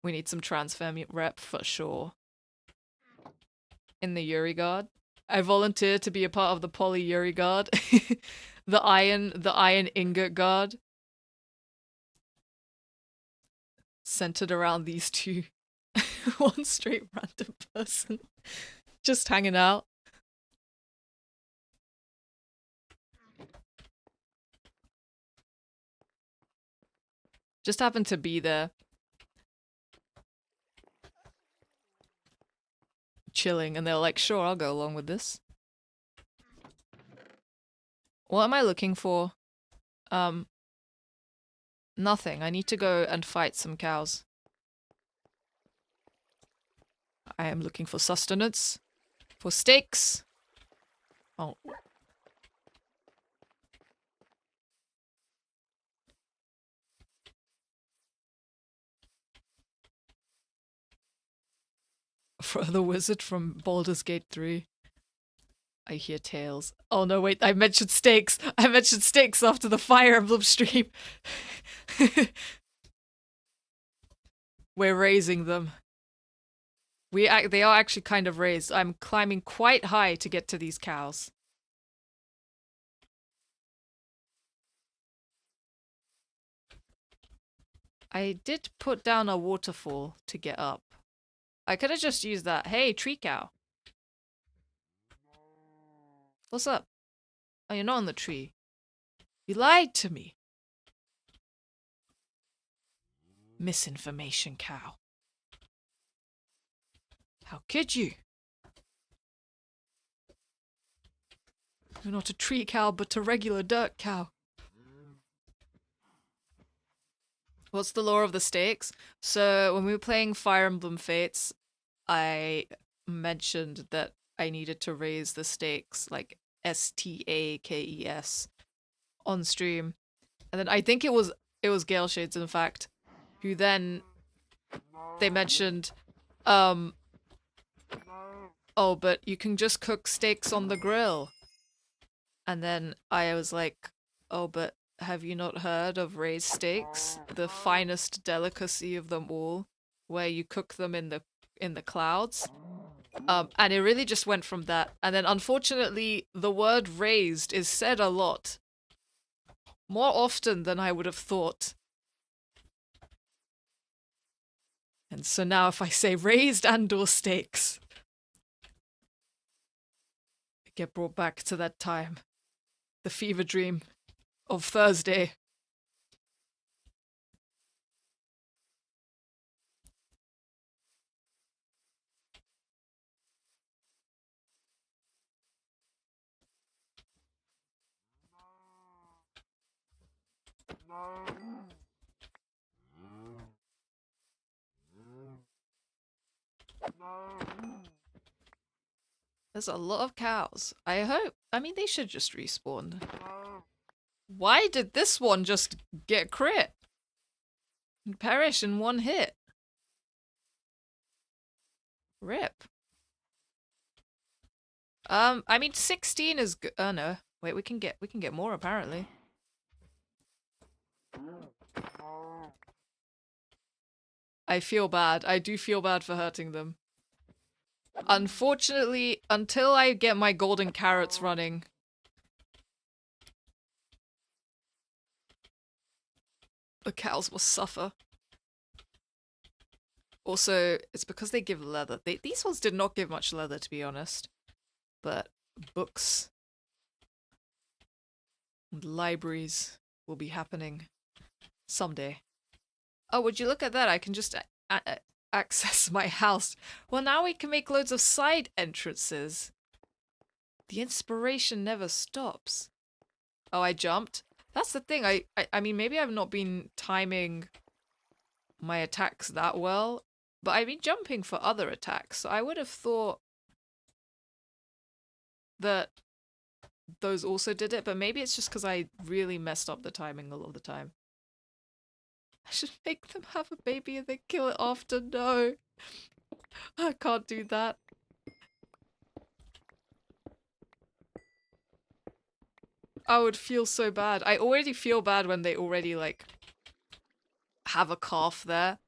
We need some transfem rep for sure. In the Yuri Guard. I volunteer to be a part of the Poly Yuri Guard. the iron ingot guard. Centered around these two. One straight random person. Just hanging out. Just happened to be there. Chilling, and they're like, sure, I'll go along with this. What am I looking for? Nothing. I need to go and fight some cows. I am looking for sustenance. For steaks. Oh. For the wizard from Baldur's Gate 3. I hear tales. Oh no, wait, I mentioned steaks. I mentioned steaks after the Fire Emblem stream. We're raising them. They are actually kind of raised. I'm climbing quite high to get to these cows. I did put down a waterfall to get up. I could have just used that. Hey, tree cow. What's up? Oh, you're not on the tree. You lied to me. Misinformation cow. How could you? You're not a tree cow, but a regular dirt cow. What's the lore of the stakes? So when we were playing Fire Emblem Fates, I mentioned that I needed to raise the stakes, like STAKES, on stream. And then I think it was Gale Shades, in fact, who then they mentioned, oh, but you can just cook steaks on the grill. And then I was like, oh, but have you not heard of raised steaks? The finest delicacy of them all, where you cook them in the clouds. And it really just went from that. And then unfortunately, the word raised is said a lot. More often than I would have thought. And so now if I say raised and/or steaks, I get brought back to that time. The fever dream of Thursday. There's a lot of cows. I mean, they should just respawn. Why did this one just get crit? And perish in one hit? Rip. I mean, 16 is good. Oh no. Wait, we can get more apparently. I feel bad. I do feel bad for hurting them. Unfortunately, until I get my golden carrots running, the cows will suffer. Also, it's because they give leather. These ones did not give much leather, to be honest. But books and libraries will be happening someday. Oh, would you look at that? I can just access my house. Well, now we can make loads of side entrances. The inspiration never stops. Oh, I jumped? That's the thing. I mean, maybe I've not been timing my attacks that well, but I've been jumping for other attacks. So I would have thought that those also did it, but maybe it's just because I really messed up the timing a lot of the time. I should make them have a baby and then kill it after. No. I can't do that. I would feel so bad. I already feel bad when they already, like, have a calf there.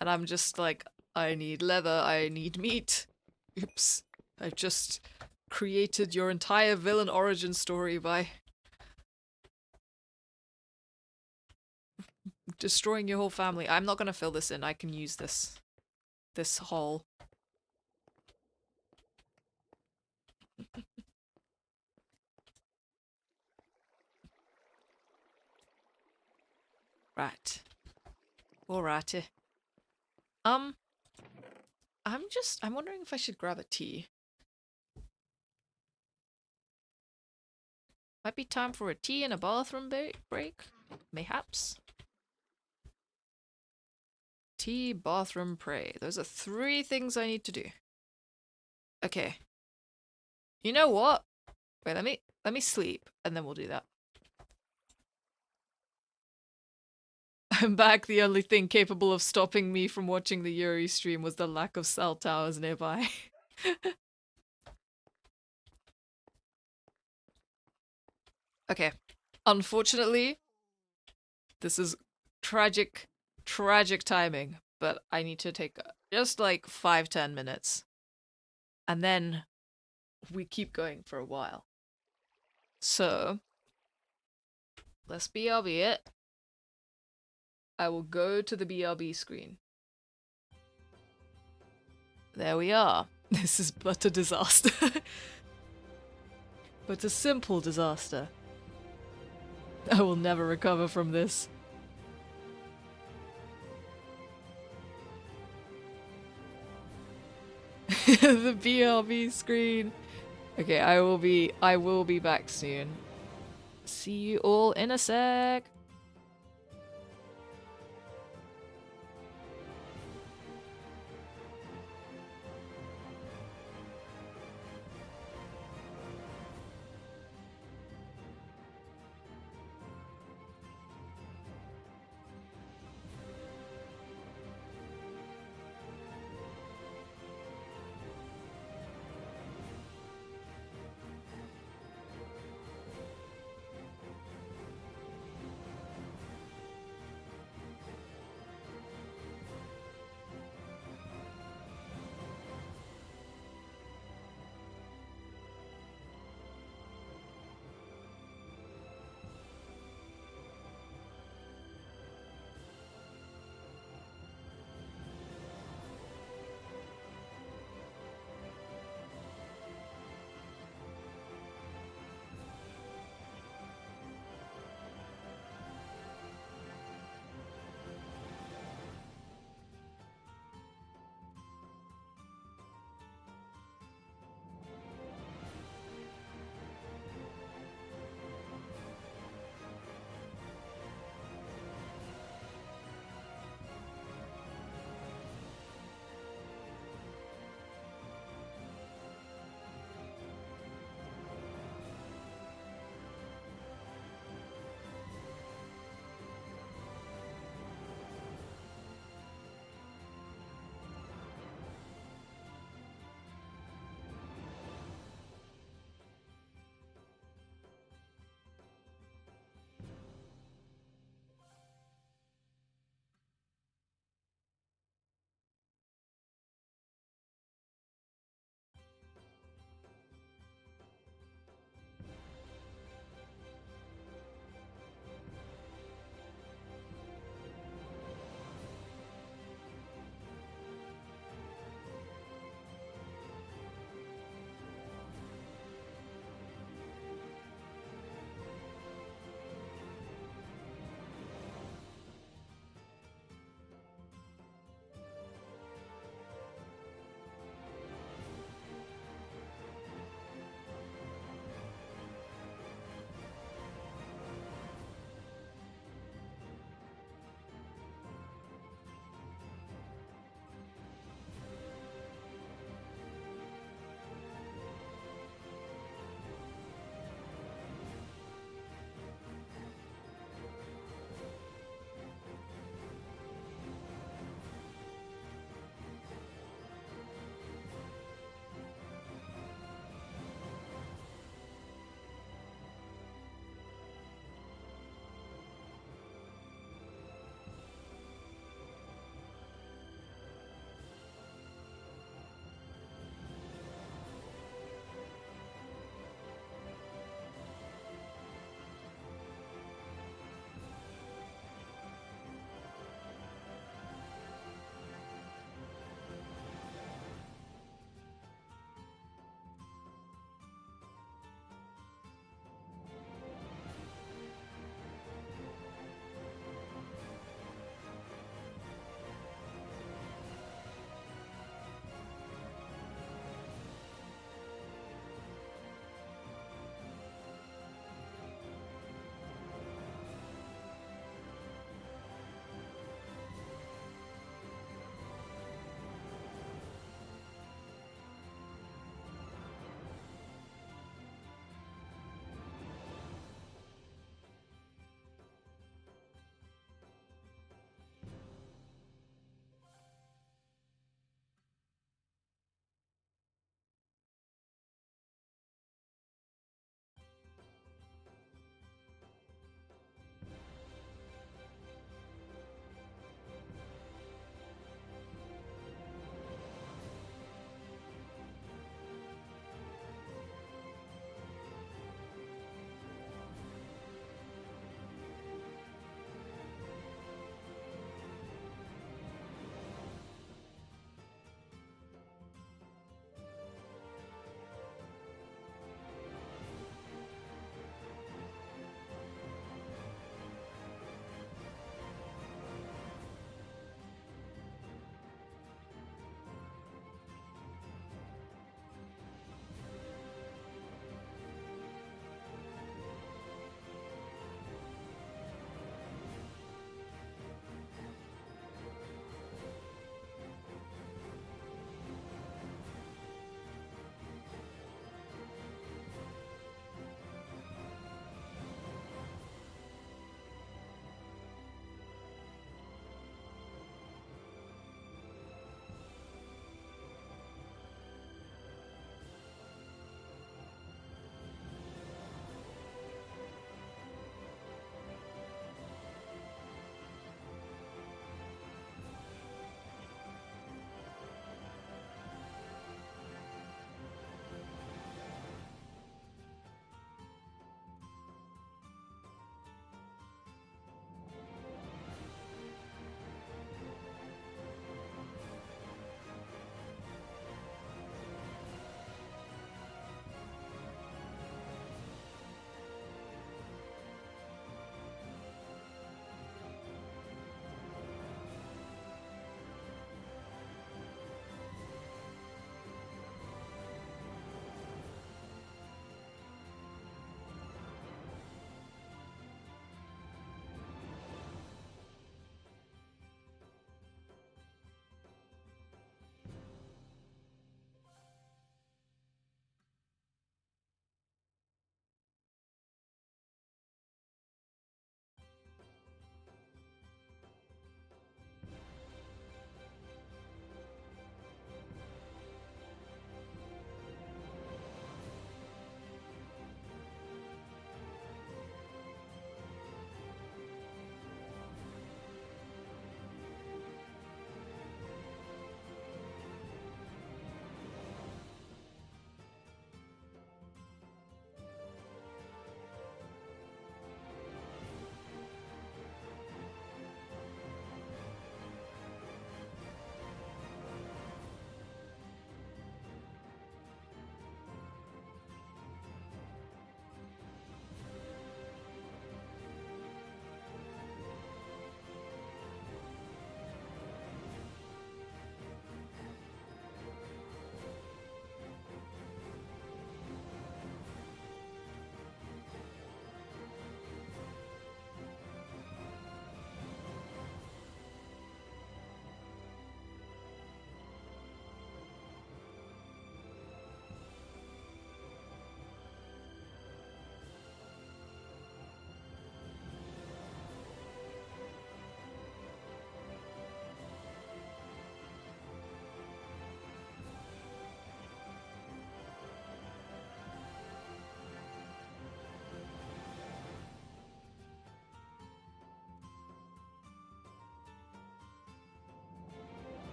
And I'm just like, I need leather, I need meat. Oops. I've just created your entire villain origin story by destroying your whole family. I'm not gonna fill this in. I can use this hole. Right. Alrighty. I'm wondering if I should grab a tea. Might be time for a tea and a bathroom break, mayhaps. Tea, bathroom, pray. Those are 3 things I need to do. Okay. You know what? Wait, let me sleep and then we'll do that. I'm back. The only thing capable of stopping me from watching the Yuri stream was the lack of cell towers nearby. Okay. Unfortunately, this is tragic, tragic timing, but I need to take just like 5-10 minutes. And then we keep going for a while. So, let's BRB it. I will go to the BRB screen. There we are. This is but a disaster. But a simple disaster. I will never recover from this. The BRB screen. Okay, I will be back soon. See you all in a sec.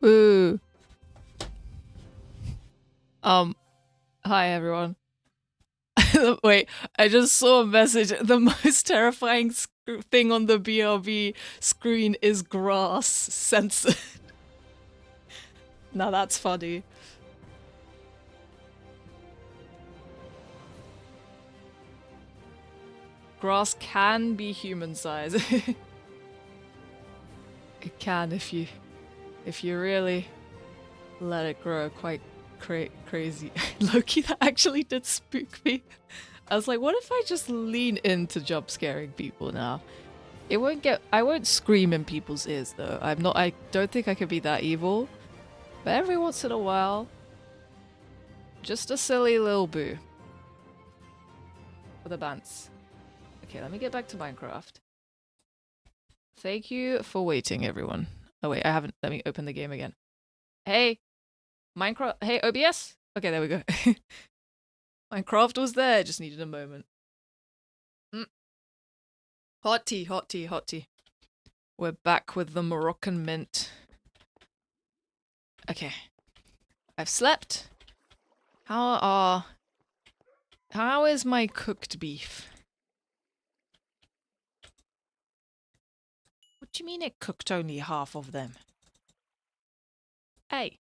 Ooh. Hi everyone. Wait, I just saw a message. The most terrifying thing on the BRB screen is grass censored. Now that's funny. Grass can be human size. It can if you really let it grow quite crazy. Loki, that actually did spook me. I was like, what if I just lean into jump scaring people now? I won't scream in people's ears though. I don't think I could be that evil. But every once in a while, just a silly little boo. For the bants. Okay, let me get back to Minecraft. Thank you for waiting, everyone. Oh wait, I haven't, let me open the game again. Hey! Minecraft, hey OBS? Okay, there we go. Minecraft was there, just needed a moment. Hot tea, hot tea, hot tea. We're back with the Moroccan mint. Okay. I've slept. How is my cooked beef? What do you mean it cooked only half of them? Hey.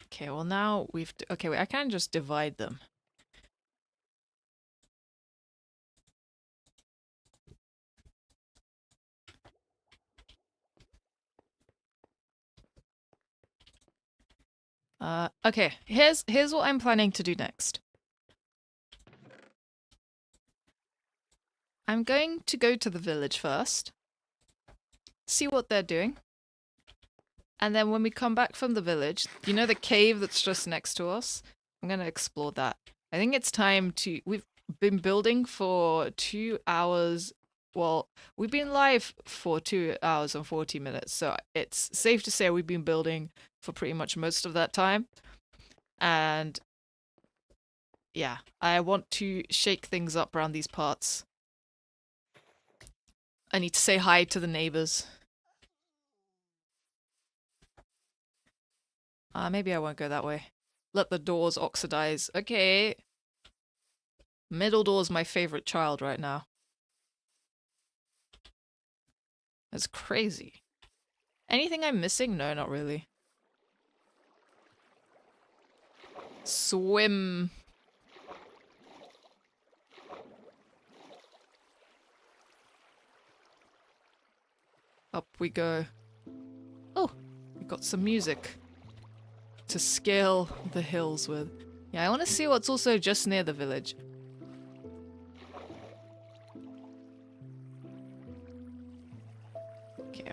Okay, well now we've... Okay, wait, I can just divide them. Okay, here's what I'm planning to do next. I'm going to go to the village first. See what they're doing. And then when we come back from the village, you know the cave that's just next to us? I'm going to explore that. I think it's time to... We've been building for 2 hours. Well, we've been live for 2 hours and 40 minutes. So it's safe to say we've been building for pretty much most of that time. And yeah, I want to shake things up around these parts. I need to say hi to the neighbors. Maybe I won't go that way. Let the doors oxidize. Okay. Middle door's my favorite child right now. That's crazy. Anything I'm missing? No, not really. Swim. Up we go. Oh, we got some music to scale the hills with. Yeah, I want to see what's also just near the village. Okay.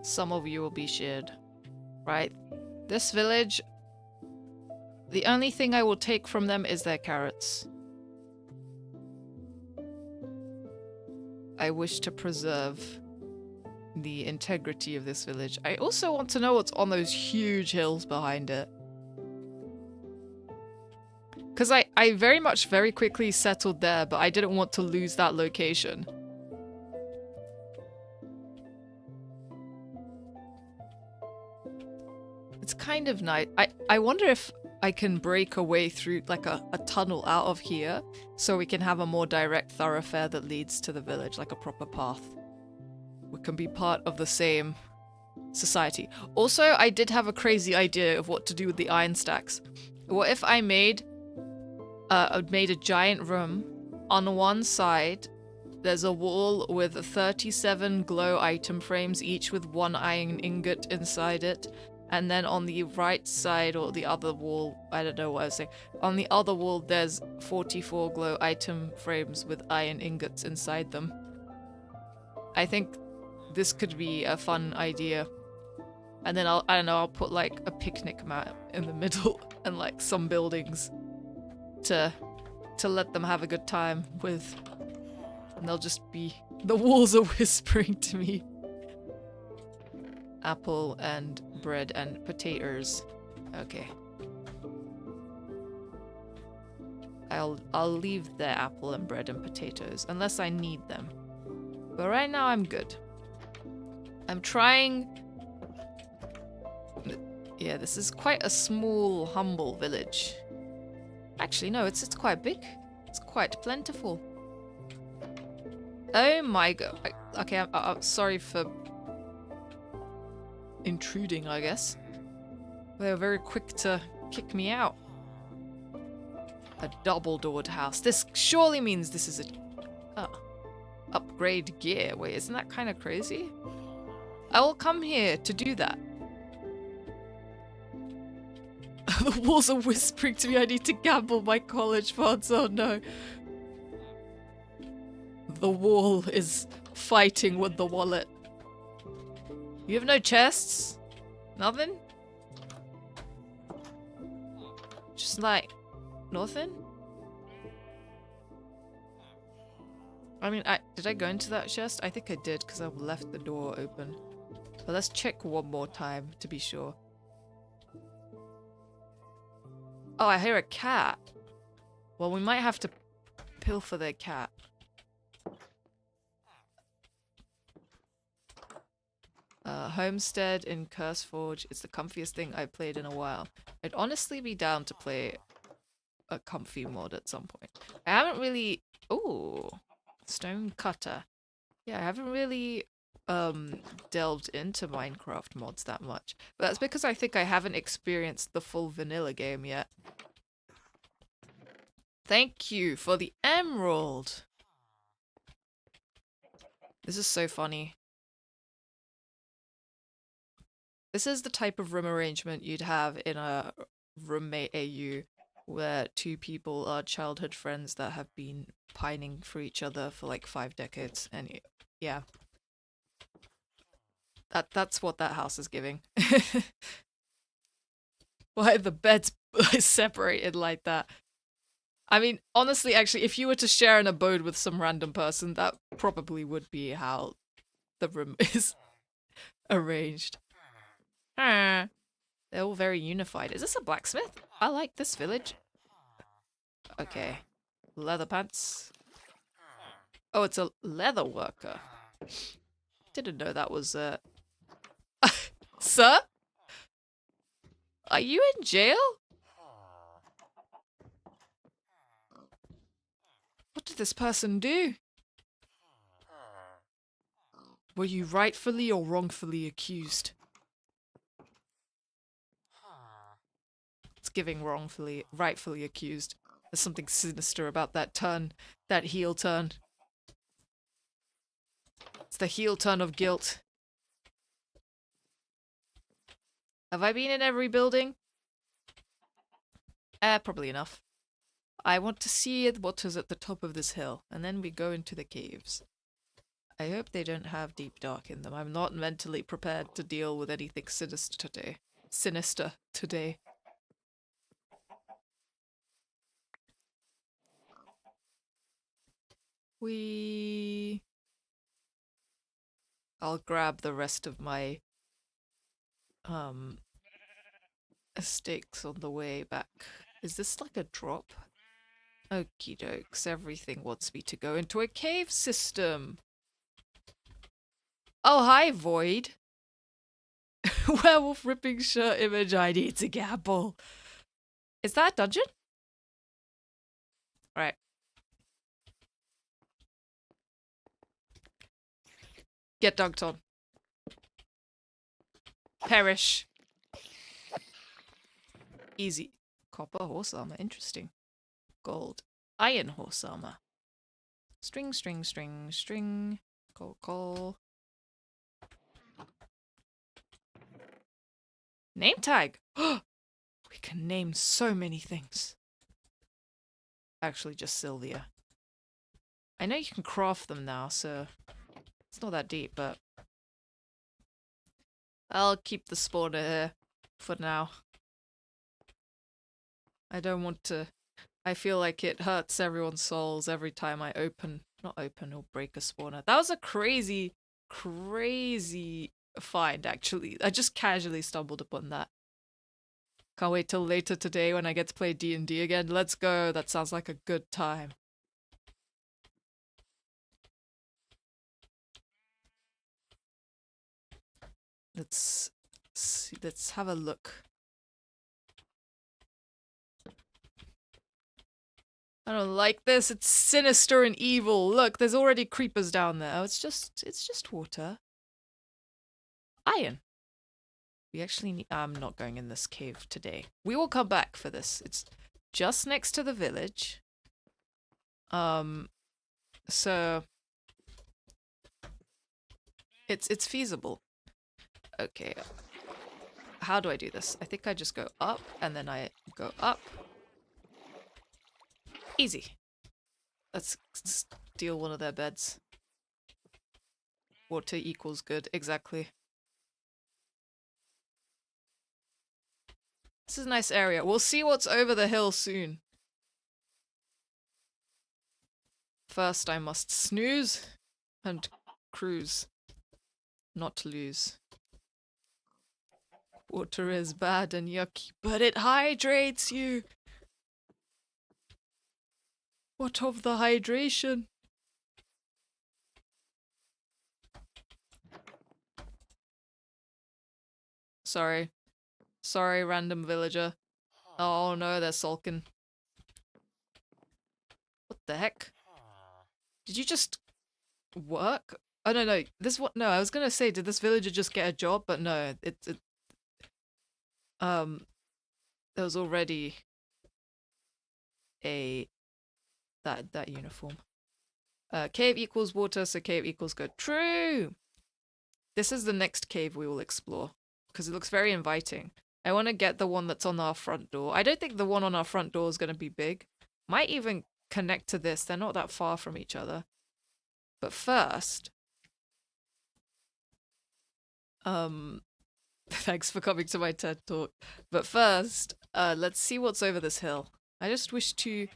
Some of you will be shared. Right. This village, the only thing I will take from them is their carrots. I wish to preserve the integrity of this village. I also want to know what's on those huge hills behind it. Because I very quickly settled there, but I didn't want to lose that location. It's kind of nice. I wonder if I can break a way through, like a tunnel out of here, so we can have a more direct thoroughfare that leads to the village, like a proper path. We can be part of the same society. Also, I did have a crazy idea of what to do with the iron stacks. What if I made a giant room? On one side, there's a wall with 37 glow item frames, each with 1 iron ingot inside it. And then on the right side, or the other wall, I don't know what I was saying. On the other wall, there's 44 glow item frames with iron ingots inside them. I think this could be a fun idea. And then I don't know, I'll put like a picnic mat in the middle and like some buildings to let them have a good time with. And they'll just be The walls are whispering to me. Apple and bread and potatoes. Okay. I'll leave the apple and bread and potatoes unless I need them. But right now I'm good. I'm trying. Yeah, this is quite a small, humble village. Actually, no, it's quite big. It's quite plentiful. Oh my god. Okay, I'm sorry for intruding, I guess. They were very quick to kick me out. A double-doored house. This surely means this is a upgrade gear. Wait, isn't that kind of crazy? I will come here to do that. The walls are whispering to me I need to gamble my college funds. Oh no. The wall is fighting with the wallet. You have no chests? Nothing? Just like nothing? I mean, did I go into that chest? I think I did because I left the door open. But let's check one more time to be sure. Oh, I hear a cat. Well, we might have to pilfer their cat. Homestead in Curseforge. It's the comfiest thing I've played in a while. I'd honestly be down to play a comfy mod at some point. I haven't really... Ooh. Stone cutter. Yeah, I haven't really delved into Minecraft mods that much. But that's because I think I haven't experienced the full vanilla game yet. Thank you for the emerald! This is so funny. This is the type of room arrangement you'd have in a roommate AU where two people are childhood friends that have been pining for each other for like 5 decades. And yeah. That's what that house is giving. Why are the beds separated like that? I mean, honestly, actually, if you were to share an abode with some random person, that probably would be how the room is arranged. They're all very unified. Is this a blacksmith? I like this village. Okay. Leather pants. Oh, it's a leather worker. Didn't know that was Sir? Are you in jail? What did this person do? Were you rightfully or wrongfully accused? It's giving rightfully accused. There's something sinister about that turn, that heel turn. It's the heel turn of guilt. Have I been in every building? Probably enough. I want to see what is at the top of this hill, and then we go into the caves. I hope they don't have deep dark in them. I'm not mentally prepared to deal with anything sinister today. I'll grab the rest of my stakes on the way back. Is this like a drop? Okie dokes, everything wants me to go into a cave system. Oh, hi, Void. Werewolf ripping shirt image, I need to gamble. Is that a dungeon? Right. Get dunked on. Perish. Easy. Copper horse armor, interesting. Gold. Iron horse armor. String, string, string, string. Coal. Name tag! We can name so many things. Actually, just Sylvia. I know you can craft them now, so it's not that deep, but I'll keep the spawner here for now. I don't want to... I feel like it hurts everyone's souls every time I open Not open or break a spawner. That was a crazy, crazy find, actually. I just casually stumbled upon that. Can't wait till later today when I get to play D&D again. Let's go. That sounds like a good time. Let's see. Let's have a look. I don't like this. It's sinister and evil. Look, there's already creepers down there. Oh, it's just water. Iron. We actually need... I'm not going in this cave today. We will come back for this. It's just next to the village. So it's feasible. Okay. How do I do this? I think I just go up and then I go up. Easy. Let's steal one of their beds. Water equals good. Exactly. This is a nice area. We'll see what's over the hill soon. First, I must snooze and cruise. Not lose. Water is bad and yucky, but it hydrates you. What of the hydration? Sorry. Sorry, random villager. Oh no, they're sulking. What the heck? Did you just work? Oh no, this what? No, I was gonna say, did this villager just get a job? But no, there was already a that uniform. Cave equals water, so cave equals good. True. This is the next cave we will explore because it looks very inviting. I want to get the one that's on our front door. I don't think the one on our front door is going to be big. Might even connect to this. They're not that far from each other. But first, thanks for coming to my TED Talk. But first, let's see what's over this hill. I just wish to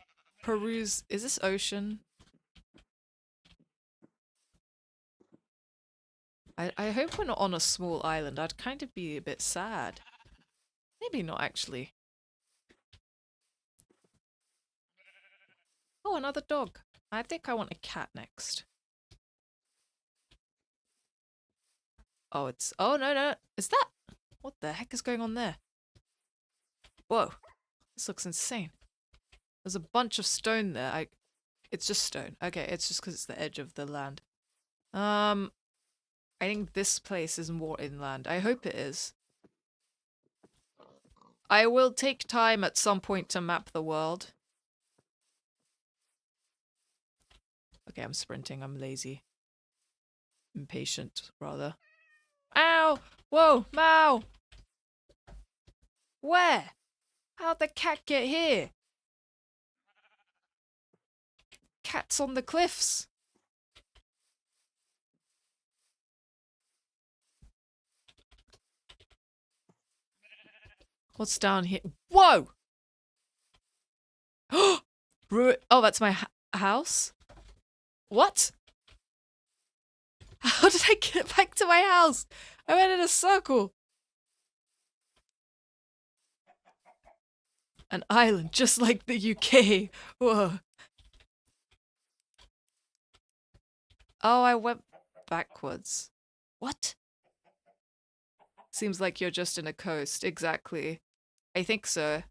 peruse. Is this ocean? I hope we're not on a small island. I'd kind of be a bit sad. Maybe not, actually. Oh, another dog. I think I want a cat next. Oh, it's... Oh, no. Is that... What the heck is going on there? Whoa. This looks insane. There's a bunch of stone there. It's just stone. Okay, it's just because it's the edge of the land. I think this place is more inland. I hope it is. I will take time at some point to map the world. Okay, I'm sprinting. I'm lazy. Impatient, rather. Ow! Whoa! Mao! Where? How'd the cat get here? Cat's on the cliffs. What's down here? Whoa! Oh, that's my house? What? How did I get back to my house? I went in a circle. An island just like the UK. Whoa. Oh, I went backwards. What? Seems like you're just in a coast. Exactly. I think so.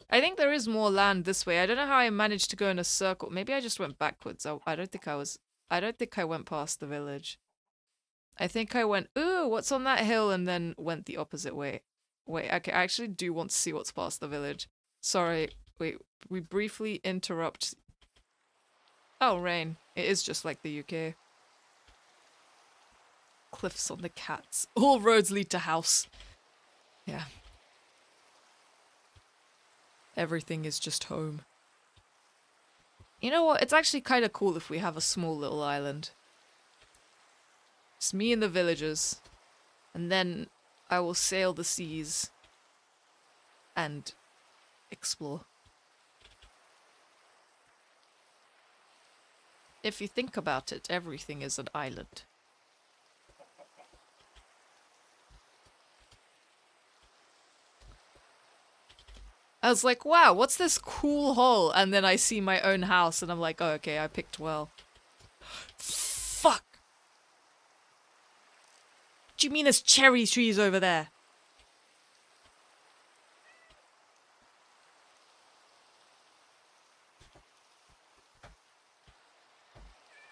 I think there is more land this way. I don't know how I managed to go in a circle. Maybe I just went backwards. I don't think I went past the village. I think I went, ooh, what's on that hill? And then went the opposite way. Wait, okay, I actually do want to see what's past the village. Sorry, wait, we briefly interrupt. Oh, rain. It is just like the UK. Cliffs on the cats. All roads lead to house. Yeah. Everything is just home. You know what? It's actually kind of cool if we have a small little island. It's me and the villagers. And then I will sail the seas and explore. If you think about it, everything is an island. I was like, wow, what's this cool hole? And then I see my own house and I'm like, oh, okay, I picked well. Fuck! What do you mean there's cherry trees over there?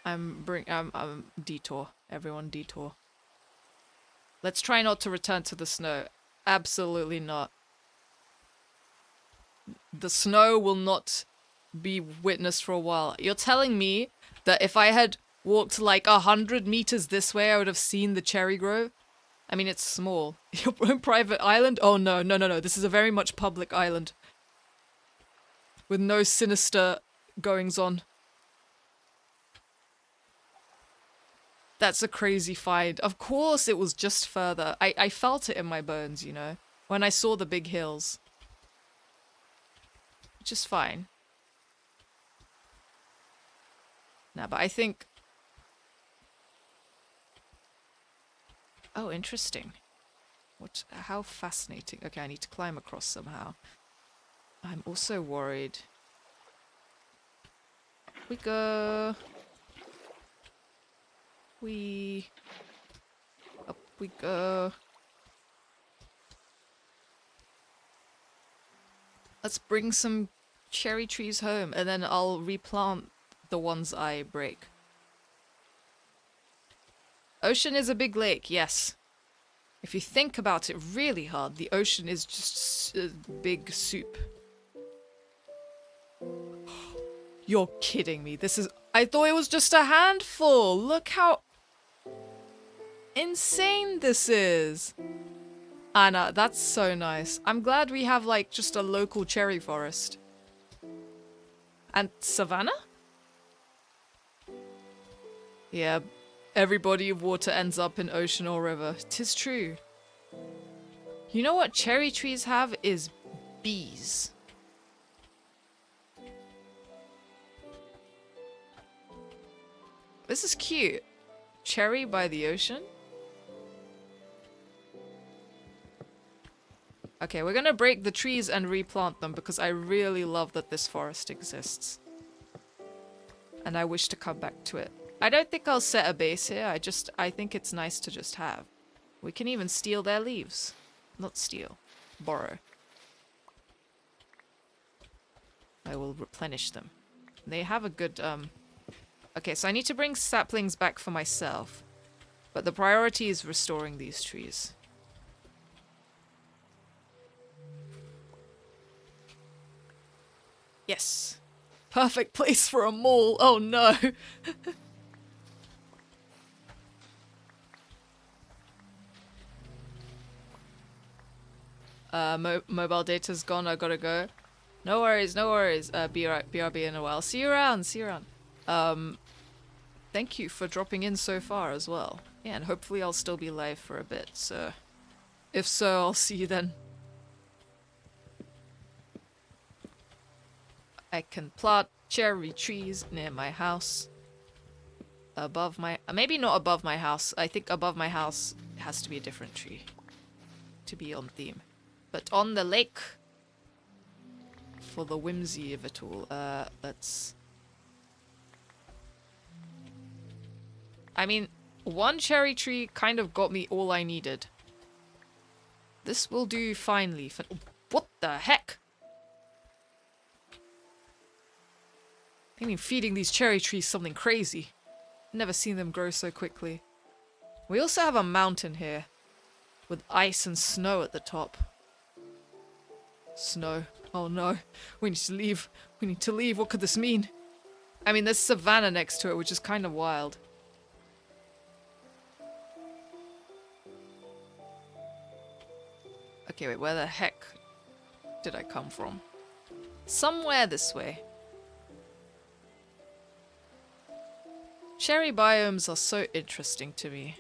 I'm detour. Everyone detour. Let's try not to return to the snow. Absolutely not. The snow will not be witnessed for a while. You're telling me that if I had walked like 100 meters this way, I would have seen the cherry grove? I mean, it's small. Your own private island? Oh no, no, no, no. This is a very much public island. With no sinister goings on. That's a crazy find. Of course it was just further. I felt it in my bones, you know, when I saw the big hills. Which is fine. Nah, but I think... Oh, interesting. What? How fascinating. Okay, I need to climb across somehow. I'm also worried. We go... Up we go. Let's bring some cherry trees home and then I'll replant the ones I break. Ocean is a big lake, yes. If you think about it really hard, the ocean is just a big soup. You're kidding me. This is... I thought it was just a handful. Look how insane this is. Anna, that's so nice. I'm glad we have like just a local cherry forest. And savannah? Yeah, every body of water ends up in ocean or river. 'Tis true. You know what cherry trees have is bees. This is cute. Cherry by the ocean. Okay, we're gonna break the trees and replant them because I really love that this forest exists. And I wish to come back to it. I don't think I'll set a base here, I think it's nice to just have. We can even steal their leaves. Not steal. Borrow. I will replenish them. They have a good, Okay, so I need to bring saplings back for myself. But the priority is restoring these trees. Yes. Perfect place for a mall. Oh no. Mobile data's gone. I gotta go. No worries, no worries. BRB in a while. See you around. See you around. Thank you for dropping in so far as well. Yeah, and hopefully I'll still be live for a bit. So, if so, I'll see you then. I can plant cherry trees near my house. Above my... maybe not above my house. I think above my house has to be a different tree. To be on theme. But on the lake... for the whimsy of it all. Let's... I mean, one cherry tree kind of got me all I needed. This will do finely for... What the heck? I mean, feeding these cherry trees something crazy. Never seen them grow so quickly. We also have a mountain here. With ice and snow at the top. Snow. Oh no. We need to leave. We need to leave. What could this mean? I mean, there's savannah next to it, which is kind of wild. Okay, wait, where the heck did I come from? Somewhere this way. Cherry biomes are so interesting to me.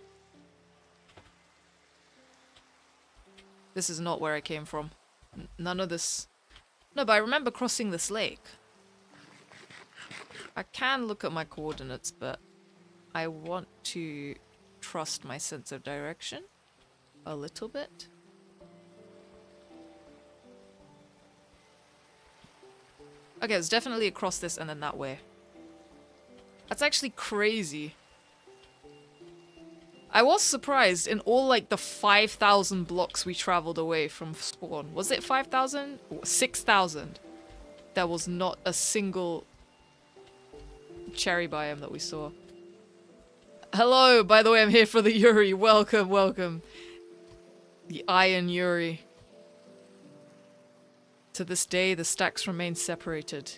This is not where I came from. None of this... No, but I remember crossing this lake. I can look at my coordinates, but I want to trust my sense of direction a little bit. Okay, it's definitely across this and then that way. That's actually crazy. I was surprised in all like the 5,000 blocks we traveled away from spawn. Was it 5,000? 6,000. There was not a single cherry biome that we saw. Hello, by the way, I'm here for the Yuri. Welcome, welcome. The Iron Yuri. To this day, the stacks remain separated.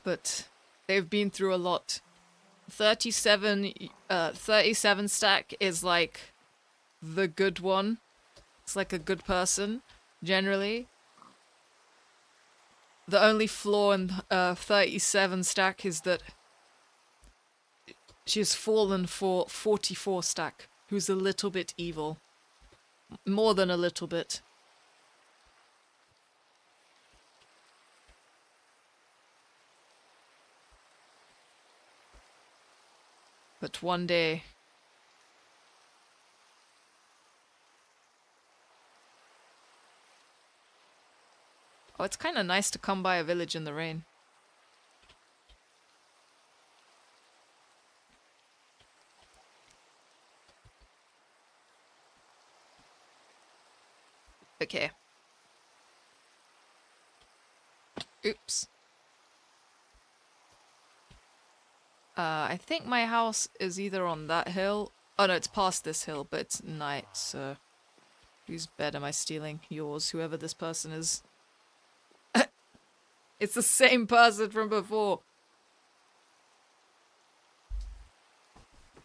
But they've been through a lot. 37 stack is like the good one. It's like a good person, generally. The only flaw in 37 stack is that she's fallen for 44 stack, who's a little bit evil. More than a little bit. But one day... Oh, it's kind of nice to come by a village in the rain. Okay. Oops. I think my house is either on that hill. Oh no, it's past this hill, but it's night, so... Whose bed am I stealing? Yours, whoever this person is. It's the same person from before.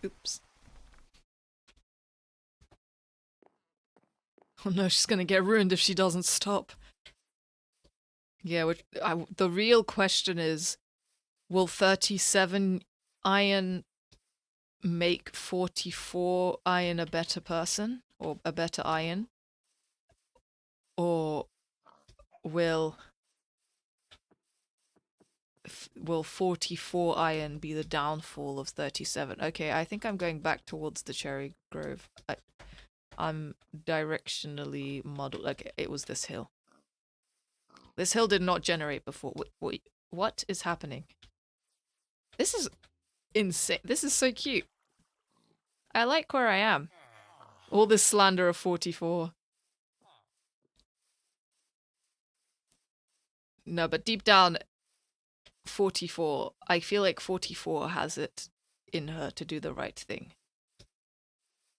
Oops. Oh no, she's gonna get ruined if she doesn't stop. Yeah, the real question is, will 37 iron make 44 iron a better person? Or a better iron? Or will 44 iron be the downfall of 37? Okay, I think I'm going back towards the cherry grove. I'm directionally muddled. Okay, it was this hill. This hill did not generate before. Wait, what is happening? This is insane. This is so cute. I like where I am. All this slander of 44. No, but deep down, 44, I feel like 44 has it in her to do the right thing.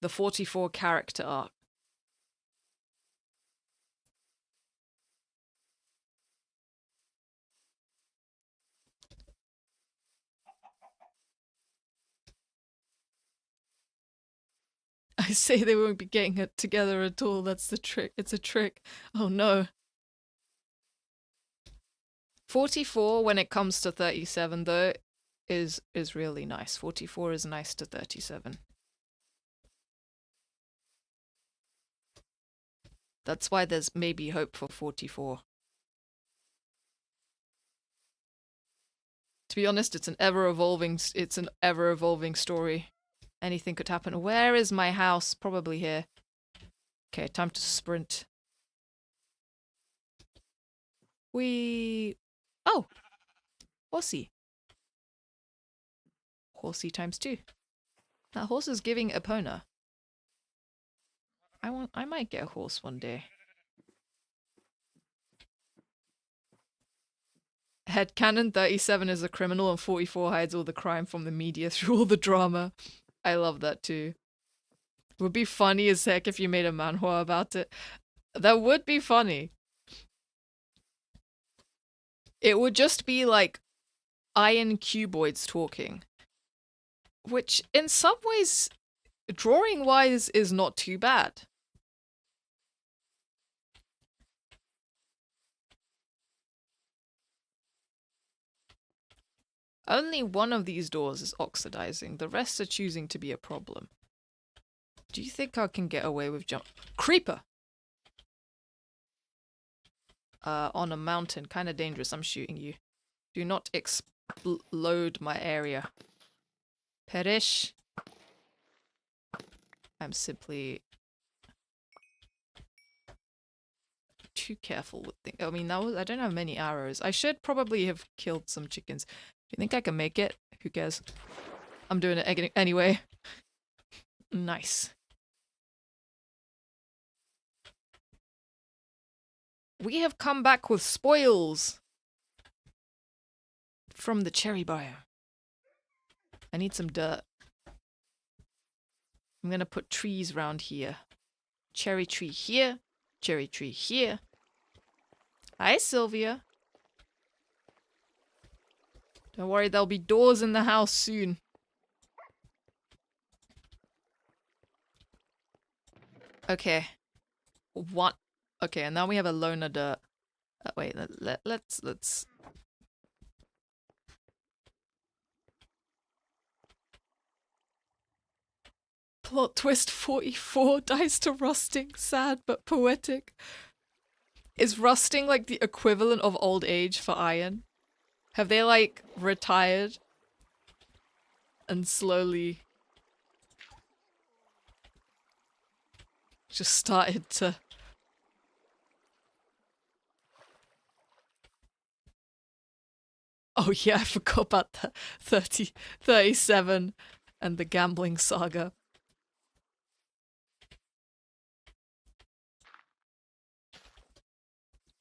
The 44 character arc. I say they won't be getting it together at all. That's the trick. It's a trick. Oh no. 44 when it comes to 37 though is really nice. 44 is nice to 37. That's why there's maybe hope for 44. To be honest, it's an ever-evolving story. Anything could happen. Where is my house? Probably here. Okay, time to sprint. Oh! Horsey. Horsey times 2. That horse is giving Epona. I might get a horse one day. Headcanon 37 is a criminal and 44 hides all the crime from the media through all the drama. I love that too. It would be funny as heck if you made a manhwa about it. That would be funny. It would just be like iron cuboids talking. Which, in some ways, drawing-wise, is not too bad. Only one of these doors is oxidizing. The rest are choosing to be a problem. Do you think I can get away with jump? Creeper! on a mountain. Kind of dangerous. I'm shooting you. Do not explode my area. Perish. I'm simply too careful with things. I mean, I don't have many arrows. I should probably have killed some chickens. Do you think I can make it? Who cares? I'm doing it anyway. Nice. We have come back with spoils from the cherry biome. I need some dirt. I'm gonna put trees around here. Cherry tree here. Cherry tree here. Hi, Sylvia. Don't worry, there'll be doors in the house soon. Okay. What? Okay, and now we have a loner dirt. Wait, let's... Plot twist 44 dies to rusting. Sad but poetic. Is rusting like the equivalent of old age for iron? Have they like retired and slowly just started to... Oh yeah, I forgot about the 37 and the gambling saga.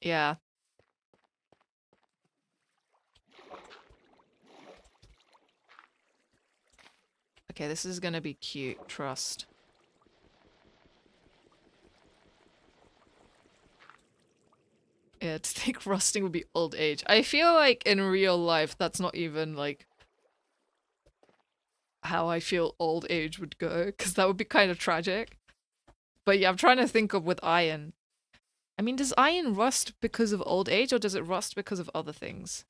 Yeah. Okay, this is gonna be cute, trust. Yeah, to think rusting would be old age. I feel like in real life that's not even like how I feel old age would go, because that would be kind of tragic. But yeah, I'm trying to think of with iron. I mean, does iron rust because of old age, or does it rust because of other things?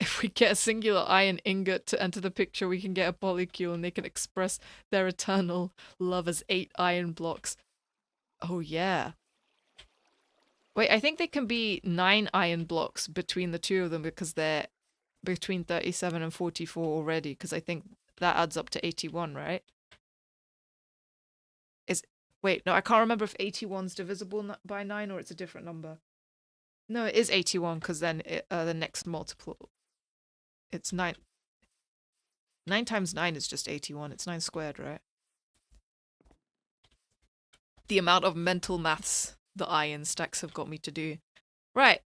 If we get a singular iron ingot to enter the picture, we can get a polycule and they can express their eternal love as 8 iron blocks. Oh yeah. Wait, I think they can be 9 iron blocks between the two of them because they're between 37 and 44 already, because I think that adds up to 81, right? Wait, no, I can't remember if 81's divisible by 9 or it's a different number. No, it is 81 because then the next multiple, it's 9. 9 times 9 is just 81. It's 9 squared, right? The amount of mental maths the iron stacks have got me to do. Right,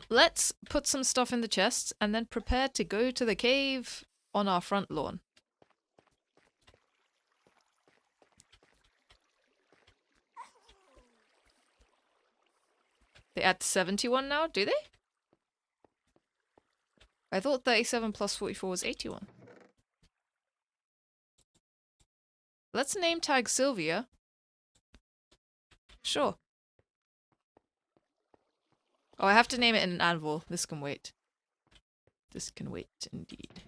let's put some stuff in the chests and then prepare to go to the cave on our front lawn. They add 71 now, do they? I thought 37 plus 44 was 81. Let's name tag Sylvia. Sure. Oh, I have to name it in an anvil. This can wait. This can wait, indeed.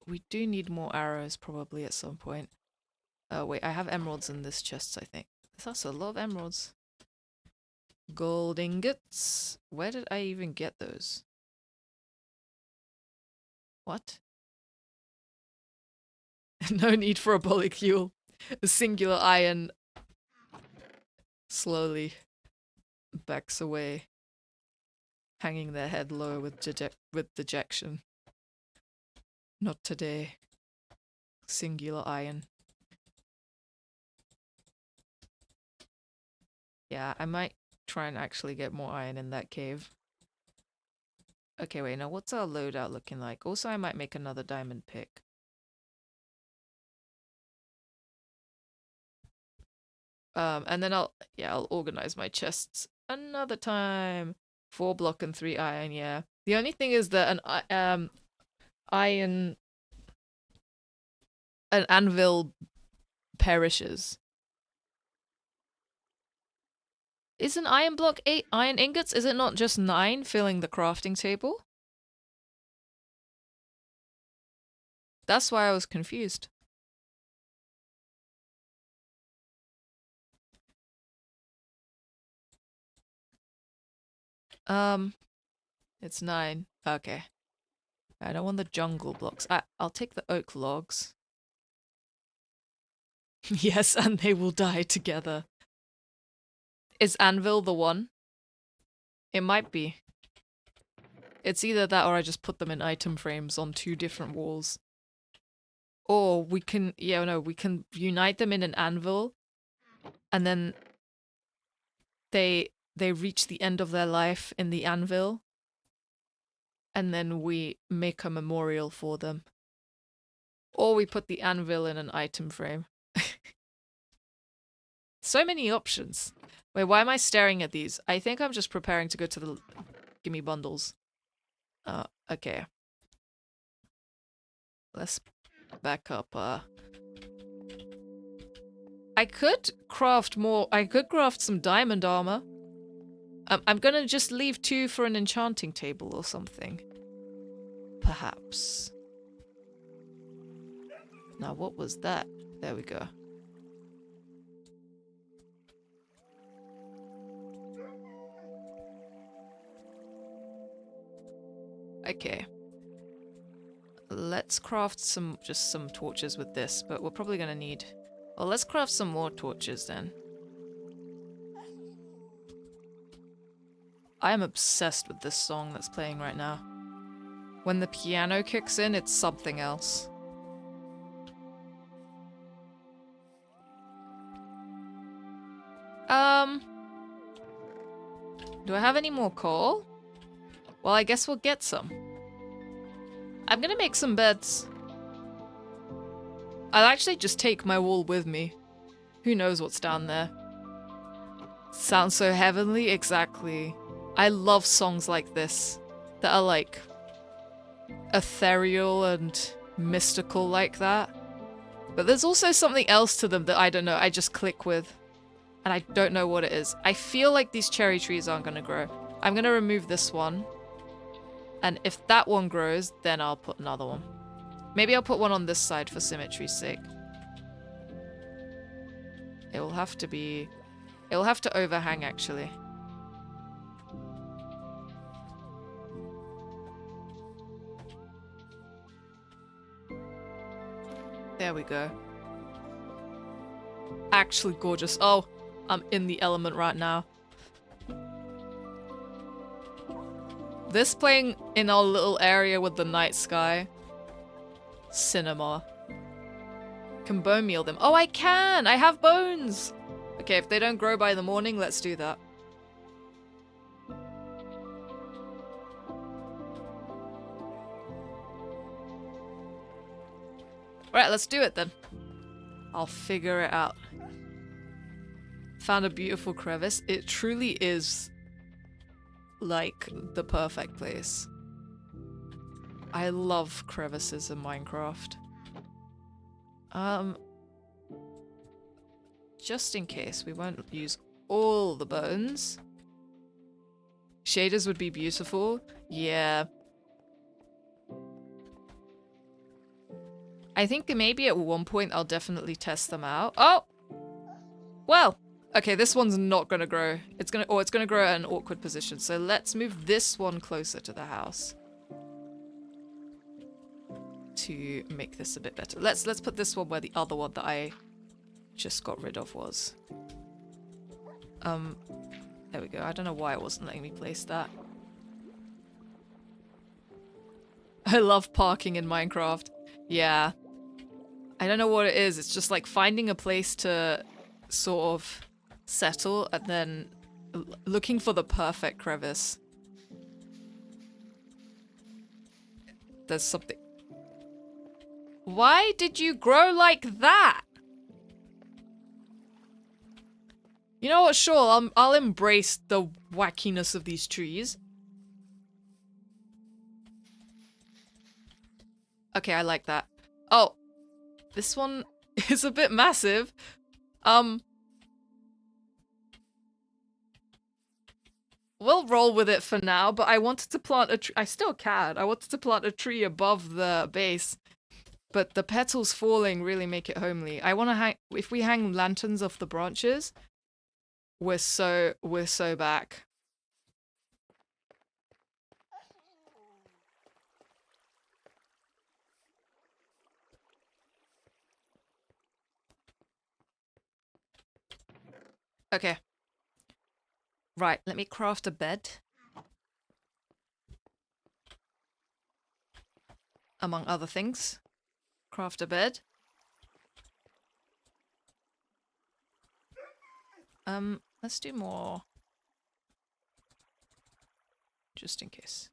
We do need more arrows probably at some point. Oh wait, I have emeralds in this chest, I think. There's also a lot of emeralds. Gold ingots. Where did I even get those? What? No need for a polycule. A singular iron slowly backs away, hanging their head low with dejection. Not today. Singular iron. Yeah, I might try and actually get more iron in that cave. Okay, wait, now what's our loadout looking like? Also, I might make another diamond pick. And then I'll organize my chests another time. 4 block and 3 iron, yeah. The only thing is that an anvil perishes. Is an iron block 8 iron ingots? Is it not just 9 filling the crafting table? That's why I was confused. It's 9. Okay. I don't want the jungle blocks. I'll take the oak logs. Yes, and they will die together. Is anvil the one? It might be. It's either that or I just put them in item frames on 2 different walls. Or we can, yeah, no, we can unite them in an anvil, and then they reach the end of their life in the anvil, and then we make a memorial for them. Or we put the anvil in an item frame. So many options. Wait, why am I staring at these? I think I'm just preparing to go to the gimme bundles. Okay. Let's back up. I could craft more. I could craft some diamond armor. I'm gonna just leave 2 for an enchanting table or something. Perhaps. Now, what was that? There we go. Okay. Let's craft just some torches with this, but we're probably gonna need... Well, let's craft some more torches then. I am obsessed with this song that's playing right now. When the piano kicks in, it's something else. Do I have any more coal? Well, I guess we'll get some. I'm gonna make some beds. I'll actually just take my wool with me. Who knows what's down there? Sounds so heavenly, exactly. I love songs like this that are like ethereal and mystical like that. But there's also something else to them that I don't know, I just click with. And I don't know what it is. I feel like these cherry trees aren't gonna grow. I'm gonna remove this one. And if that one grows, then I'll put another one. Maybe I'll put one on this side for symmetry's sake. It will have to be... It will have to overhang, actually. There we go. Actually gorgeous. Oh, I'm in the element right now. This playing in our little area with the night sky. Cinema. Can bone meal them. Oh, I can! I have bones! Okay, if they don't grow by the morning, let's do that. Alright, let's do it then. I'll figure it out. Found a beautiful crevice. It truly is like the perfect place. I love crevices in Minecraft. Just in case we won't use all the bones. Shaders would be beautiful. Yeah. I think maybe at one point I'll definitely test them out. Oh! Well, okay, this one's not gonna grow. It's gonna grow at an awkward position. So let's move this one closer to the house to make this a bit better. Let's put this one where the other one that I just got rid of was. There we go. I don't know why it wasn't letting me place that. I love parking in Minecraft. Yeah. I don't know what it is. It's just like finding a place to sort of settle and then looking for the perfect crevice. There's something. Why did you grow like that? You know what? Sure, I'll embrace the wackiness of these trees. Okay, I like that. Oh, this one is a bit massive. We'll roll with it for now, but I wanted to plant a tree. I still can. I wanted to plant a tree above the base, but the petals falling really make it homely. I want to hang. If we hang lanterns off the branches, we're so back. Okay. Right, let me craft a bed. Among other things. Craft a bed. Let's do more. Just in case.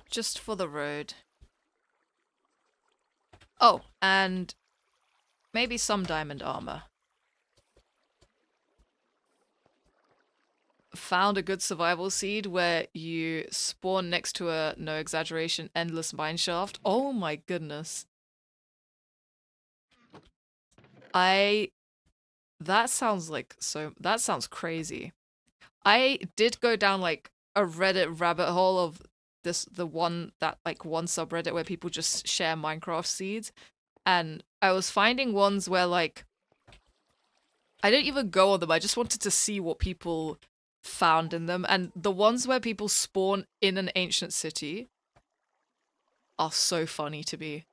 Just for the road. Oh, and maybe some diamond armor. Found a good survival seed where you spawn next to a, no exaggeration, endless mine shaft. Oh my goodness. That sounds like that sounds crazy. I did go down like a Reddit rabbit hole of one subreddit where people just share Minecraft seeds, and I was finding ones where like I didn't even go on them. I just wanted to see what people found in them, and the ones where people spawn in an ancient city are so funny to me.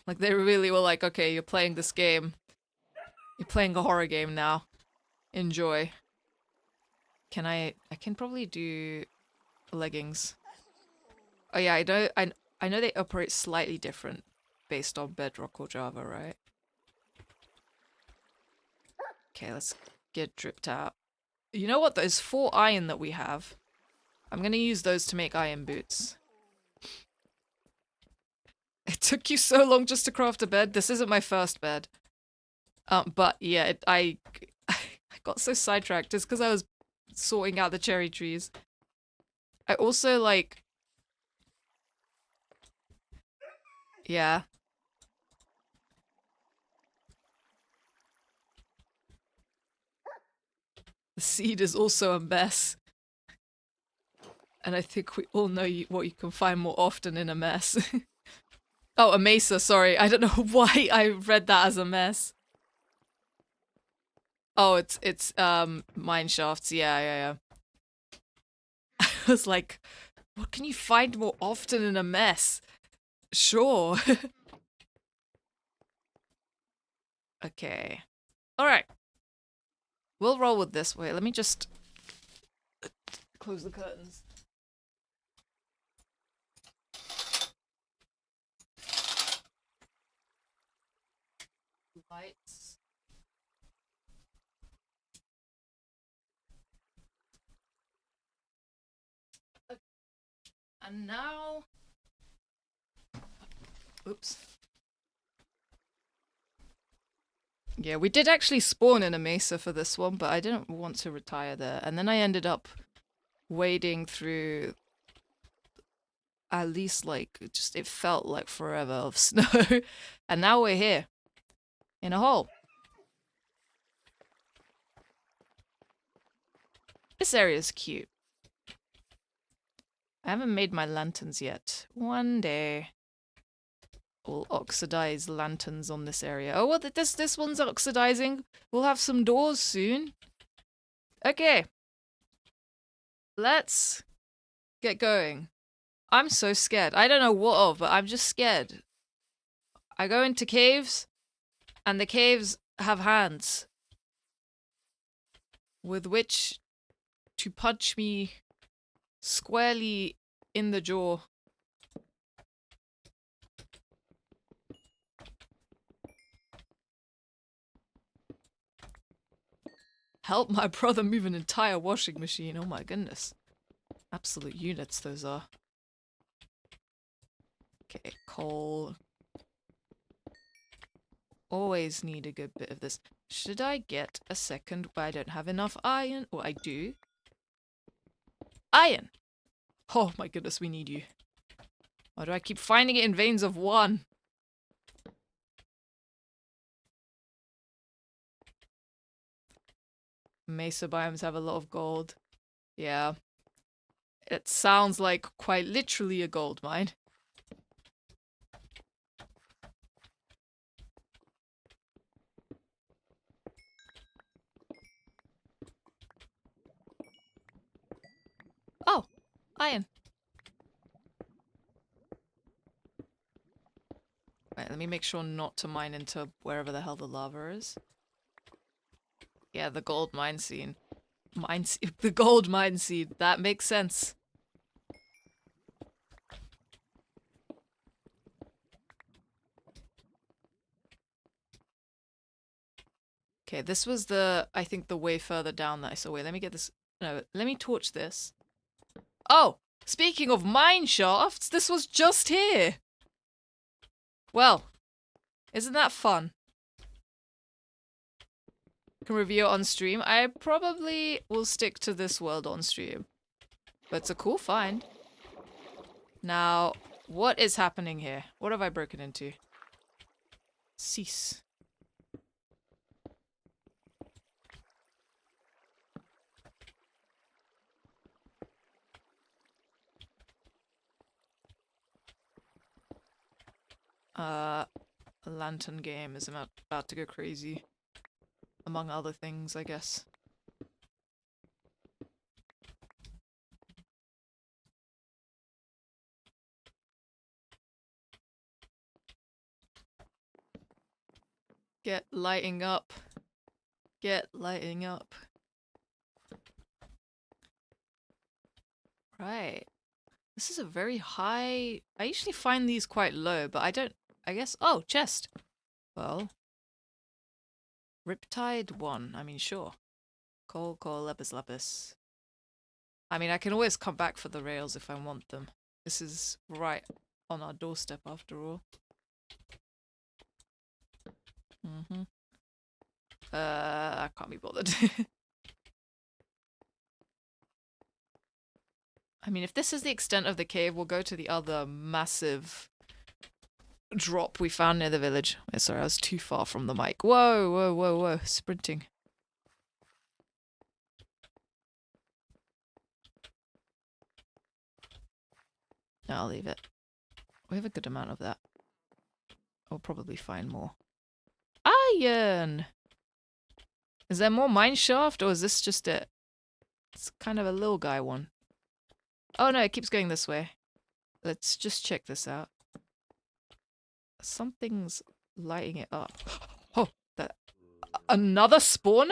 Like they really were like, okay, you're playing this game. You're playing a horror game now. Enjoy. I can probably do leggings. Oh yeah, I know they operate slightly different based on Bedrock or Java, right? Okay, let's get dripped out. You know what? There's 4 iron that we have. I'm gonna use those to make iron boots. It took you so long just to craft a bed. This isn't my first bed. But yeah, I got so sidetracked just because I was sorting out the cherry trees. I also like, yeah. The seed is also a mess. And I think we all know what you can find more often in a mess. Oh, a mesa, sorry. I don't know why I read that as a mess. Oh, it's mine shafts. Yeah. I was like, what can you find more often in a mess? Sure. Okay. All right. We'll roll with this way. Let me just close the curtains. Lights. Okay. And now... Oops. Yeah, we did actually spawn in a mesa for this one, but I didn't want to retire there. And then I ended up wading through at least like, just it felt like forever of snow. And now we're here in a hole. This area is cute. I haven't made my lanterns yet. One day we'll oxidize lanterns on this area. Oh, well, this one's oxidizing. We'll have some doors soon. Okay. Let's get going. I'm so scared. I don't know what of, but I'm just scared. I go into caves, and the caves have hands with which to punch me squarely in the jaw. Help my brother move an entire washing machine. Oh my goodness. Absolute units those are. Okay, coal. Always need a good bit of this. Should I get a second where I don't have enough iron? Well, I do. Iron! Oh my goodness, we need you. Why do I keep finding it in veins of 1? Mesa biomes have a lot of gold. Yeah. It sounds like quite literally a gold mine. iron. Right, let me make sure not to mine into wherever the hell the lava is. Yeah, the gold mine scene. The gold mine seed. That makes sense. Okay, this was I think the way further down that I saw. Wait, let me get this. No, let me torch this. Oh, speaking of mine shafts, this was just here. Well, isn't that fun? Can review it on stream. I probably will stick to this world on stream. But it's a cool find. Now, what is happening here? What have I broken into? Cease. A lantern game is about to go crazy. Among other things, I guess. Get lighting up. Get lighting up. Right. This is a very high... I usually find these quite low, but I don't... I guess... Oh, chest. Well... Riptide 1. I mean, sure. Coal, lapis. I mean, I can always come back for the rails if I want them. This is right on our doorstep after all. I can't be bothered. I mean, if this is the extent of the cave, we'll go to the other massive drop we found near the village. Oh, sorry, I was too far from the mic. Whoa. Sprinting. No, I'll leave it. We have a good amount of that. I'll probably find more. Iron! Is there more mine shaft, or is this just it? It's kind of a little guy one. Oh no, it keeps going this way. Let's just check this out. Something's lighting it up. Oh, another spawner?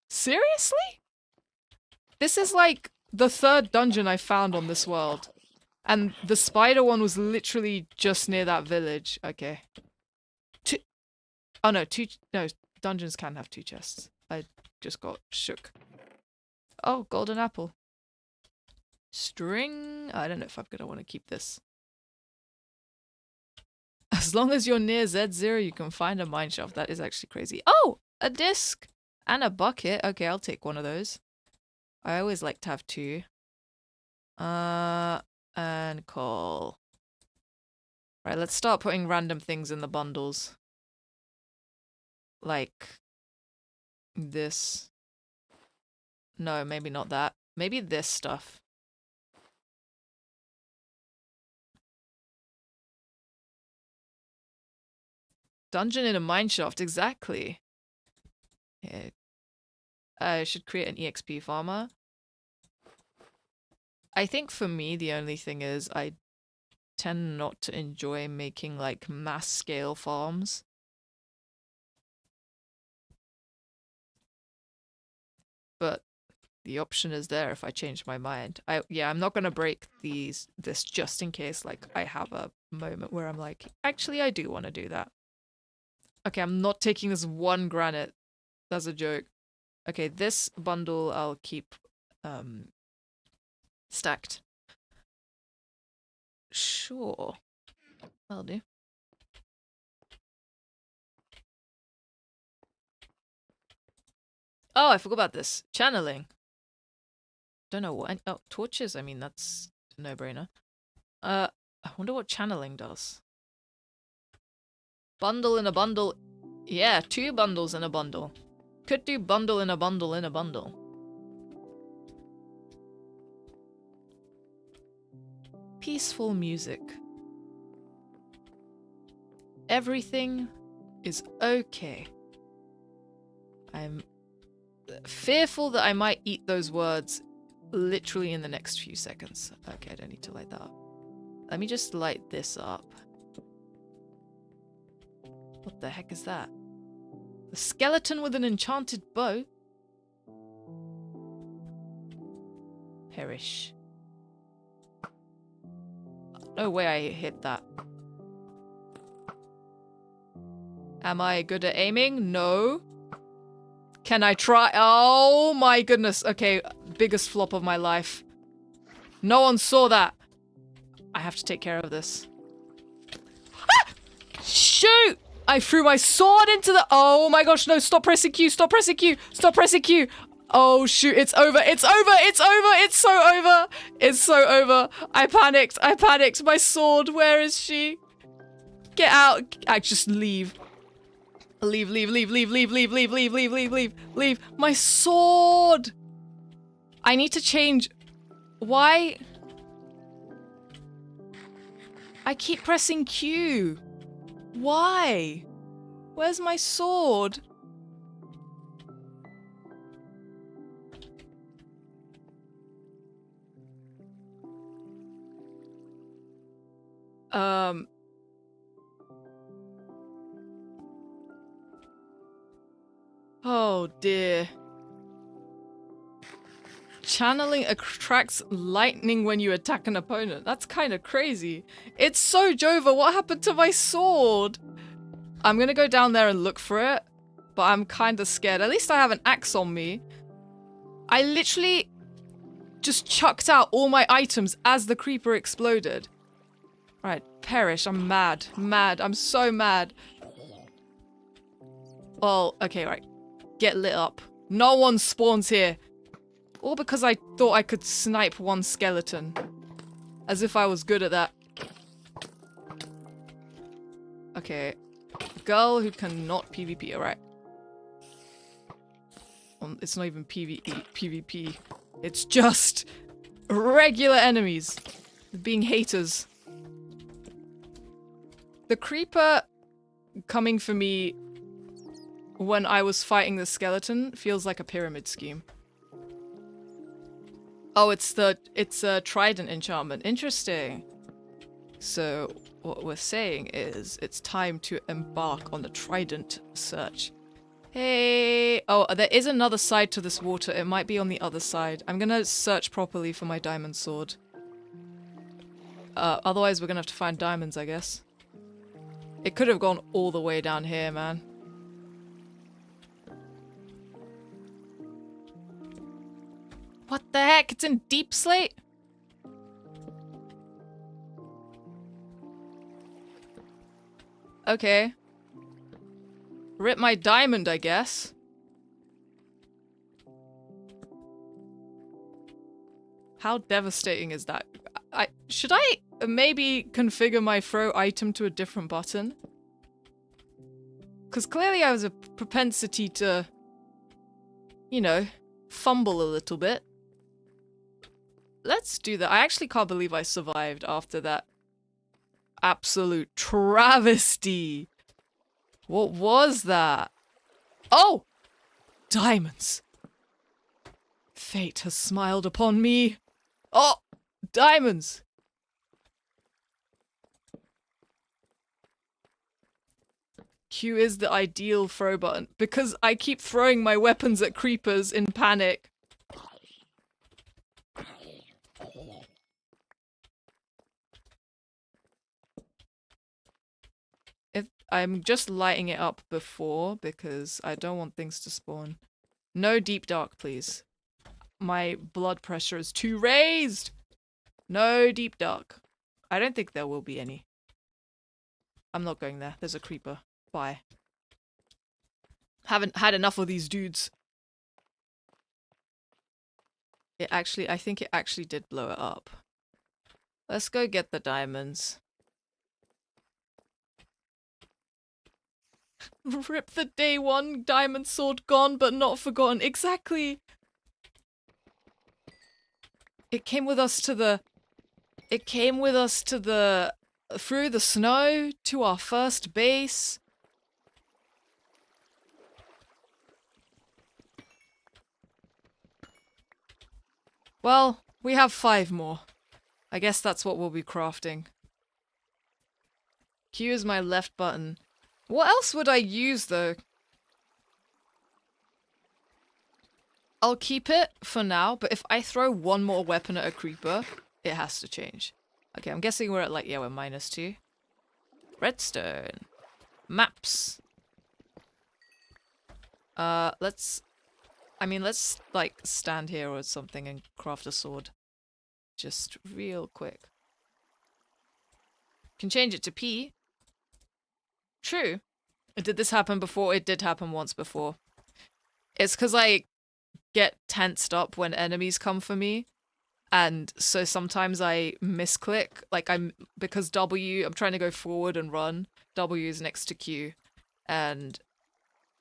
Seriously? This is like the third dungeon I found on this world. And the spider one was literally just near that village. Okay. Oh no, no, dungeons can have 2 chests. I just got shook. Oh, golden apple. String. I don't know if I'm gonna want to keep this. As long as you're near Z0, you can find a mine shaft. That is actually crazy. Oh, a disc and a bucket. Okay, I'll take one of those. I always like to have 2. And coal. Right, let's start putting random things in the bundles. Like this. No, maybe not that. Maybe this stuff. Dungeon in a mineshaft, exactly. Yeah. I should create an EXP farmer. I think for me, the only thing is I tend not to enjoy making like mass scale farms. But the option is there if I change my mind. I'm not gonna break this just in case like I have a moment where I'm like, actually I do want to do that. Okay, I'm not taking this 1 granite. That's a joke. Okay, this bundle I'll keep stacked. Sure. That'll do. Oh, I forgot about this. Channeling. Don't know what. Oh, torches. I mean, that's a no-brainer. I wonder what channeling does. Bundle in a bundle. Yeah, 2 bundles in a bundle. Could do bundle in a bundle in a bundle. Peaceful music. Everything is okay. I'm fearful that I might eat those words literally in the next few seconds. Okay, I don't need to light that up. Let me just light this up. What the heck is that? A skeleton with an enchanted bow? Perish. No way I hit that. Am I good at aiming? No. Can I try? Oh my goodness. Okay, biggest flop of my life. No one saw that. I have to take care of this. Ah! Shoot! I threw my sword into the... Oh my gosh, no, stop pressing Q, stop pressing Q, stop pressing Q. Oh shoot, it's over, it's over, it's over, it's so over. It's so over. I panicked, my sword, where is she? Get out, just leave. Leave, leave, leave, leave, leave, leave, leave, leave, leave, leave, leave, leave. My sword! I need to change... Why? I keep pressing Q. Why? Where's my sword? Oh dear. Channeling attracts lightning when you attack an opponent. That's kind of crazy. It's so Jova. What happened to my sword? I'm gonna go down there and look for it, but I'm kind of scared. At least I have an axe on me. I literally just chucked out all my items as the creeper exploded. Right, perish. I'm mad. Mad. I'm so mad. Well, okay, right. Get lit up. No one spawns here. All because I thought I could snipe one skeleton. As if I was good at that. Okay. Girl who cannot PvP, alright. It's not even PvP. It's just regular enemies. Being haters. The creeper coming for me when I was fighting the skeleton feels like a pyramid scheme. Oh, it's a trident enchantment. Interesting. So what we're saying is it's time to embark on the trident search. Hey, oh, there is another side to this water. It might be on the other side. I'm gonna search properly for my diamond sword. Otherwise we're gonna have to find diamonds, I guess. It could have gone all the way down here, man. What the heck? It's in deep slate? Okay. Rip my diamond, I guess. How devastating is that? Should I maybe configure my throw item to a different button? Because clearly I have a propensity to, you know, fumble a little bit. Let's do that. I actually can't believe I survived after that absolute travesty. What was that? Oh! Diamonds. Fate has smiled upon me. Oh! Diamonds. Q is the ideal throw button because I keep throwing my weapons at creepers in panic. I'm just lighting it up before because I don't want things to spawn. No deep dark, please. My blood pressure is too raised. No deep dark. I don't think there will be any. I'm not going there. There's a creeper. Bye. Haven't had enough of these dudes. I think it actually did blow it up. Let's go get the diamonds. Rip the day one diamond sword gone but not forgotten. Exactly. It came with us to the... through the snow to our first base. Well, we have 5 more. I guess that's what we'll be crafting. Q is my left button. What else would I use, though? I'll keep it for now, but if I throw one more weapon at a creeper, it has to change. Okay, I'm guessing we're at, like, yeah, we're -2. Redstone. Maps. Let's... I mean, let's, like, stand here or something and craft a sword. Just real quick. Can change it to P. True. Did this happen before? It did happen once before. It's because I get tensed up when enemies come for me. And so sometimes I misclick. Like, because W, I'm trying to go forward and run. W is next to Q. And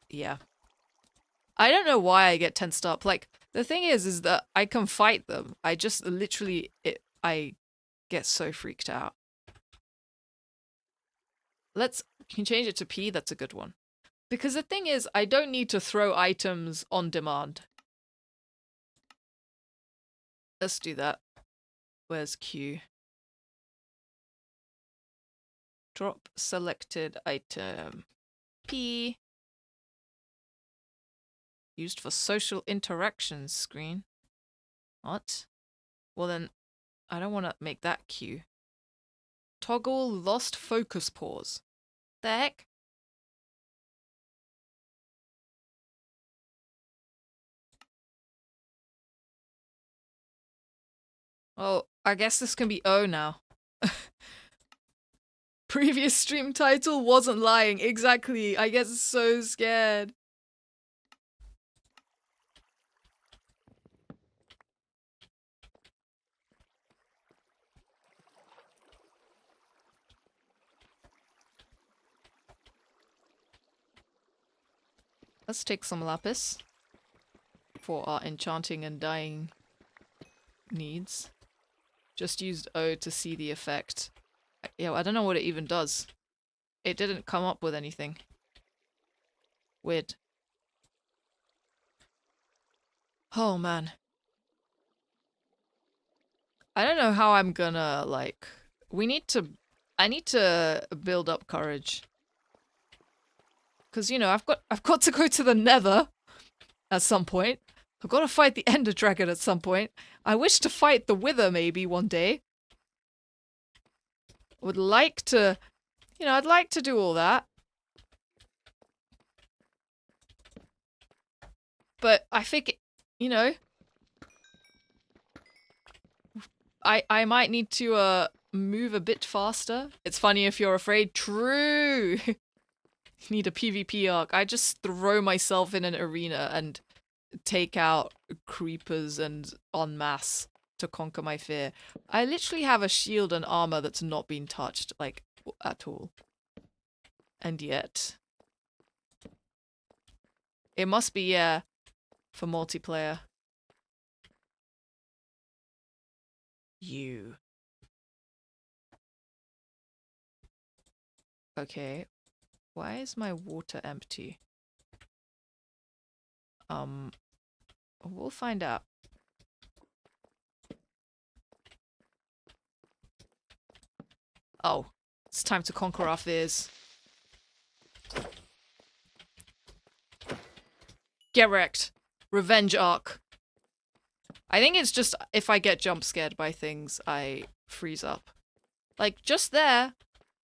yeah. I don't know why I get tensed up. Like, the thing is that I can fight them. I just literally, I get so freaked out. Can change it to P, that's a good one. Because the thing is, I don't need to throw items on demand. Let's do that. Where's Q? Drop selected item. P. Used for social interactions screen. What? Well then, I don't want to make that Q. Toggle lost focus pause. The heck? Oh, I guess this can be O now. Previous stream title wasn't lying. Exactly. I get so scared. Let's take some lapis for our enchanting and dying needs. Just used O to see the effect. Yeah, I don't know what it even does. It didn't come up with anything. Weird. Oh man. I don't know how I'm gonna, like... I need to build up courage. Because, you know, I've got to go to the Nether at some point. I've got to fight the Ender Dragon at some point. I wish to fight the Wither maybe one day. Would like to, you know, I'd like to do all that. But I think, you know, I might need to move a bit faster. It's funny if you're afraid. True. You need a PvP arc. I just throw myself in an arena and take out creepers and en masse to conquer my fear. I literally have a shield and armor that's not been touched, like, at all. And yet... It must be, yeah, for multiplayer. You. Okay. Why is my water empty? We'll find out. Oh, it's time to conquer our fears. Get wrecked. Revenge arc. I think it's just if I get jump scared by things, I freeze up. Like, just there.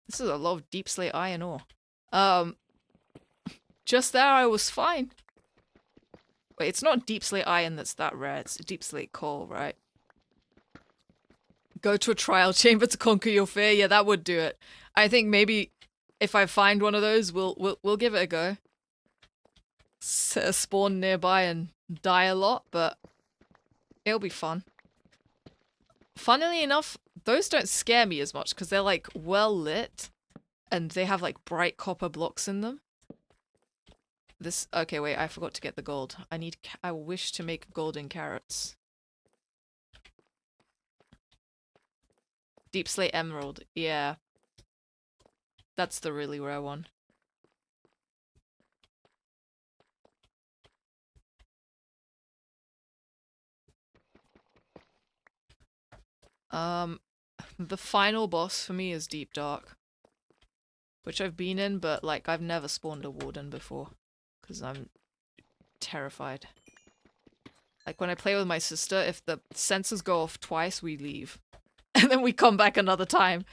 This is a lot of deep slate iron ore. Just there I was fine. Wait, it's not deep slate iron that's that rare. It's deep slate coal, right? Go to a trial chamber to conquer your fear. Yeah, that would do it. I think maybe if I find one of those, we'll give it a go. Spawn nearby and die a lot, but it'll be fun. Funnily enough, those don't scare me as much because they're like well lit and they have like bright copper blocks in them. Okay, wait, I forgot to get the gold. I wish to make golden carrots. Deep slate emerald, yeah. That's the really rare one. The final boss for me is Deep Dark, which I've been in, but like I've never spawned a warden before because I'm terrified. Like when I play with my sister, if the sensors go off twice, we leave. And then we come back another time.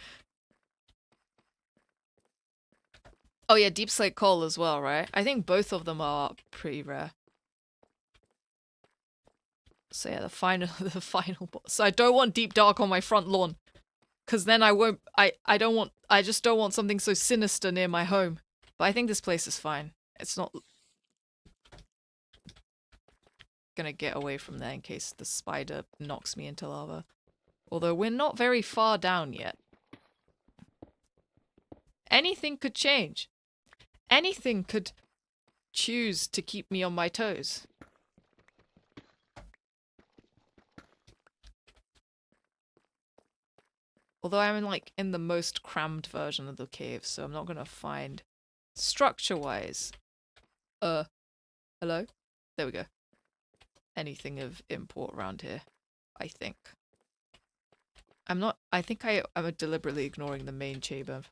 Oh yeah, Deep Slate Coal as well, right? I think both of them are pretty rare. So yeah, the final boss. So I don't want Deep Dark on my front lawn. Cause then I won't I just don't want something so sinister near my home. But I think this place is fine. It's not gonna get away from there in case the spider knocks me into lava. Although we're not very far down yet. Anything could change. Anything could choose to keep me on my toes. Although I'm like in the most crammed version of the cave, so I'm not gonna find structure-wise. Hello? There we go. Anything of import around here, I think. I think I'm deliberately ignoring the main chamber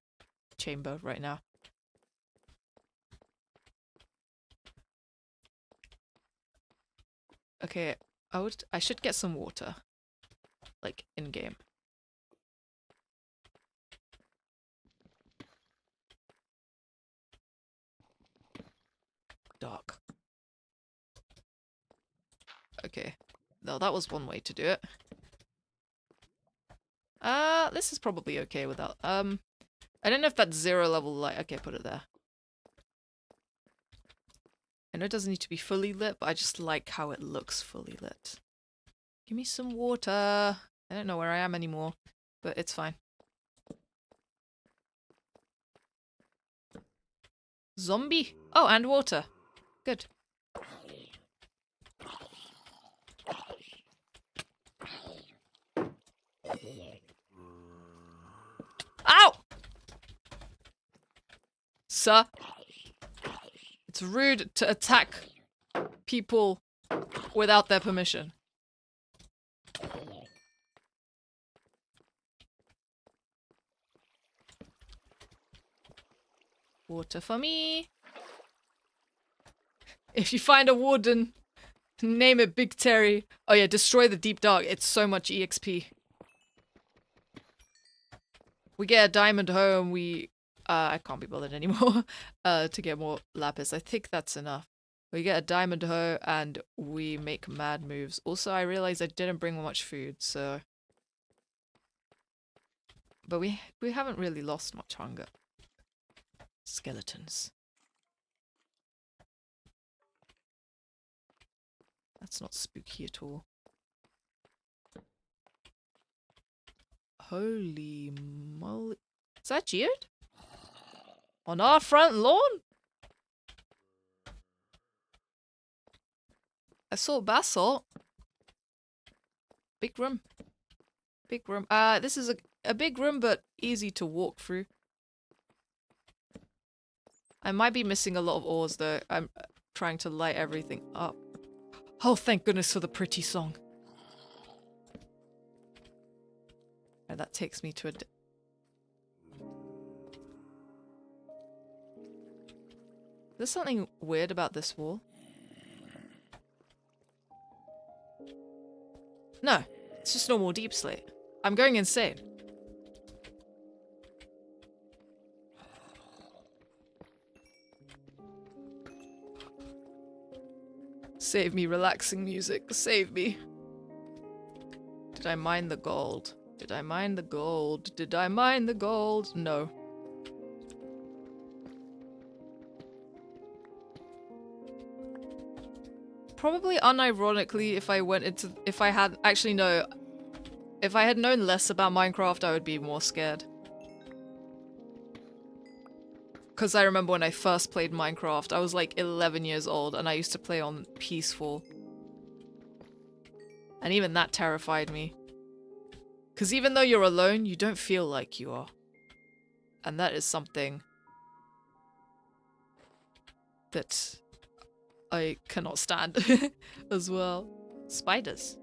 right now. Okay, I should get some water. Like, in-game. Dark. Okay. No, that was one way to do it. This is probably okay without, I don't know if that's 0 level light. Okay, put it there. I know it doesn't need to be fully lit, but I just like how it looks fully lit. Give me some water. I don't know where I am anymore, but it's fine. Zombie? Oh, and water. Good. Ow! Sir? It's rude to attack people without their permission. Water for me. If you find a warden, name it Big Terry. Oh yeah, destroy the Deep Dark. It's so much EXP. We get a diamond home, I can't be bothered anymore to get more lapis. I think that's enough. We get a diamond hoe and we make mad moves. Also, I realized I didn't bring much food, so... But we haven't really lost much hunger. Skeletons. That's not spooky at all. Holy moly. Is that Geode? On our front lawn? I saw basalt. Big room. Big room. This is a big room, but easy to walk through. I might be missing a lot of ores, though. I'm trying to light everything up. Oh, thank goodness for the pretty song. And that takes me to a... There's something weird about this wall. No, it's just normal deep slate. I'm going insane. Save me, relaxing music. Save me. Did I mine the gold? Did I mine the gold? Did I mine the gold? No. Probably unironically, if I had known less about Minecraft, I would be more scared. Because I remember when I first played Minecraft, I was like 11 years old and I used to play on Peaceful. And even that terrified me. Because even though you're alone, you don't feel like you are. And that is something that I cannot stand as well. Spiders.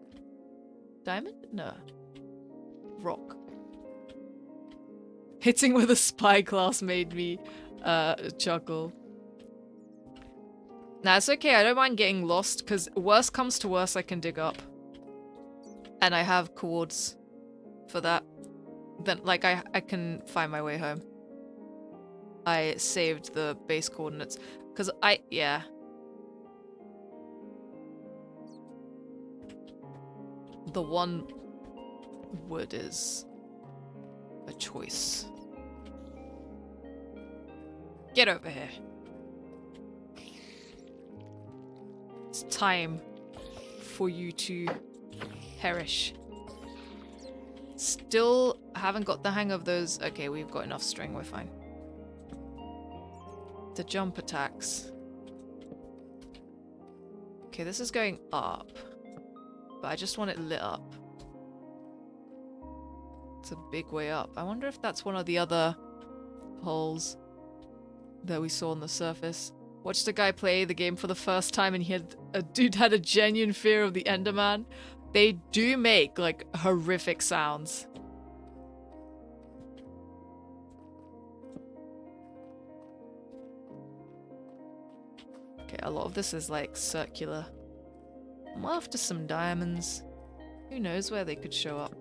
Diamond? No. rock. Hitting with a spyglass made me chuckle. Nah, it's okay. I don't mind getting lost, because worst comes to worst, I can dig up. And I have coords for that. Then, like, I can find my way home. I saved the base coordinates. Because yeah. The one wood is a choice. Get over here. It's time for you to perish. Still haven't got the hang of those. Okay, we've got enough string, we're fine. The jump attacks. Okay, this is going up. But I just want it lit up. It's a big way up. I wonder if that's one of the other holes that we saw on the surface. Watched a guy play the game for the first time and a dude had a genuine fear of the Enderman. They do make, like, horrific sounds. Okay, a lot of this is, like, circular. I'm after some diamonds. Who knows where they could show up.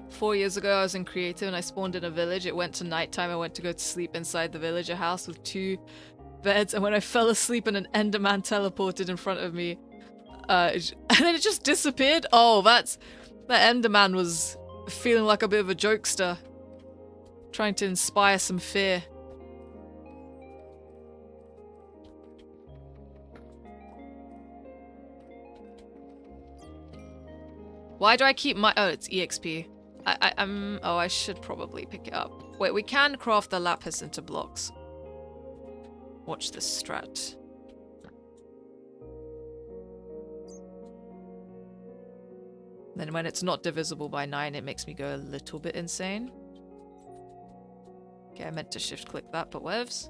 Four years ago, I was in creative and I spawned in a village. It went to nighttime. I went to go to sleep inside the villager house with 2 beds. And when I fell asleep and an Enderman teleported in front of me, and then it just disappeared. Oh, that Enderman was feeling like a bit of a jokester. Trying to inspire some fear. Why do I keep my... Oh, it's EXP. Oh, I should probably pick it up. Wait, we can craft the lapis into blocks. Watch this strat. Then when it's not divisible by 9, it makes me go a little bit insane. Okay, I meant to shift click that, but whatevs.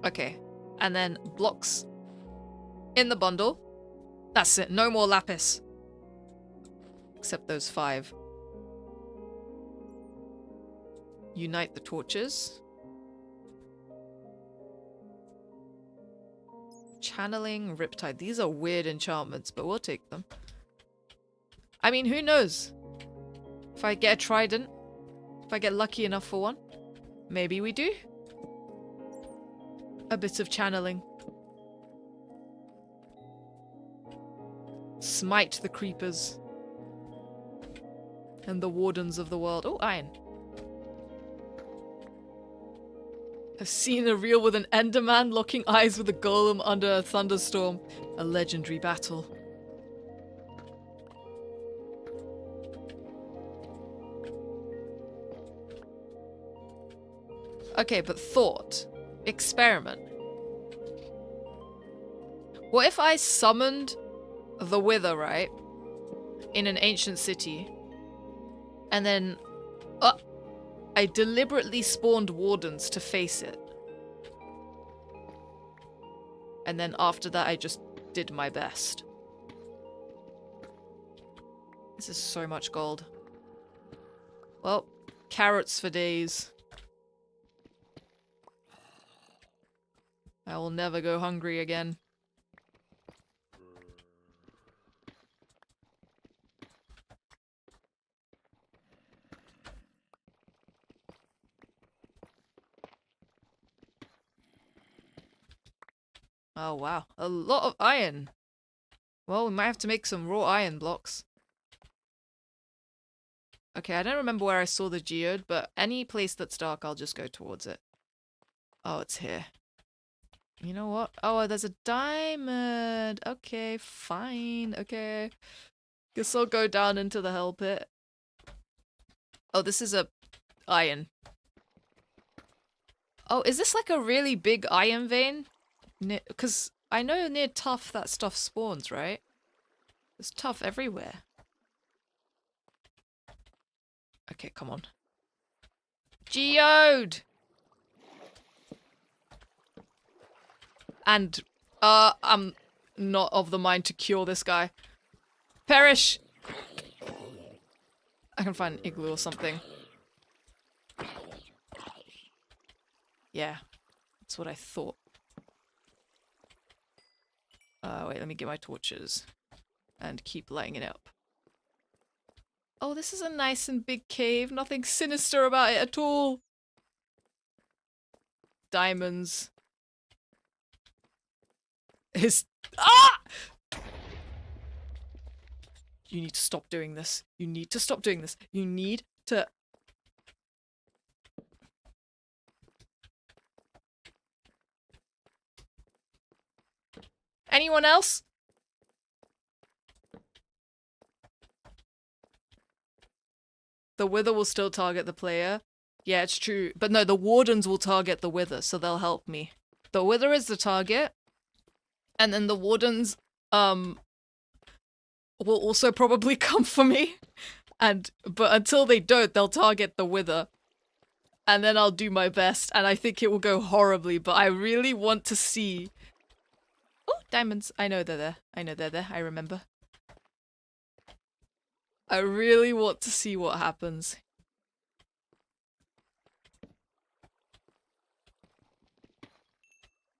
Okay, and then blocks in the bundle. That's it, no more lapis. Except those 5. Unite the torches. Channeling, Riptide. These are weird enchantments, but we'll take them. I mean, who knows? If I get a trident, if I get lucky enough for one, maybe we do. A bit of channeling. Smite the creepers. And the wardens of the world. Oh, iron. I've seen a reel with an Enderman locking eyes with a golem under a thunderstorm. A legendary battle. Okay, but thought. Experiment. What if I summoned the Wither, right? In an ancient city. And then I deliberately spawned wardens to face it. And then after that, I just did my best. This is so much gold. Well, carrots for days. I will never go hungry again. Oh wow, a lot of iron. Well, we might have to make some raw iron blocks. Okay, I don't remember where I saw the geode, but any place that's dark, I'll just go towards it. Oh, it's here. You know what? Oh, there's a diamond. Okay, fine. Okay. Guess I'll go down into the hell pit. Oh, this is a iron. Oh, is this like a really big iron vein? Because I know near Tuff that stuff spawns, right? There's Tuff everywhere. Okay, come on. Geode! And, I'm not of the mind to cure this guy. Perish! I can find an igloo or something. Yeah, that's what I thought. Wait, let me get my torches and keep lighting it up. Oh, this is a nice and big cave. Nothing sinister about it at all. Diamonds. Ah! You need to stop doing this. You need to stop doing this. You need to... Anyone else? The wither will still target the player. Yeah, it's true. But no, the wardens will target the wither, so they'll help me. The wither is the target. And then the wardens, will also probably come for me. But until they don't, they'll target the wither. And then I'll do my best, and I think it will go horribly, but I really want to see... Oh, diamonds. I know they're there. I know they're there. I remember. I really want to see what happens.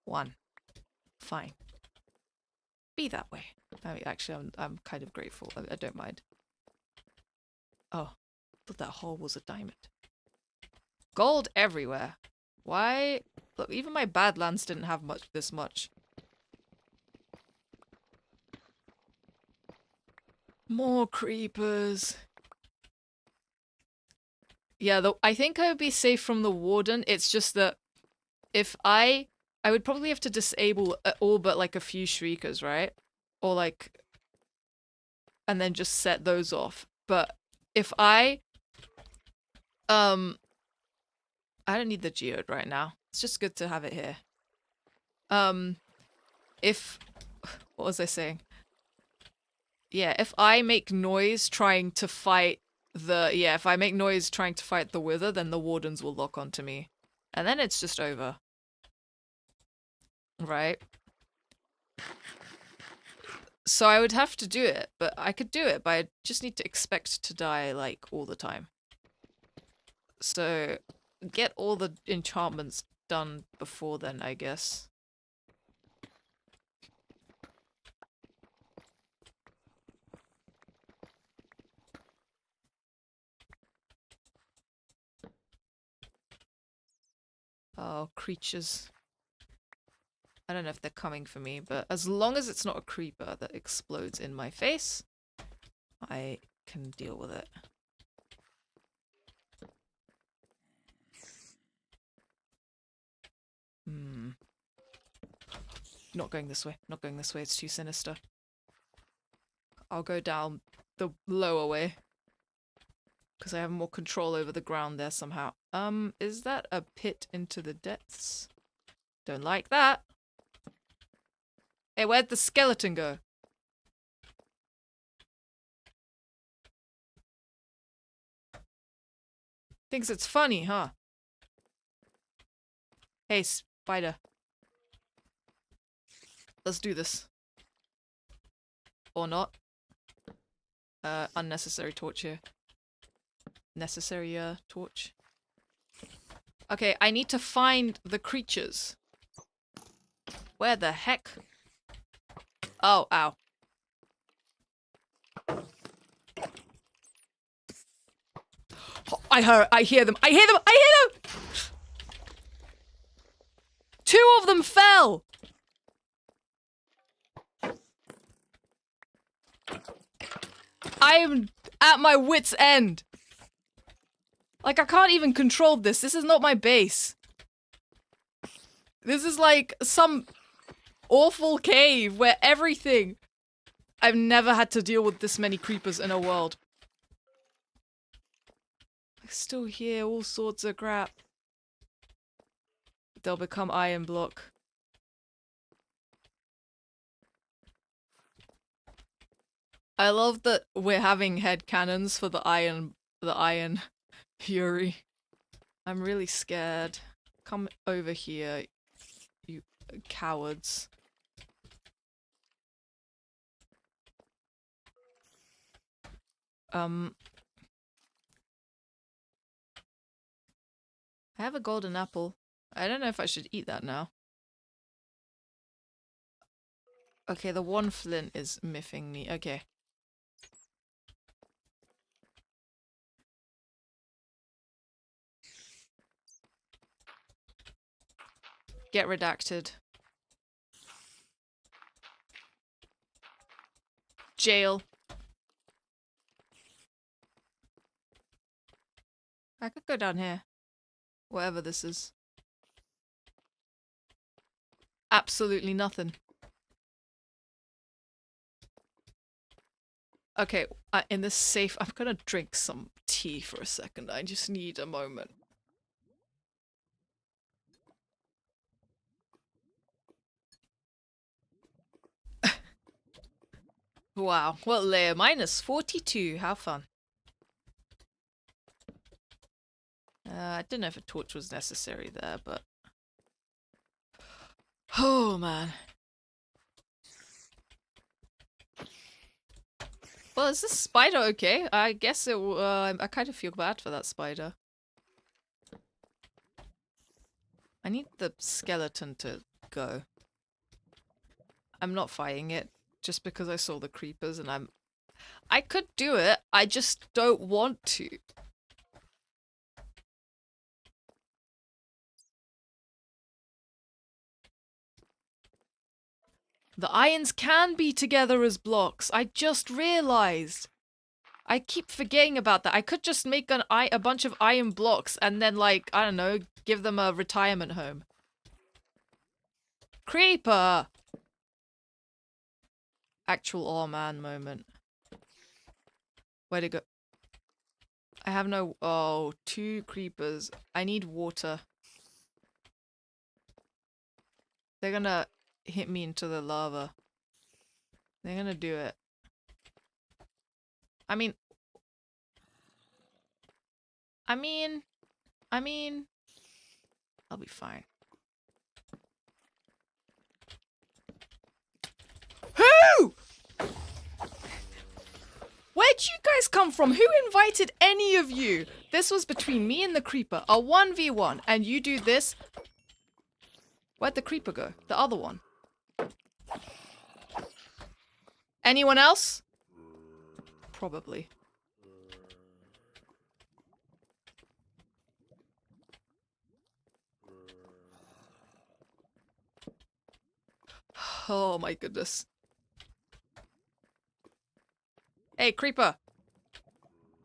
One. Fine. Be that way. I mean, actually, I'm kind of grateful. I don't mind. Oh, I thought that hole was a diamond. Gold everywhere. Why? Look, even my Badlands didn't have this much. More creepers. Yeah, I think I would be safe from the warden. It's just that if I would probably have to disable all but like a few shriekers, right? Or like, and then just set those off. But if I don't need the geode right now. It's just good to have it here. What was I saying? Yeah, if I make noise trying to fight if I make noise trying to fight the wither, then the wardens will lock onto me. And then it's just over. Right? So I would have to do it, but I could do it, but I just need to expect to die, like, all the time. So, get all the enchantments done before then, I guess. Oh, creatures. I don't know if they're coming for me, but as long as it's not a creeper that explodes in my face, I can deal with it. Not going this way. Not going this way. It's too sinister. I'll go down the lower way. Because I have more control over the ground there somehow. Is that a pit into the depths? Don't like that. Hey, where'd the skeleton go? Thinks it's funny, huh? Hey, spider. Let's do this. Or not. Unnecessary torch here. Necessary, torch. Okay, I need to find the creatures. Where the heck? Oh, ow. I hear them! I hear them! I hear them! 2 of them fell! I am at my wit's end. Like, I can't even control this. This is not my base. This is like some awful cave where everything... I've never had to deal with this many creepers in a world. I still hear all sorts of crap. They'll become iron block. I love that we're having head cannons for the iron yuri. I'm really scared. Come over here, you Cowards. I have a golden apple. I don't know if I should eat that now. Okay, the one flint is miffing me. Okay. Get redacted. Jail. I could go down here. Whatever this is. Absolutely nothing. Okay, in this safe... I'm gonna drink some tea for a second. I just need a moment. Wow, what layer? Minus 42. How fun. I don't know if a torch was necessary there, but... Oh, man. Well, is this spider okay? I guess it... I kind of feel bad for that spider. I need the skeleton to go. I'm not fighting it, just because I saw the creepers and I could do it, I just don't want to. The irons can be together as blocks. I just realized. I keep forgetting about that. I could just make a bunch of iron blocks and then, like, I don't know, give them a retirement home. Creeper! Actual oh man moment. Where'd it go? I have no... Oh, 2 creepers. I need water. They're gonna hit me into the lava. They're gonna do it. I mean... I'll be fine. Who? Where'd you guys come from? Who invited any of you? This was between me and the creeper. A 1v1. And you do this. Where'd the creeper go? The other one. Anyone else? Probably. Oh my goodness. Hey, creeper!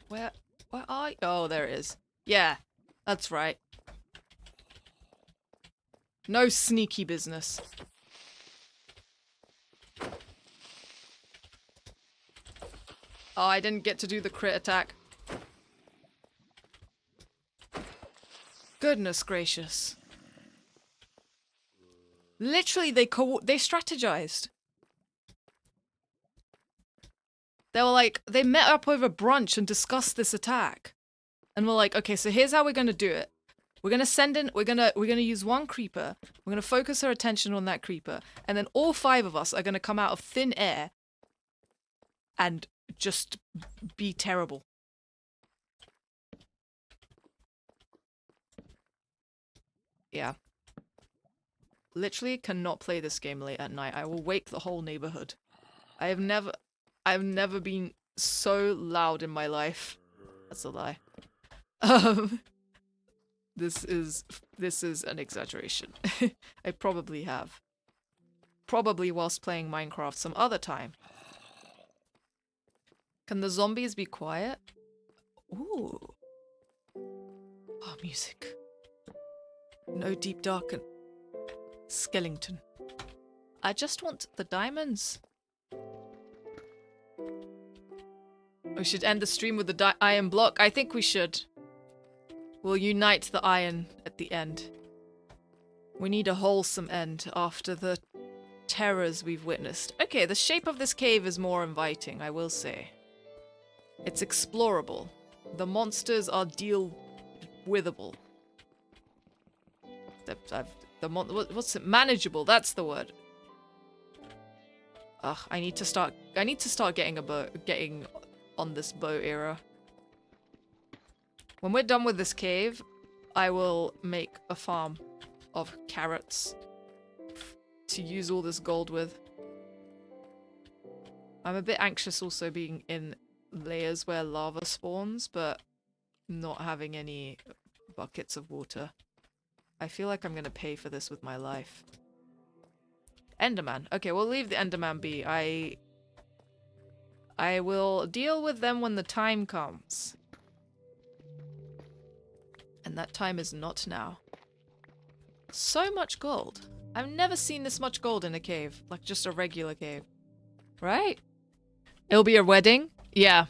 Where are you? Oh, there it is. Yeah, that's right. No sneaky business. Oh, I didn't get to do the crit attack. Goodness gracious. Literally, they strategized. They were like, they met up over brunch and discussed this attack. And we're like, okay, so here's how we're gonna do it. We're gonna send in, we're gonna use one creeper. We're gonna focus our attention on that creeper. And then all 5 of us are gonna come out of thin air and just be terrible. Yeah. Literally cannot play this game late at night. I will wake the whole neighborhood. I've never been so loud in my life. That's a lie. This is an exaggeration. I probably have. Probably whilst playing Minecraft some other time. Can the zombies be quiet? Ooh. Oh, music. No deep dark and skeleton. I just want the diamonds. We should end the stream with the iron block. I think we should. We'll unite the iron at the end. We need a wholesome end after the terrors we've witnessed. Okay, the shape of this cave is more inviting, I will say. It's explorable. The monsters are deal-withable. What's it? Manageable. That's the word. Ugh, I need to start getting a boat, getting on this boat era. When we're done with this cave, I will make a farm of carrots to use all this gold with. I'm a bit anxious also being in layers where lava spawns, but not having any buckets of water. I feel like I'm gonna pay for this with my life. Enderman. Okay, we'll leave the Enderman be. I will deal with them when the time comes. And that time is not now. So much gold. I've never seen this much gold in a cave. Like just a regular cave. Right? It'll be a wedding? Yeah.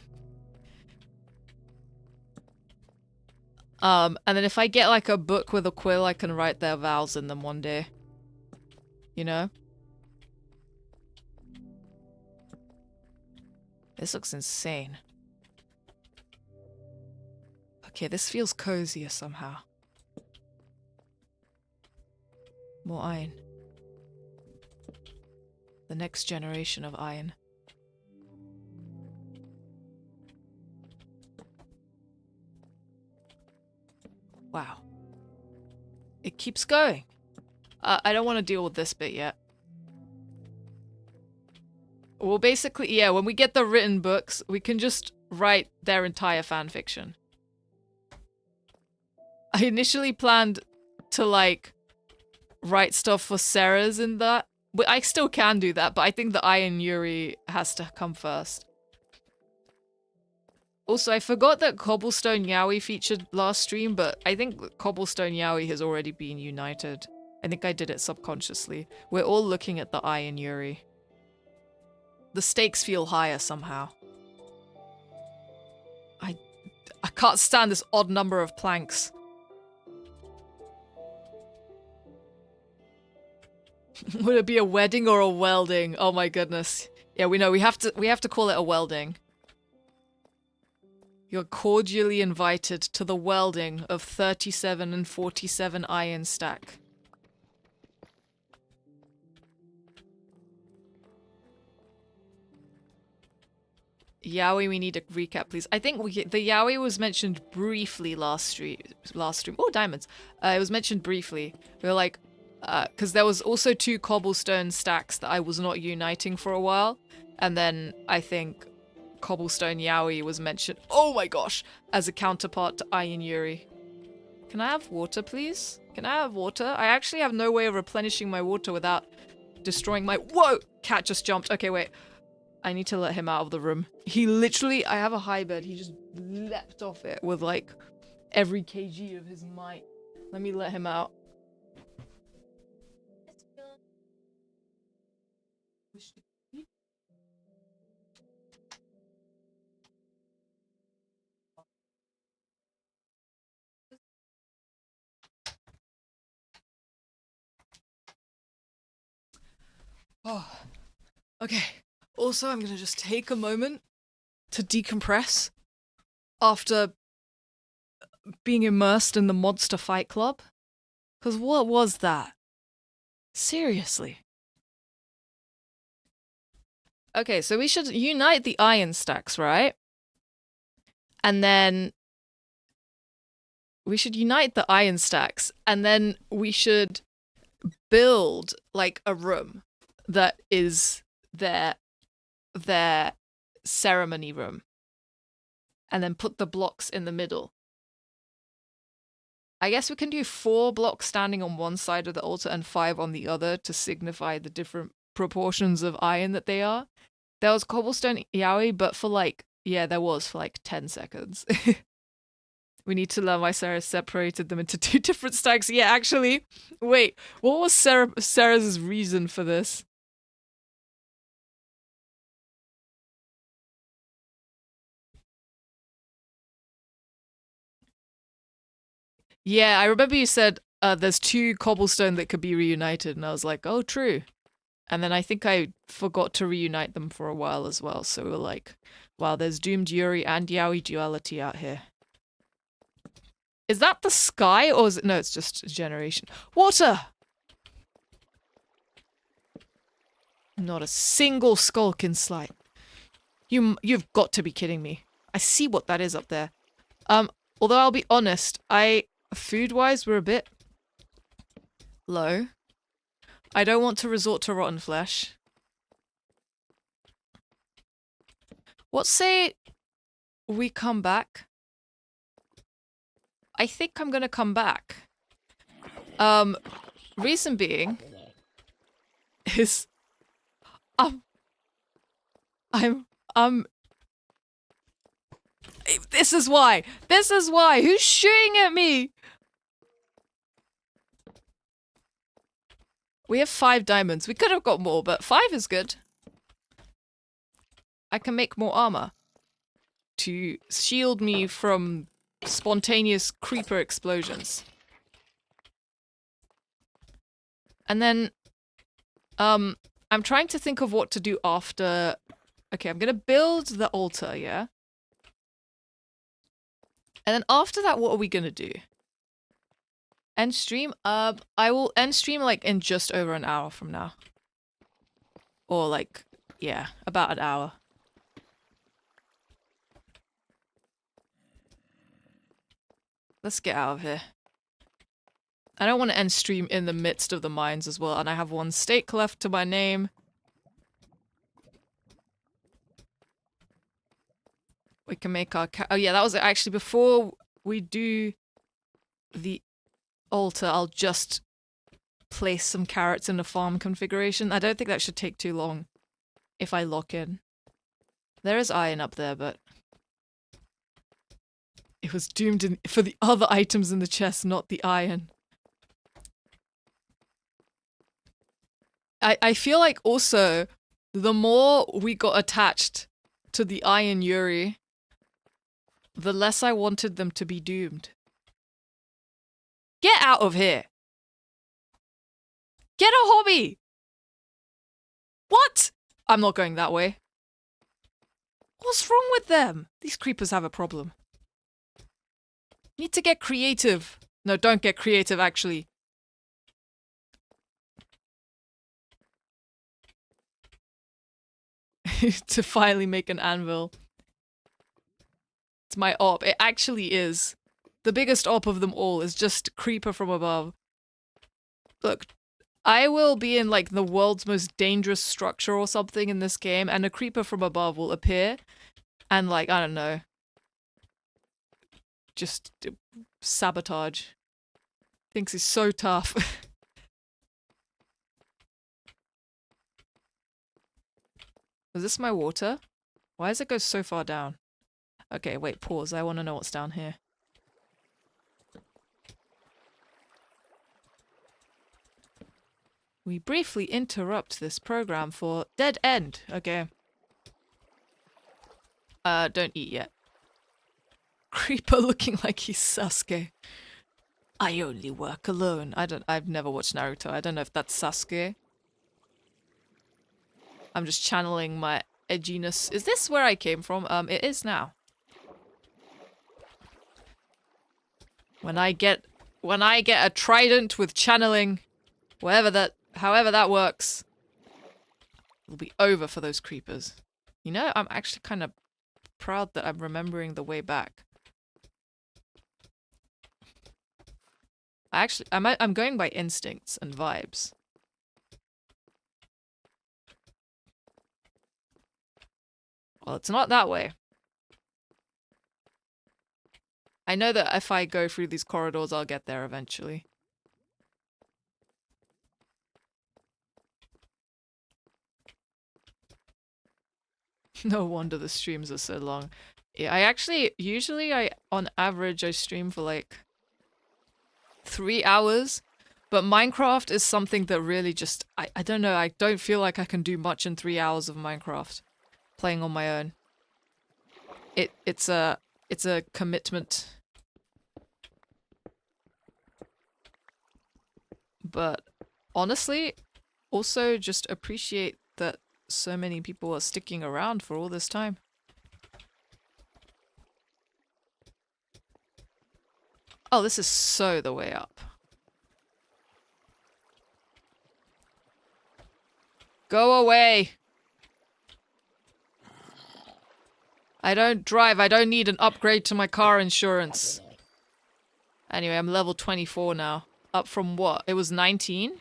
And then if I get like a book with a quill, I can write their vows in them one day. You know? This looks insane. Okay, this feels cozier somehow. More iron. The next generation of iron. Wow. It keeps going. I don't want to deal with this bit yet. Well, basically, yeah, when we get the written books, we can just write their entire fanfiction. I initially planned to, like, write stuff for Sarah's in that. But I still can do that, but I think the Iron Yuri has to come first. Also, I forgot that Cobblestone Yowie featured last stream, but I think Cobblestone Yowie has already been united. I think I did it subconsciously. We're all looking at the Iron Yuri. The stakes feel higher somehow. I can't stand this odd number of planks. Would it be a wedding or a welding? Oh my goodness. Yeah, we know we have to call it a welding. You're cordially invited to the welding of 37 and 47 iron stack. Yowie, we need a recap, please. I think the Yowie was mentioned briefly last stream. Oh, diamonds. It was mentioned briefly. We were like, because there was also 2 cobblestone stacks that I was not uniting for a while. And then I think Cobblestone Yowie was mentioned, oh my gosh, as a counterpart to Iron Yuri. Can I have water, please? Can I have water? I actually have no way of replenishing my water without destroying my... Whoa! Cat just jumped. Okay, wait. I need to let him out of the room. He literally... I have a high bed. He just leapt off it with, like, every kg of his might. Let me let him out. Oh, okay. Also, I'm gonna just take a moment to decompress after being immersed in the Monster Fight Club. Because what was that? Seriously. Okay, so we should unite the iron stacks, right? And then we should unite the iron stacks, and then we should build, like, a room that is their ceremony room. And then put the blocks in the middle. I guess we can do 4 blocks standing on one side of the altar and 5 on the other to signify the different proportions of iron that they are. There was Cobblestone Yowie, but for like, yeah, there was for like 10 seconds. We need to learn why Sarah separated them into 2 different stacks. Yeah, actually, wait, what was Sarah's reason for this? Yeah, I remember you said there's 2 cobblestone that could be reunited, and I was like, oh, true. And then I think I forgot to reunite them for a while as well, so we were like, wow, there's Doomed Yuri and Yowie duality out here. Is that the sky or is it? No, it's just a generation. Water! Not a single skulk in sight. You've got to be kidding me. I see what that is up there. Although I'll be honest, food-wise, we're a bit low. I don't want to resort to rotten flesh. What say we come back? I think I'm gonna come back. Reason being is this is why. This is why. Who's shooting at me? We have 5 diamonds. We could have got more, but 5 is good. I can make more armor to shield me from spontaneous creeper explosions. And then, I'm trying to think of what to do after. Okay, I'm gonna build the altar, yeah? And then after that, what are we gonna do? End stream? I will end stream like in just over an hour from now. Or like, yeah, about an hour. Let's get out of here. I don't want to end stream in the midst of the mines as well, and I have 1 steak left to my name. We can make our oh yeah, that was actually before we do the altar, I'll just place some carrots in the farm configuration. I don't think that should take too long if I lock in. There is iron up there, but it was doomed for the other items in the chest, not the iron. I feel like also the more we got attached to the iron yuri, the less I wanted them to be doomed. Get out of here! Get a hobby! What? I'm not going that way. What's wrong with them? These creepers have a problem. Need to get creative. No, don't get creative, actually. To finally make an anvil. It's my op. It actually is. The biggest op of them all is just creeper from above. Look, I will be in like the world's most dangerous structure or something in this game, and a creeper from above will appear and like, I don't know, just sabotage. Thinks he's so tough. Is this my water? Why does it go so far down? Okay, wait, pause. I want to know what's down here. We briefly interrupt this program for dead end. Okay. Don't eat yet. Creeper looking like he's Sasuke. I only work alone. I've never watched Naruto. I don't know if that's Sasuke. I'm just channeling my edginess. Is this where I came from? It is now. When I get a trident with channeling, however that works, it'll be over for those creepers. You know, I'm actually kind of proud that I'm remembering the way back. I'm going by instincts and vibes. Well, it's not that way. I know that if I go through these corridors, I'll get there eventually. No wonder the streams are so long. Yeah, usually on average, I stream for like 3 hours. But Minecraft is something that really just, I don't know, I don't feel like I can do much in 3 hours of Minecraft. Playing on my own. It's a commitment. But honestly, also just appreciate that so many people are sticking around for all this time. Oh, this is so the way up. Go away! I don't drive. I don't need an upgrade to my car insurance. Anyway, I'm level 24 now. Up from what? It was 19?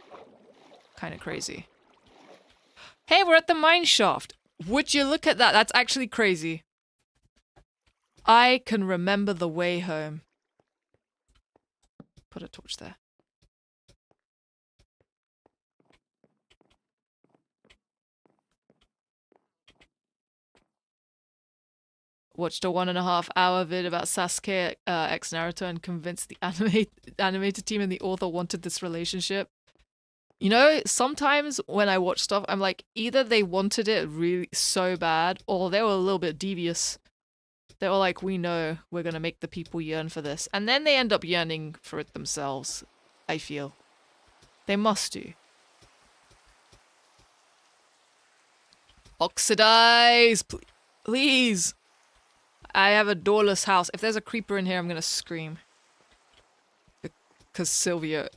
Kind of crazy. Hey, we're at the mine shaft. Would you look at that? That's actually crazy. I can remember the way home. Put a torch there. Watched a 1.5 hour vid about Sasuke ex Naruto and convinced the animated team and the author wanted this relationship. You know, sometimes when I watch stuff, I'm like, either they wanted it really so bad, or they were a little bit devious. They were like, we know we're gonna make the people yearn for this. And then they end up yearning for it themselves, I feel. They must do. Oxidize! Please! I have a doorless house. If there's a creeper in here, I'm gonna scream. Because Sylvia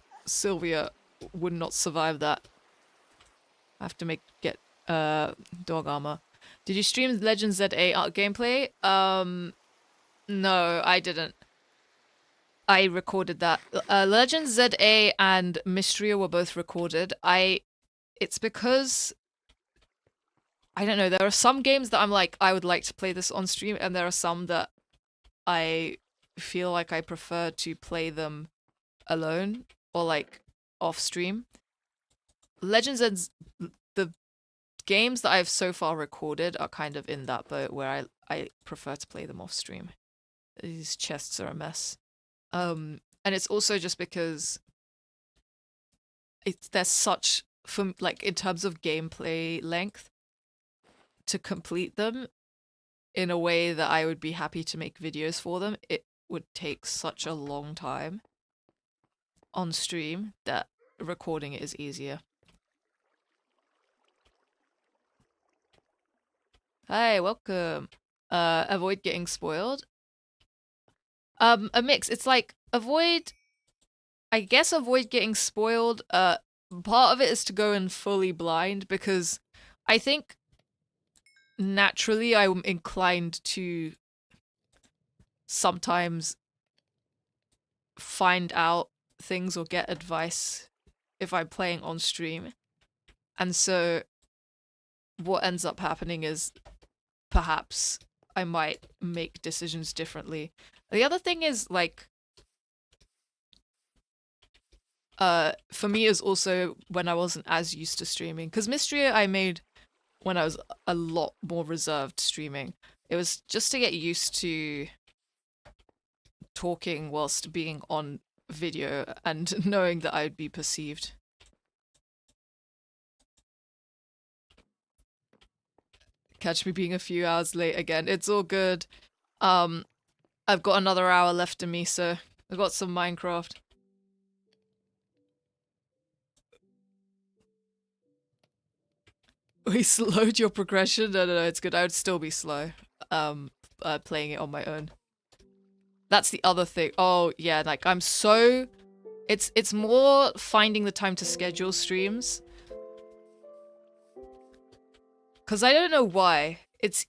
would not survive that. I have to get dog armor. Did you stream Legend ZA gameplay? No, I didn't. I recorded that. Legend ZA and Mystria were both recorded. It's because I don't know, there are some games that I'm like, I would like to play this on stream, and there are some that I feel like I prefer to play them alone or like off stream. Legends and the games that I've so far recorded are kind of in that boat where I prefer to play them off stream. These chests are a mess. And it's also just because there's such, like in terms of gameplay length, to complete them in a way that I would be happy to make videos for them, it would take such a long time on stream that recording it is easier. Hi, welcome. Avoid getting spoiled. A mix. It's like avoid getting spoiled. Part of it is to go in fully blind, because I think naturally I'm inclined to sometimes find out things or get advice if I'm playing on stream. And so what ends up happening is perhaps I might make decisions differently. The other thing is, like, for me is also when I wasn't as used to streaming, because Mystria I made when I was a lot more reserved streaming. It was just to get used to talking whilst being on video and knowing that I'd be perceived. Catch me being a few hours late again. It's all good. I've got another hour left in me, so I've got some Minecraft. We slowed your progression? No, it's good. I would still be slow. Playing it on my own. That's the other thing. Oh, yeah, like, I'm so... It's more finding the time to schedule streams. Because I don't know why. It's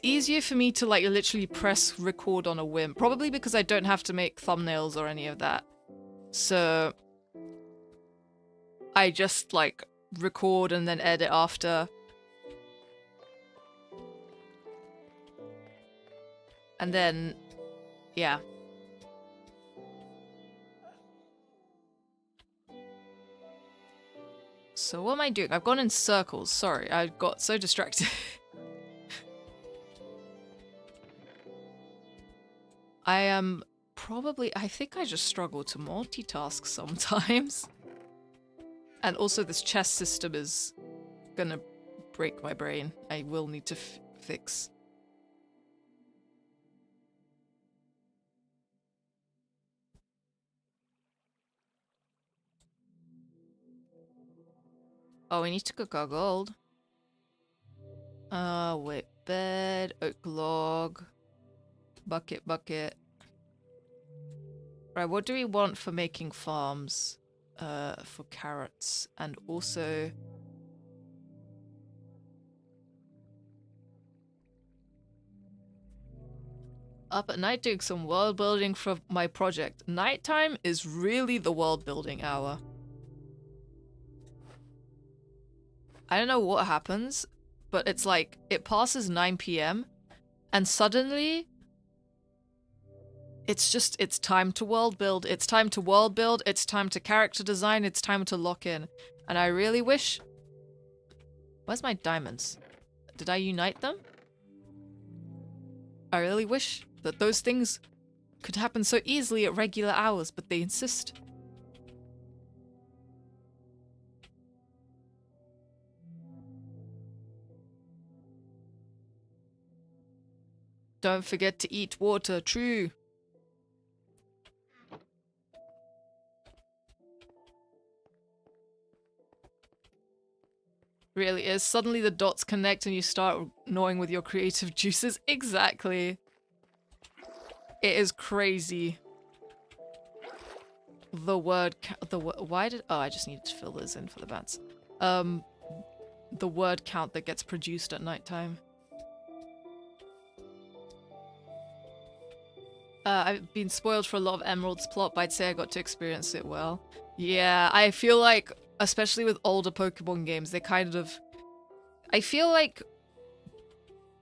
easier for me to, like, literally press record on a whim. Probably because I don't have to make thumbnails or any of that. So... I just, like, record and then edit after. And then... yeah. So what am I doing? I've gone in circles. Sorry, I got so distracted. I am probably... I think I just struggle to multitask sometimes. And also this chest system is gonna break my brain. I will need to fix. Oh, we need to cook our gold. Wait, bed, oak log, bucket. Right, what do we want for making farms? For carrots, and also... Up at night doing some world building for my project. Nighttime is really the world building hour. I don't know what happens, but it's like, it passes 9 p.m. and suddenly it's time to world build. It's time to world build. It's time to character design. It's time to lock in. And I really wish... Where's my diamonds? Did I unite them? I really wish that those things could happen so easily at regular hours, but they insist. Don't forget to eat water, true. Really is. Suddenly the dots connect and you start gnawing with your creative juices. Exactly. It is crazy. Why did... Oh, I just needed to fill this in for the bats. The word count that gets produced at nighttime. I've been spoiled for a lot of Emerald's plot, but I'd say I got to experience it well. Yeah, I feel like, especially with older Pokemon games, they kind of... I feel like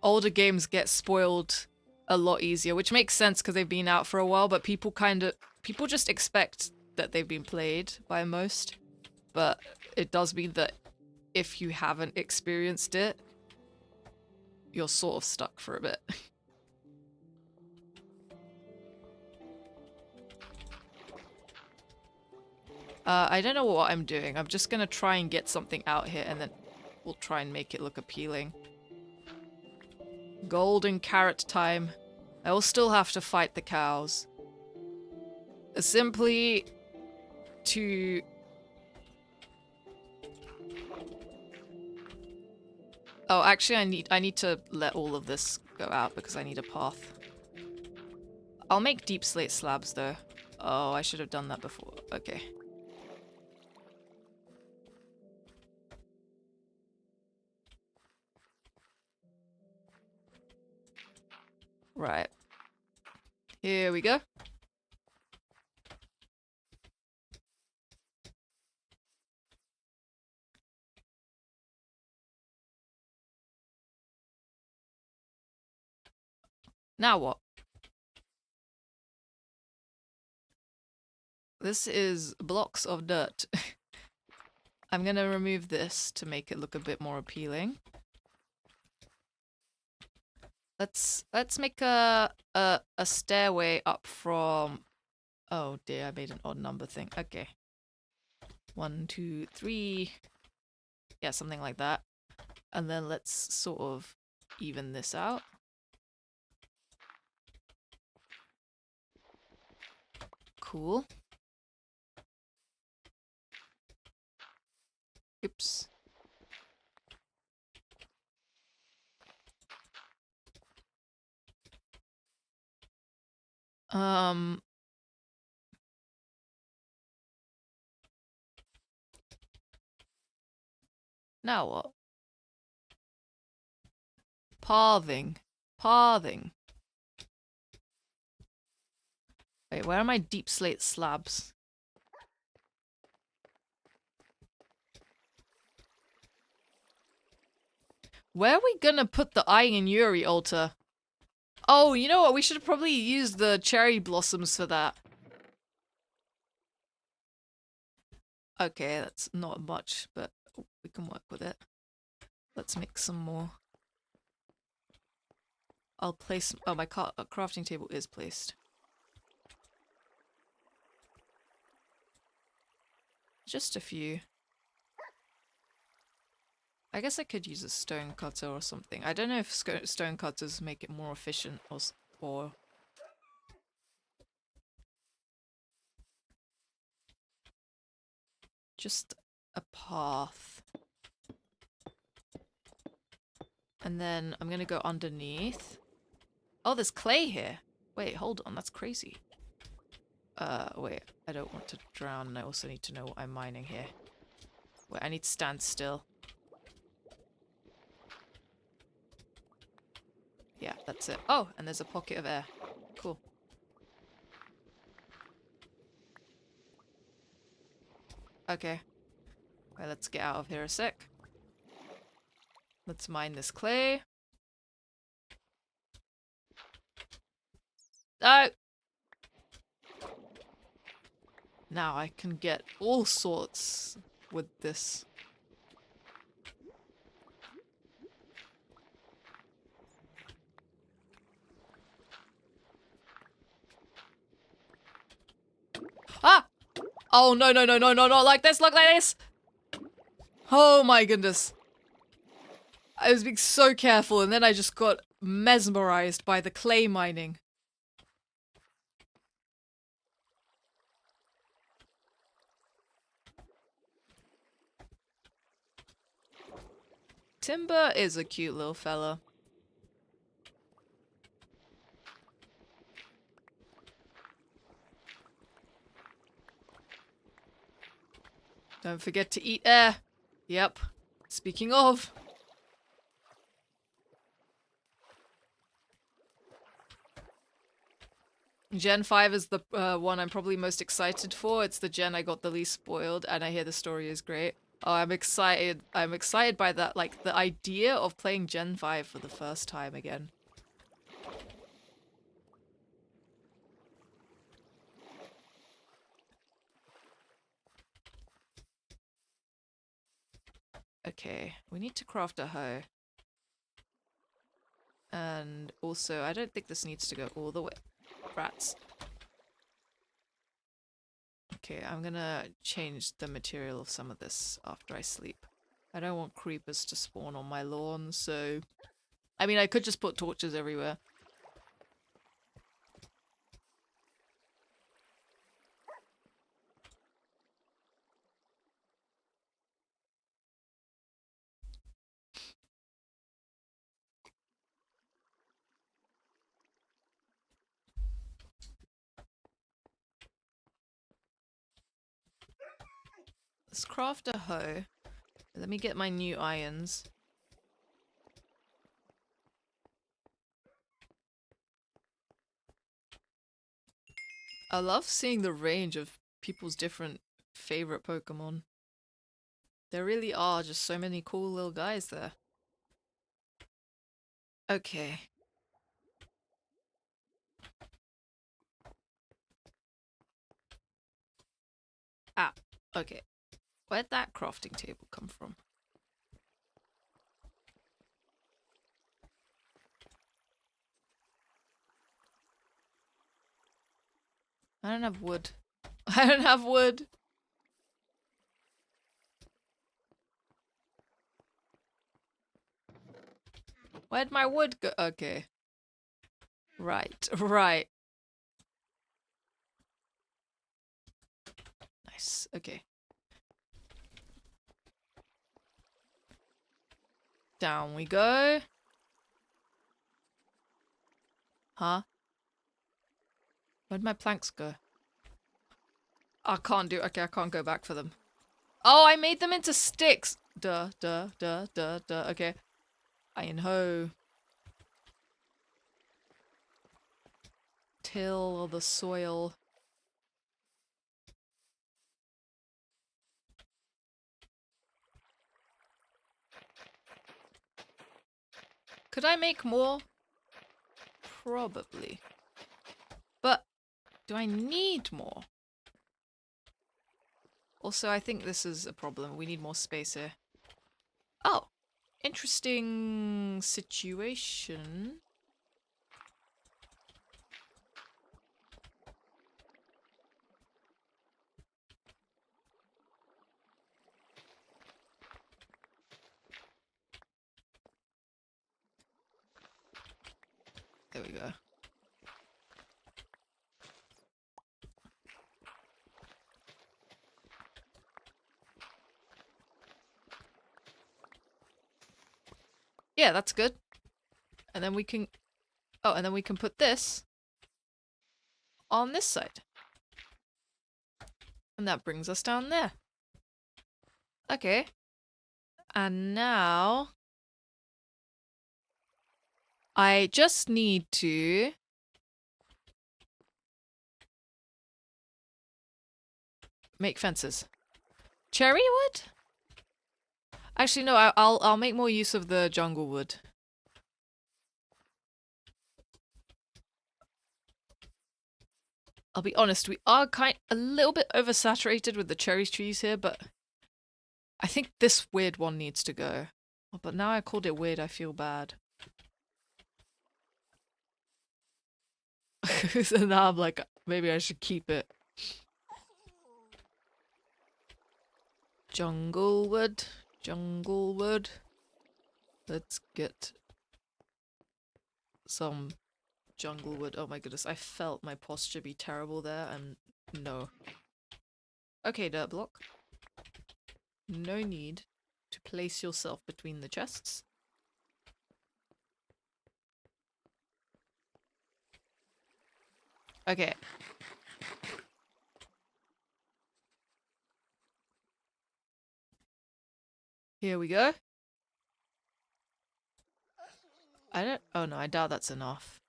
older games get spoiled a lot easier, which makes sense because they've been out for a while, but people just expect that they've been played by most. But it does mean that if you haven't experienced it, you're sort of stuck for a bit. I don't know what I'm doing. I'm just gonna try and get something out here and then we'll try and make it look appealing. Golden carrot time. I will still have to fight the cows. Simply to... Oh, actually I need to let all of this go out because I need a path. I'll make deep slate slabs though. Oh, I should have done that before. Okay. Right. Here we go. Now what? This is blocks of dirt. I'm gonna remove this to make it look a bit more appealing. Let's make a stairway up from... Oh dear, I made an odd number thing. Okay. 1, 2, 3. Yeah, something like that. And then let's sort of even this out. Cool. Oops. Now what? Pathing. Pathing. Wait, where are my deep slate slabs? Where are we gonna put the Iron Yuri altar? Oh, you know what? We should probably use the cherry blossoms for that. Okay, that's not much, but we can work with it. Let's make some more. I'll place... Oh, my crafting table is placed. Just a few. I guess I could use a stone cutter or something. I don't know if stone cutters make it more efficient or... Just a path. And then I'm gonna go underneath. Oh, there's clay here. Wait, hold on, that's crazy. Wait. I don't want to drown, and I also need to know what I'm mining here. Wait, I need to stand still. Yeah, that's it. Oh, and there's a pocket of air. Cool. Okay. Well, let's get out of here a sec. Let's mine this clay. Oh! Now I can get all sorts with this. Ah! Oh, no, no, no, no, no, not like this, look like this! Oh my goodness. I was being so careful and then I just got mesmerized by the clay mining. Timber is a cute little fella. Don't forget to eat air. Yep. Speaking of. Gen 5 is the one I'm probably most excited for. It's the gen I got the least spoiled, and I hear the story is great. Oh, I'm excited. I'm excited by that, like, the idea of playing Gen 5 for the first time again. Okay, we need to craft a hoe. And also, I don't think this needs to go all the way. Rats. Okay, I'm gonna change the material of some of this after I sleep. I don't want creepers to spawn on my lawn, so... I mean, I could just put torches everywhere. Let's craft a hoe. Let me get my new irons. I love seeing the range of people's different favorite Pokemon. There really are just so many cool little guys there. Okay. Ah, okay. Where'd that crafting table come from? I don't have wood. I don't have wood! Where'd my wood go? Okay. Right, right. Nice, okay. Down we go. Huh? Where'd my planks go? I can't do- okay, I can't go back for them. Oh, I made them into sticks! Duh, duh, duh, duh, duh, okay. Iron hoe. Till the soil. Could I make more? Probably. But do I need more? Also, I think this is a problem. We need more space here. Oh, interesting situation. There we go. Yeah, that's good. And then we can... Oh, and then we can put this on this side. And that brings us down there. Okay. And now I just need to make fences. Cherry wood? Actually, no. I'll make more use of the jungle wood. I'll be honest. We are a little bit oversaturated with the cherry trees here, but I think this weird one needs to go. Oh, but now I called it weird. I feel bad. So now I'm like, maybe I should keep it. Jungle wood. Jungle wood. Let's get some jungle wood. Oh my goodness, I felt my posture be terrible there, and no. Okay, dirt block. No need to place yourself between the chests. Okay. Here we go. Oh no, I doubt that's enough.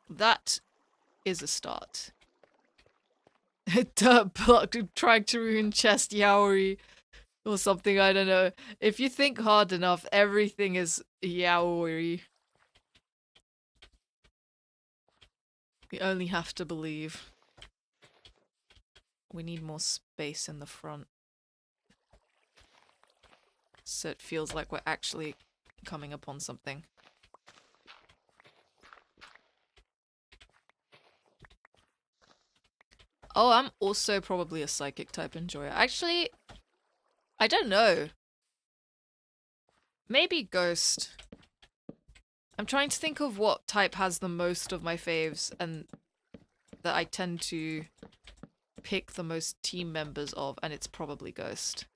That is a start. Dirt block trying to ruin chest yaoi or something, I don't know. If you think hard enough, everything is yaoi. We only have to believe. We need more space in the front. So it feels like we're actually coming upon something. Oh, I'm also probably a psychic type enjoyer. Actually, I don't know. Maybe ghost. I'm trying to think of what type has the most of my faves and that I tend to pick the most team members of, and it's probably ghost.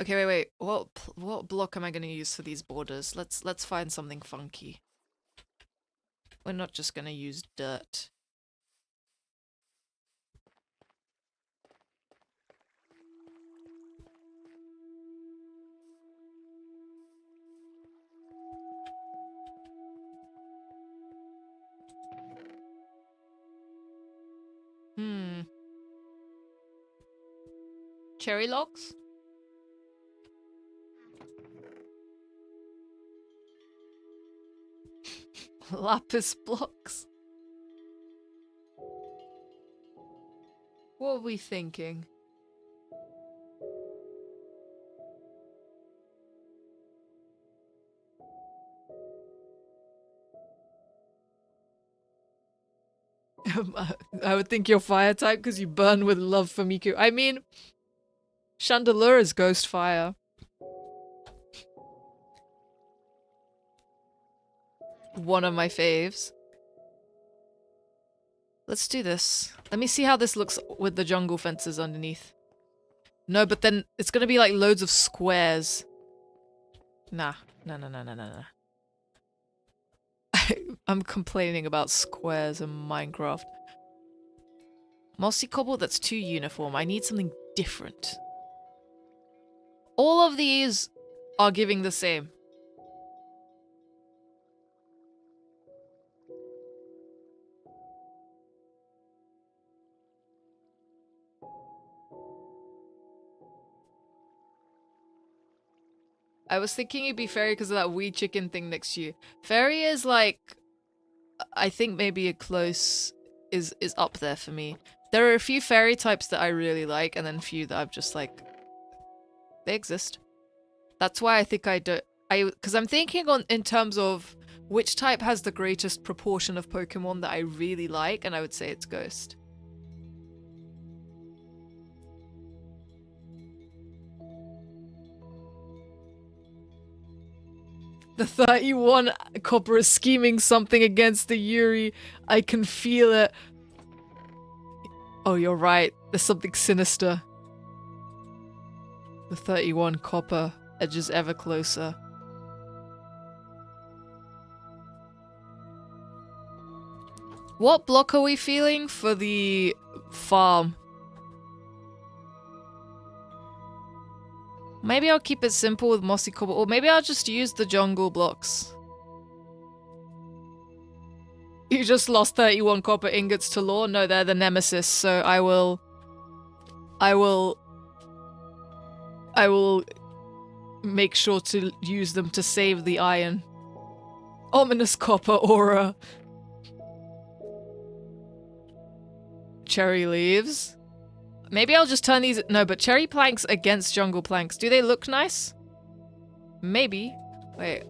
Okay, wait. What block am I going to use for these borders? Let's find something funky. We're not just going to use dirt. Cherry logs? Lapis blocks? What are we thinking? I would think you're fire type because you burn with love for Miku. I mean, Chandelure is ghost fire. One of my faves. Let's do this. Let me see how this looks with the jungle fences underneath. No, but then it's gonna be like loads of squares. Nah. No. I'm complaining about squares in Minecraft. Mossy cobble, that's too uniform. I need something different. All of these are giving the same. I was thinking it'd be fairy because of that wee chicken thing next to you. Fairy is like, I think maybe a close is up there for me. There are a few fairy types that I really like, and then a few that I'm just like, they exist. That's why I think because I'm thinking in terms of which type has the greatest proportion of Pokemon that I really like, and I would say it's Ghost. The 31 copper is scheming something against the Yuri. I can feel it. Oh, you're right. There's something sinister. The 31 copper edges ever closer. What block are we feeling for the farm? Maybe I'll keep it simple with mossy cobble, or maybe I'll just use the jungle blocks. You just lost 31 copper ingots to law? No, they're the nemesis, so I will make sure to use them to save the iron. Ominous copper aura. Cherry leaves. Maybe I'll just turn these... No, but cherry planks against jungle planks. Do they look nice? Maybe. Wait.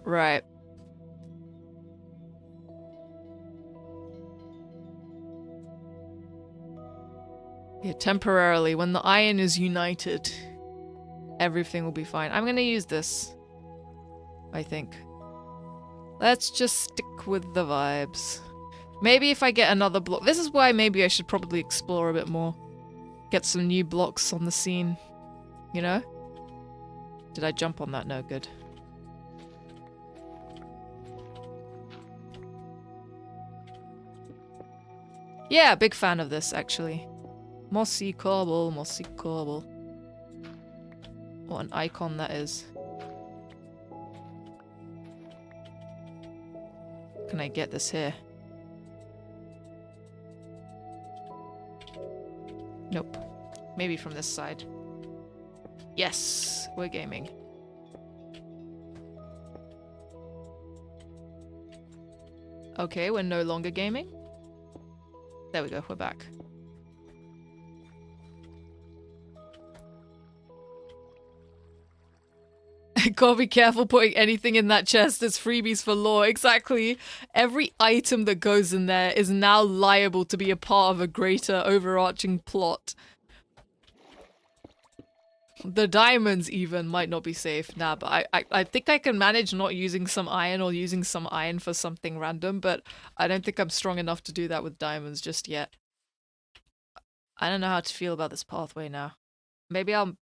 Right. Yeah, temporarily. When the iron is united, everything will be fine. I'm gonna use this, I think. Let's just stick with the vibes. Maybe if I get another block... This is why maybe I should probably explore a bit more. Get some new blocks on the scene. You know? Did I jump on that? No, good. Yeah, big fan of this, actually. Mossy cobble, mossy cobble. What an icon that is. Can I get this here? Nope. Maybe from this side. Yes, we're gaming. Okay, we're no longer gaming. There we go, we're back. Gotta be careful putting anything in that chest as freebies for lore. Exactly. Every item that goes in there is now liable to be a part of a greater overarching plot. The diamonds even might not be safe. Nah, but I think I can manage not using some iron or using some iron for something random, but I don't think I'm strong enough to do that with diamonds just yet. I don't know how to feel about this pathway now. Maybe I'll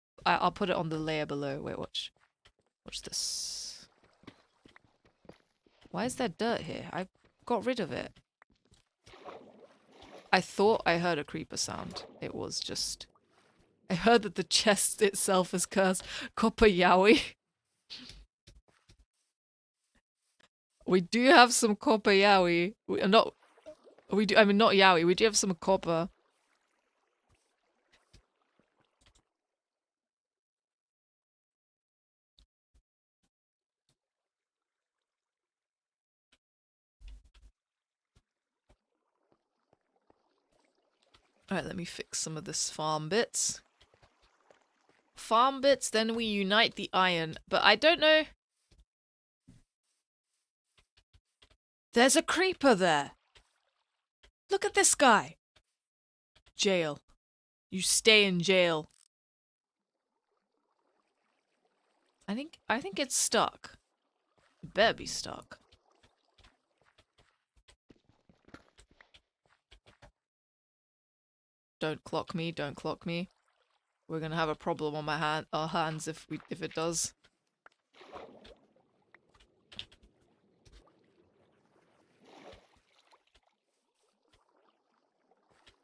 put it on the layer below. Wait, watch. Watch this. Why is there dirt here? I got rid of it. I thought I heard a creeper sound. It was just... I heard that the chest itself is cursed. Copper yaoi. We do have some copper yaoi. I mean, not yaoi. We do have some copper. Alright, let me fix some of this farm bits. Farm bits, then we unite the iron. But I don't know... There's a creeper there! Look at this guy! Jail. You stay in jail. I think it's stuck. It better be stuck. Don't clock me, don't clock me. We're gonna have a problem on our hands if it does.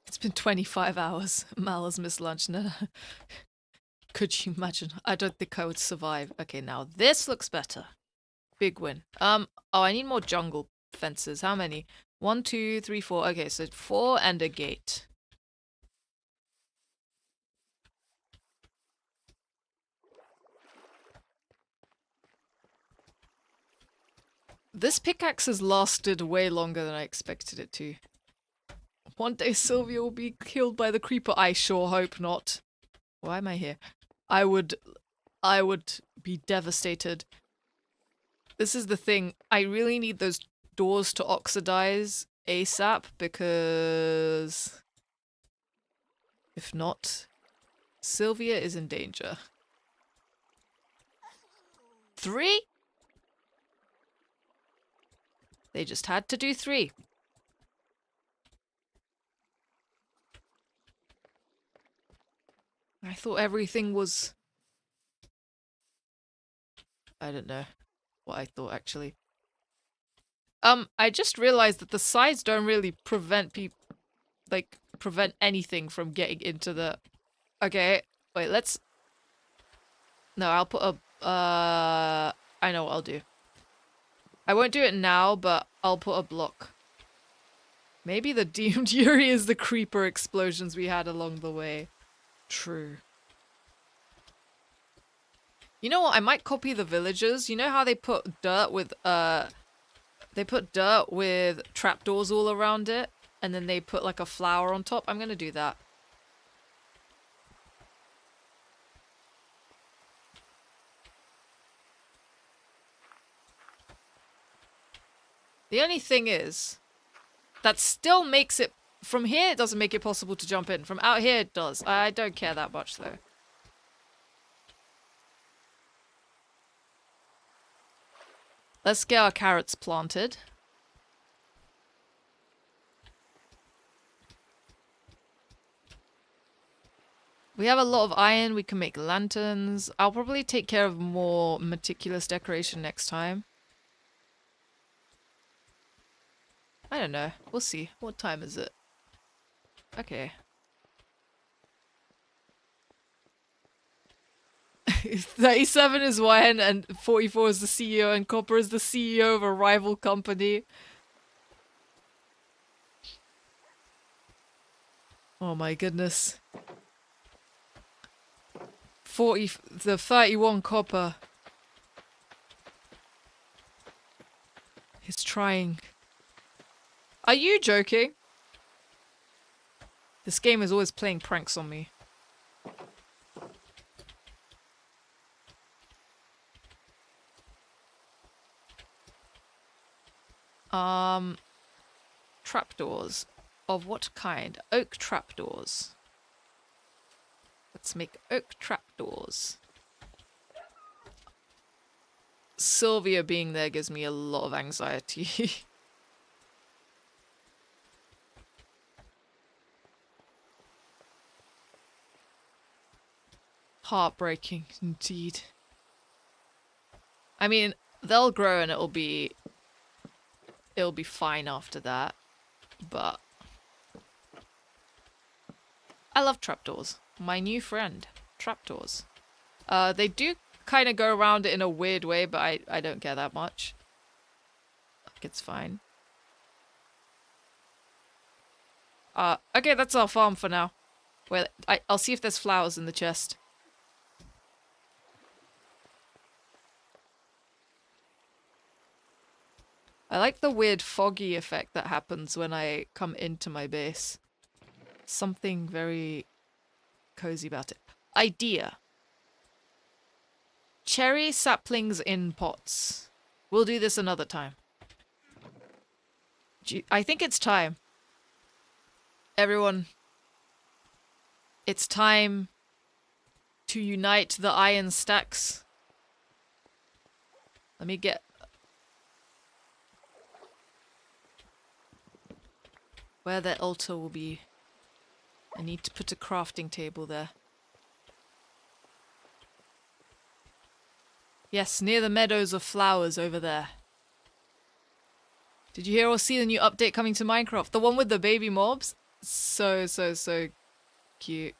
It's been 25 hours. Mal has missed lunch. No. Could you imagine? I don't think I would survive. Okay, now this looks better. Big win. Oh, I need more jungle fences. How many? 1, 2, 3, 4. Okay, so 4 and a gate. This pickaxe has lasted way longer than I expected it to. One day Sylvia will be killed by the creeper. I sure hope not. Why am I here? I would be devastated. This is the thing. I really need those doors to oxidize ASAP because if not, Sylvia is in danger. 3? They just had to do 3. I thought everything was... I don't know what I thought, actually. I just realized that the sides don't really prevent people... like, prevent anything from getting into the... Okay, wait, let's... No, I'll put a... I know what I'll do. I won't do it now, but I'll put a block. Maybe the deemed Yuri is the creeper explosions we had along the way. True. You know what? I might copy the villagers. You know how they put dirt with, they put dirt with trapdoors all around it, and then they put like a flower on top? I'm gonna do that. The only thing is, that still makes it... From here, it doesn't make it possible to jump in. From out here, it does. I don't care that much, though. Let's get our carrots planted. We have a lot of iron. We can make lanterns. I'll probably take care of more meticulous decoration next time. I don't know. We'll see. What time is it? Okay. 37 is Wyan and 44 is the CEO and Copper is the CEO of a rival company. Oh my goodness. The 31 Copper is trying. Are you joking? This game is always playing pranks on me. Trapdoors. Of what kind? Oak trapdoors. Let's make oak trapdoors. Sylvia being there gives me a lot of anxiety. Heartbreaking, indeed. I mean, they'll grow and it'll be fine after that, but I love trapdoors. My new friend, trapdoors. They do kind of go around it in a weird way, but I don't care that much. Like, it's fine. Okay, that's our farm for now. Well, I'll see if there's flowers in the chest. I like the weird foggy effect that happens when I come into my base. Something very cozy about it. Idea. Cherry saplings in pots. We'll do this another time. I think it's time. Everyone. It's time to unite the iron stacks. Let me get... where the altar will be. I need to put a crafting table there. Yes, near the meadows of flowers over there. Did you hear or see the new update coming to Minecraft? The one with the baby mobs? So cute.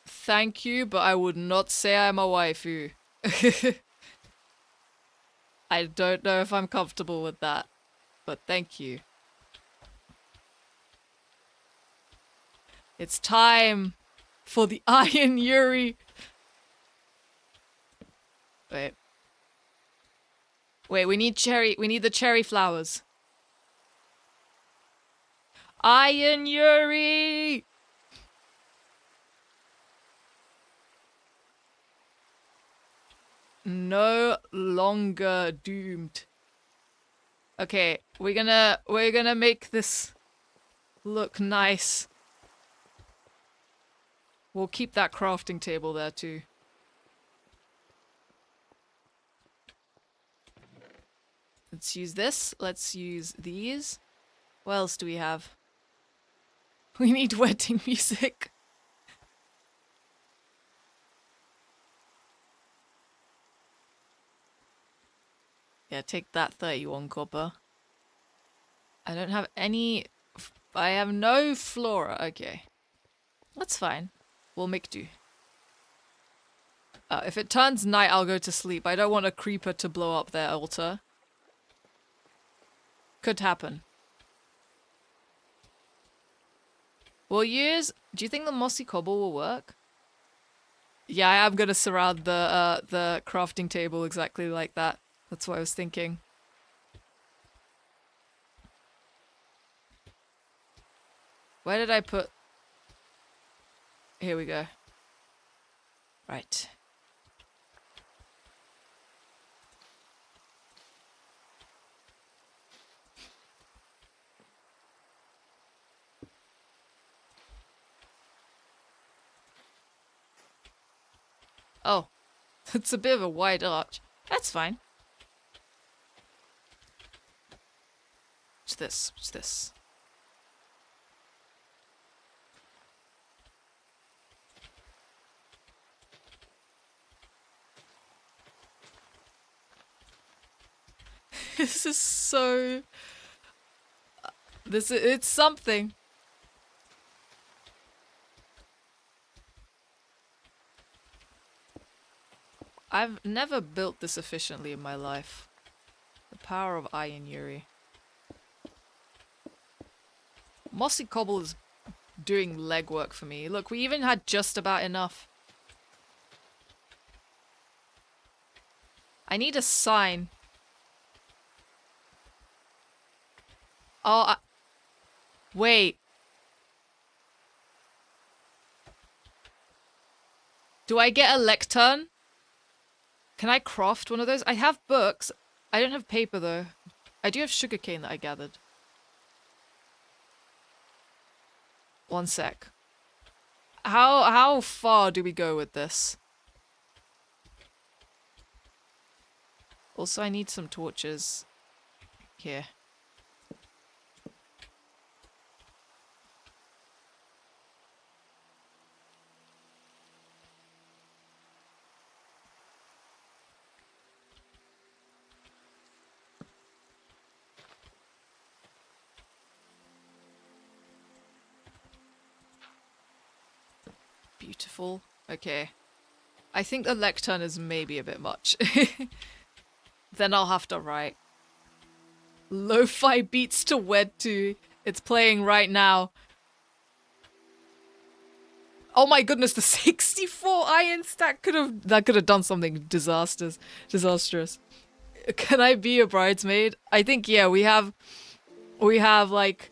Thank you, but I would not say I'm a waifu. I don't know if I'm comfortable with that, but thank you. It's time for the Iron Yuri. Wait. Wait, we need the cherry flowers. Iron Yuri! No longer doomed. Okay, we're gonna make this look nice. We'll keep that crafting table there too. Let's use this. Let's use these. What else do we have? We need wedding music. Yeah, take that 31 copper. I don't have any... I have no flora. Okay. That's fine. We'll make do. If it turns night, I'll go to sleep. I don't want a creeper to blow up their altar. Could happen. We'll use... Do you think the mossy cobble will work? Yeah, I am gonna surround the crafting table exactly like that. That's what I was thinking. Where did I put... Here we go. Right. Oh. It's a bit of a wide arch. That's fine. What's this? What's this? This is so... It's something. I've never built this efficiently in my life. The power of iron yuri. Mossy cobble is doing legwork for me. Look, we even had just about enough. I need a sign. Oh, wait. Do I get a lectern? Can I craft one of those? I have books. I don't have paper though. I do have sugarcane that I gathered. One sec. How far do we go with this? Also, I need some torches. Here. Beautiful. Okay. I think the lectern is maybe a bit much. Then I'll have to write. Lo-fi beats to wed to. It's playing right now. Oh my goodness, the 64 iron stack could have done something disastrous. Can I be a bridesmaid? I think yeah, we have like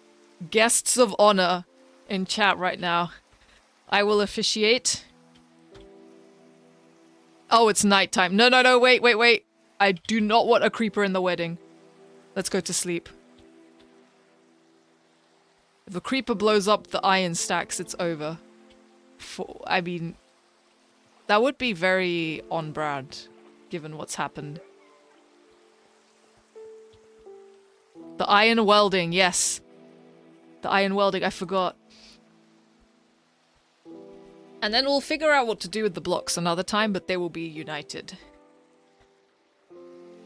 guests of honor in chat right now. I will officiate. Oh, it's nighttime. No, wait. I do not want a creeper in the wedding. Let's go to sleep. If a creeper blows up the iron stacks, it's over. I mean, that would be very on brand, given what's happened. The iron welding, yes. The iron welding, I forgot. And then we'll figure out what to do with the blocks another time, but they will be united.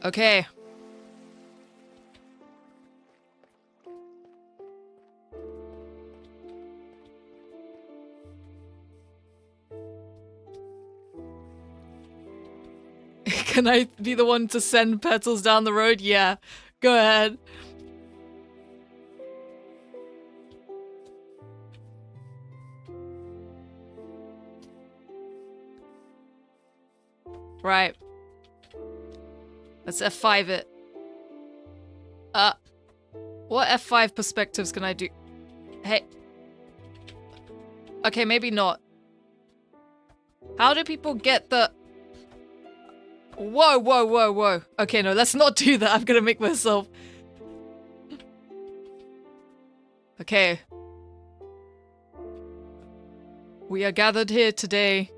Okay. Can I be the one to send petals down the road? Yeah. Go ahead. Right. Let's F5 it. What F5 perspectives can I do? Hey. Okay, maybe not. How do people get the... Whoa. Okay, no, let's not do that. I'm gonna make myself... Okay. We are gathered here today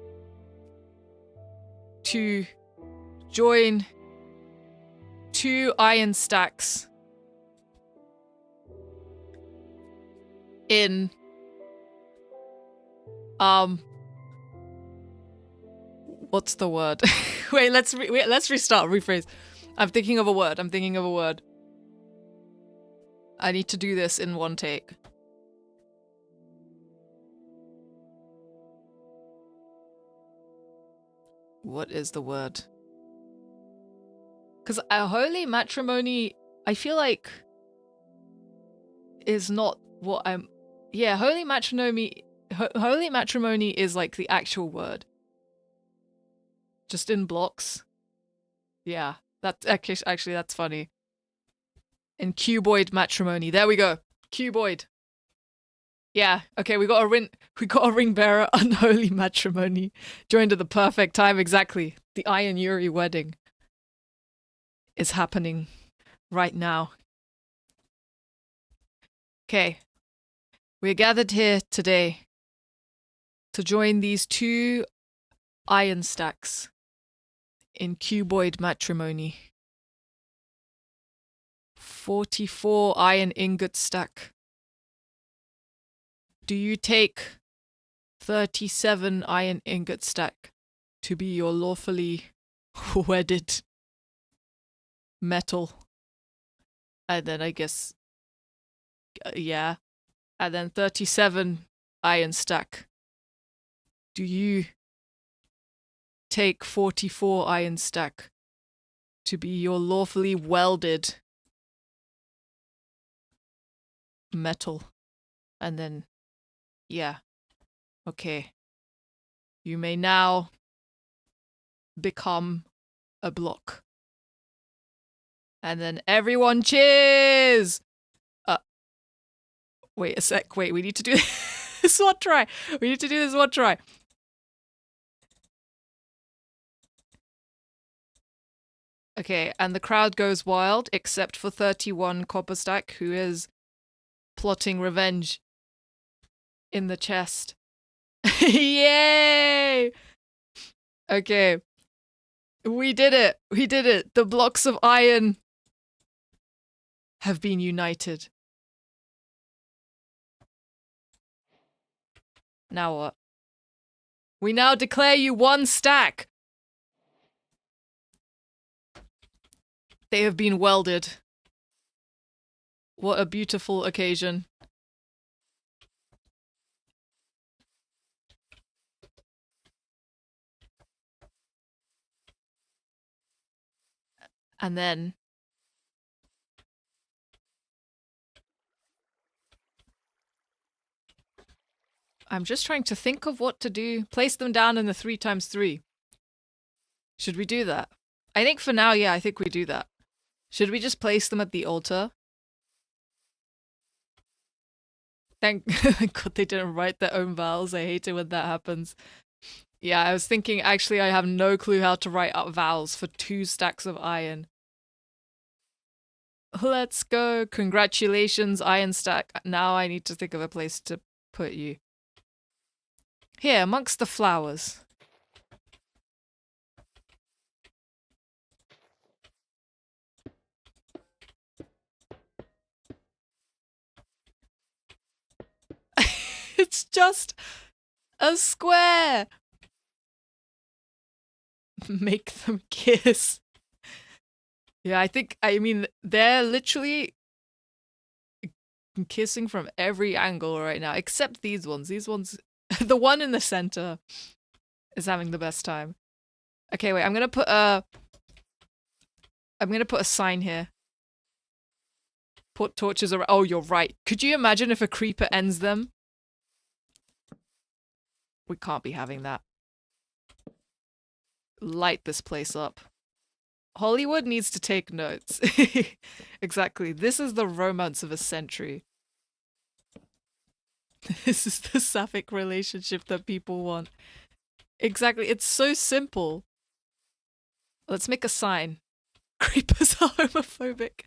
to join 2 iron stacks in what's the word? Wait, let's restart, rephrase. I'm thinking of a word. I need to do this in one take. What is the word? Because holy matrimony, I feel like, is not what I'm... Yeah, holy matrimony is like the actual word. Just in blocks. Yeah, that's actually that's funny. In cuboid matrimony. There we go. Cuboid. Yeah, okay, we got a ring bearer unholy matrimony. Joined at the perfect time, exactly. The I and Yuri wedding is happening right now. Okay. We're gathered here today to join these two iron stacks in cuboid matrimony. 44 iron ingot stack. Do you take 37 iron ingot stack to be your lawfully wedded metal? And then I guess, yeah. And then 37 iron stack. Do you take 44 iron stack to be your lawfully welded metal? And then, yeah. Okay. You may now become a block. And then everyone cheers! Wait a sec. Wait, we need to do this one try. We need to do this one try. Okay, and the crowd goes wild, except for 31 copper stack, who is plotting revenge in the chest. Yay! Okay. We did it. We did it. The blocks of iron have been united. Now what? We now declare you one stack. They have been welded. What a beautiful occasion. And then I'm just trying to think of what to do. Place them down in the 3x3. Should we do that? I think for now, yeah, I think we do that. Should we just place them at the altar? Thank God they didn't write their own vowels. I hate it when that happens. Yeah, I was thinking, actually, I have no clue how to write out vowels for 2 stacks of iron. Let's go. Congratulations, iron stack. Now I need to think of a place to put you. Here, amongst the flowers. It's just a square. Make them kiss. Yeah, I mean, they're literally kissing from every angle right now, except these ones. These ones, the one in the center is having the best time. Okay, wait, I'm gonna put a sign here. Put torches around. Oh, you're right. Could you imagine if a creeper ends them? We can't be having that. Light this place up. Hollywood needs to take notes. Exactly. This is the romance of a century. This is the sapphic relationship that people want. Exactly. It's so simple. Let's make a sign. Creepers are homophobic.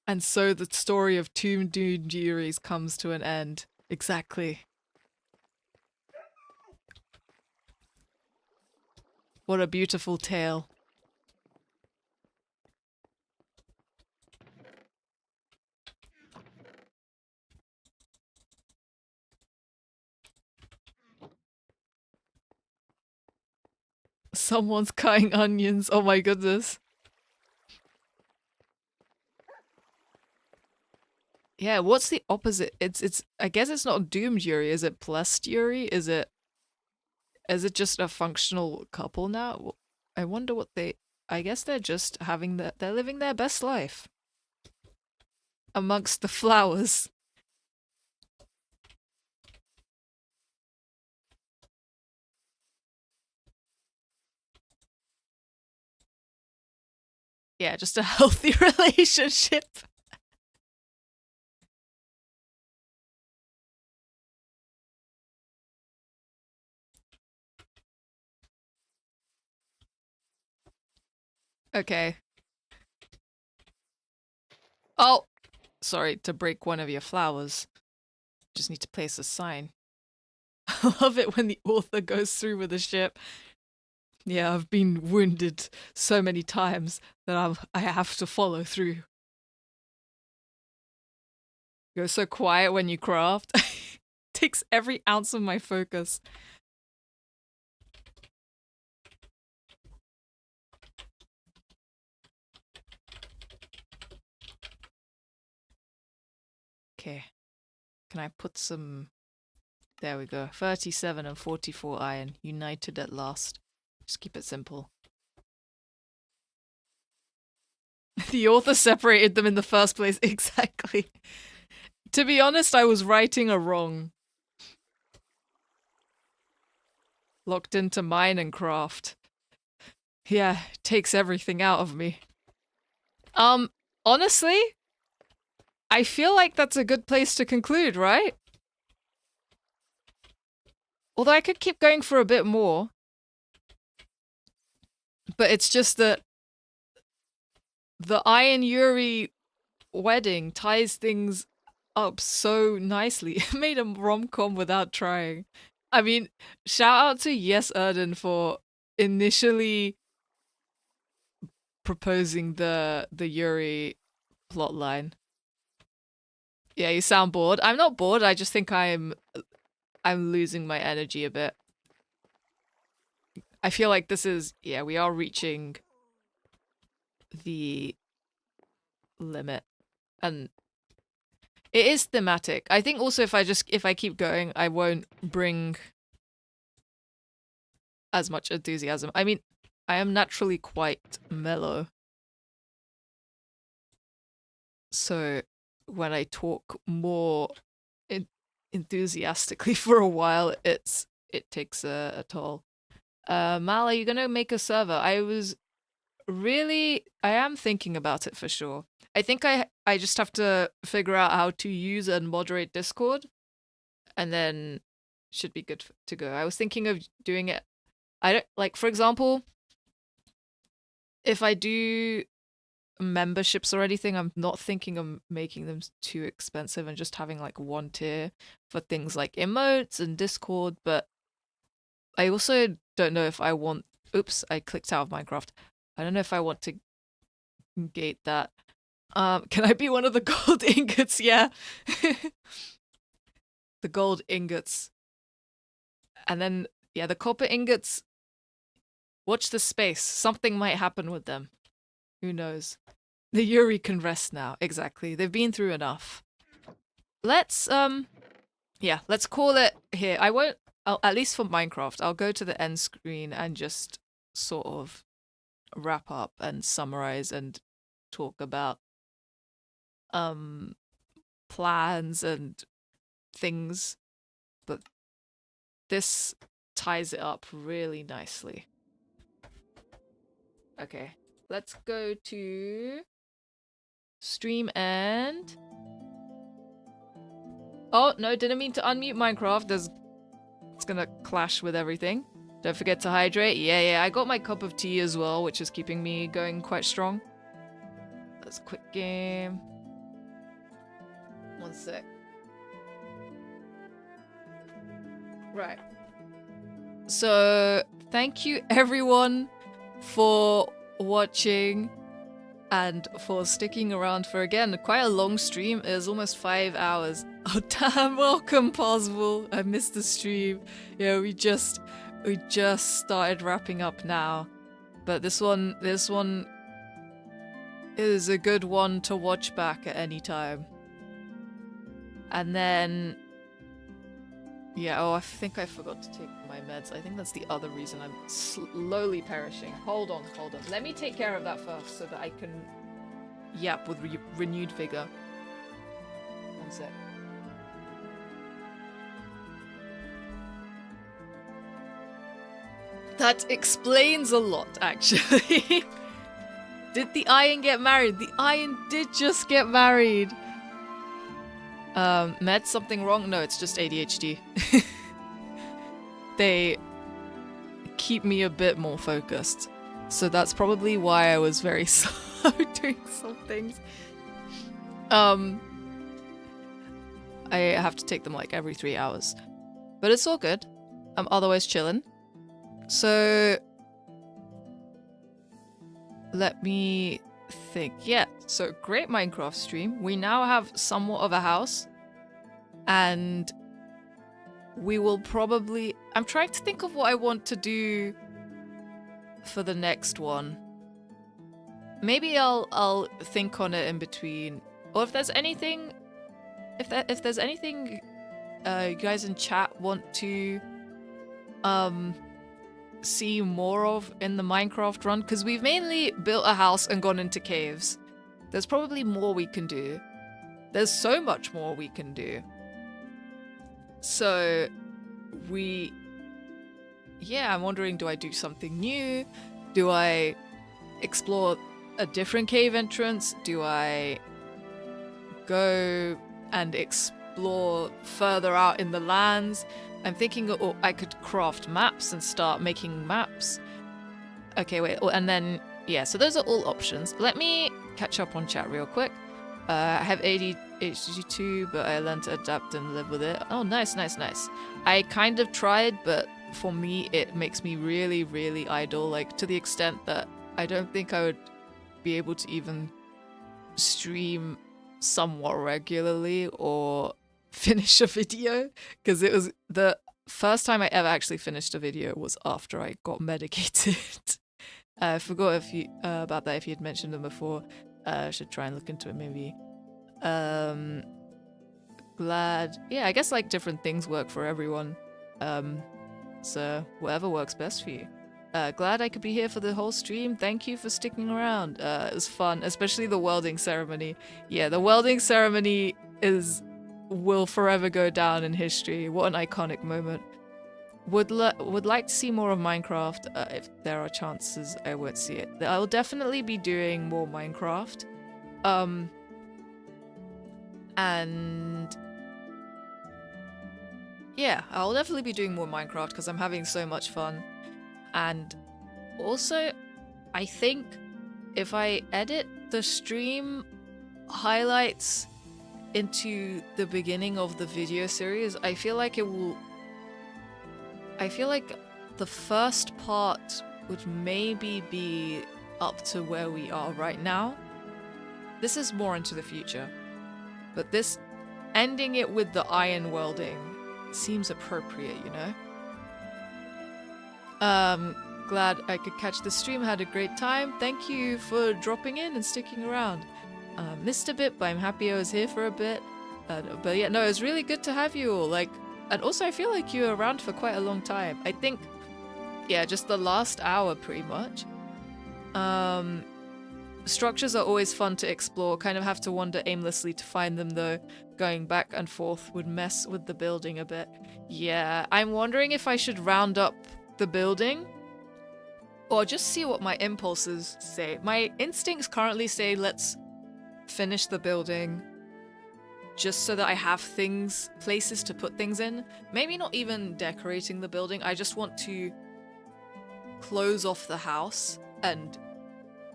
And so the story of two doomed Yuris comes to an end. Exactly. What a beautiful tale. Someone's cutting onions. Oh my goodness. Yeah, what's the opposite? It's I guess it's not doomed Yuri. Is it blessed Yuri? Is it just a functional couple now? I wonder what they I guess they're just they're living their best life amongst the flowers. Yeah, just a healthy relationship. Okay. Oh, sorry to break one of your flowers. Just need to place a sign. I love it when the author goes through with a ship. Yeah, I've been wounded so many times that I have to follow through. You're so quiet when you craft. Takes every ounce of my focus. Okay. Can I put some... There we go. 37 and 44 iron. United at last. Just keep it simple. The author separated them in the first place. Exactly. To be honest, I was writing a wrong. Locked into mine and craft. Yeah, takes everything out of me. Honestly, I feel like that's a good place to conclude, right? Although I could keep going for a bit more. But it's just that the Iron Yuri wedding ties things up so nicely. It made a rom-com without trying. I mean, shout out to Yes Erden for initially proposing the Yuri plotline. Yeah, you sound bored. I'm not bored. I just think I'm losing my energy a bit. I feel like this is, yeah, we are reaching the limit. And it is thematic. I think also if I keep going, I won't bring as much enthusiasm. I mean, I am naturally quite mellow. So when I talk more enthusiastically for a while, it takes a toll. Mal, are you gonna make a server? I am thinking about it for sure. I think I just have to figure out how to use and moderate Discord, and then should be good to go. I was thinking of doing it. I don't like, for example, if I do memberships or anything, I'm not thinking of making them too expensive and just having like one tier for things like emotes and Discord, but I also don't know if I want... Oops, I clicked out of Minecraft. I don't know if I want to gate that. Can I be one of the gold ingots? Yeah. The gold ingots. And then, yeah, the copper ingots. Watch the space. Something might happen with them. Who knows? The Yuri can rest now. Exactly. They've been through enough. Let's, yeah, let's call it here. At least for Minecraft, I'll go to the end screen and just sort of wrap up and summarize and talk about plans and things, but this ties it up really nicely. Okay, let's go to stream and... Oh, no, didn't mean to unmute Minecraft. It's gonna clash with everything. Don't forget to hydrate. Yeah, I got my cup of tea as well, which is keeping me going quite strong. That's a quick game. One sec. Right. So, thank you everyone for watching and for sticking around for, again, quite a long stream. It was almost 5 hours. Oh damn, welcome Possible. I missed the stream. Yeah, we just We just started wrapping up now. But this one is a good one to watch back at any time. And then... yeah, oh, I think I forgot to take my meds. I think that's the other reason I'm slowly perishing. Hold on. Let me take care of that first so that I can yap with renewed vigor. One sec. That explains a lot, actually. Did the Iron get married? The Iron did just get married. Med, something wrong? No, it's just ADHD. They keep me a bit more focused. So that's probably why I was very slow doing some things. I have to take them like every 3 hours. But it's all good. I'm otherwise chilling. So let me think. Yeah, so great Minecraft stream. We now have somewhat of a house. And we will probably... I'm trying to think of what I want to do for the next one. Maybe I'll think on it in between. Or if there's anything... If there's anything you guys in chat want to see more of in the Minecraft run, because we've mainly built a house and gone into caves. There's probably more we can do. There's so much more we can do. So yeah, I'm wondering, do I do something new? Do I explore a different cave entrance? Do I go and explore further out in the lands? I'm thinking I could craft maps and start making maps. Okay, wait, and then, yeah, so those are all options. Let me catch up on chat real quick. I have ADHD too, but I learned to adapt and live with it. Oh, nice. I kind of tried, but for me, it makes me really, really idle, like to the extent that I don't think I would be able to even stream somewhat regularly or finish a video, because it was the first time I ever actually finished a video was after I got medicated. I forgot if you about that, if you had mentioned them before. I should try and look into it maybe. Glad, yeah, I guess like different things work for everyone. So whatever works best for you. Glad I could be here for the whole stream. Thank you for sticking around. It was fun, especially the welding ceremony. Yeah, the welding ceremony will forever go down in history. What an iconic moment. Would like to see more of Minecraft. If there are chances, I won't see it. I'll definitely be doing more Minecraft. And yeah, I'll definitely be doing more Minecraft because I'm having so much fun. And also, I think if I edit the stream highlights into the beginning of the video series, I feel like the first part would maybe be up to where we are right now. This is more into the future. But this, ending it with the iron welding seems appropriate, you know? Glad I could catch the stream, had a great time. Thank you for dropping in and sticking around. Missed a bit, but I'm happy I was here for a bit. But yeah, no, it was really good to have you all. Like, and also I feel like you were around for quite a long time. I think, yeah, just the last hour pretty much. Structures are always fun to explore. Kind of have to wander aimlessly to find them though. Going back and forth would mess with the building a bit. Yeah, I'm wondering if I should round up the building or just see what my impulses say. My instincts currently say let's finish the building just so that I have places to put things in. Maybe not even decorating the building. I just want to close off the house and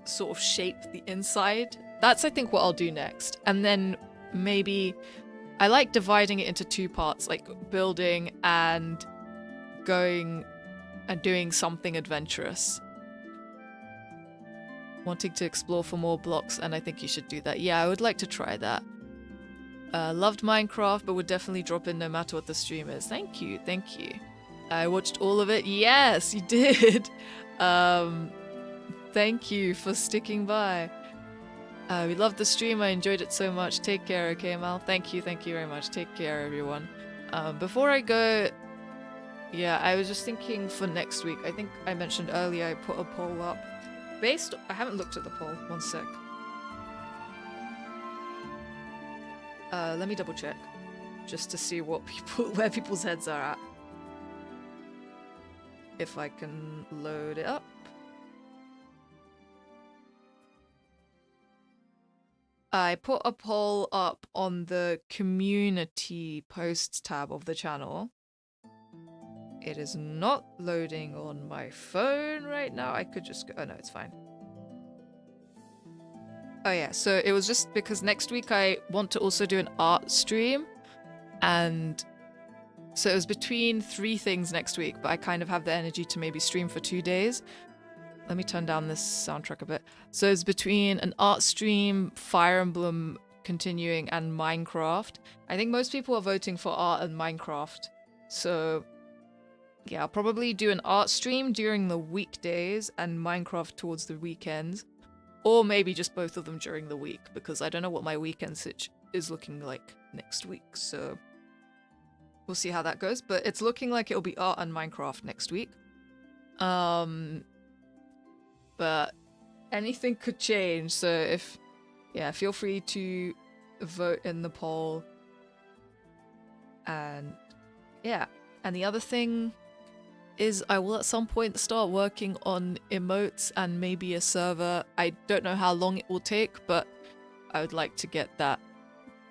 sort of shape the inside. That's, I think, what I'll do next. And then maybe I like dividing it into two parts, like building and going and doing something adventurous. Wanting to explore for more blocks, and I think you should do that. Yeah, I would like to try that. Loved Minecraft, but would definitely drop in no matter what the stream is. Thank you, thank you. I watched all of it. Yes, you did. Um, thank you for sticking by. We loved the stream. I enjoyed it so much. Take care, okay, Mal? Thank you very much. Take care, everyone. Before I go, yeah, I was just thinking for next week. I think I mentioned earlier I put a poll up. I haven't looked at the poll. One sec. Let me double check. Just to see where people's heads are at. If I can load it up. I put a poll up on the community posts tab of the channel. It is not loading on my phone right now. I could just go. Oh no, it's fine. Oh yeah, so it was just because next week I want to also do an art stream. And so it was between 3 things next week, but I kind of have the energy to maybe stream for 2 days. Let me turn down this soundtrack a bit. So it's between an art stream, Fire Emblem continuing, and Minecraft. I think most people are voting for art and Minecraft. So yeah, I'll probably do an art stream during the weekdays and Minecraft towards the weekends. Or maybe just both of them during the week, because I don't know what my weekend sitch is looking like next week. So we'll see how that goes. But it's looking like it'll be art and Minecraft next week. But anything could change, so feel free to vote in the poll. And yeah, and the other thing is I will at some point start working on emotes and maybe a server. I don't know how long it will take, but I would like to get that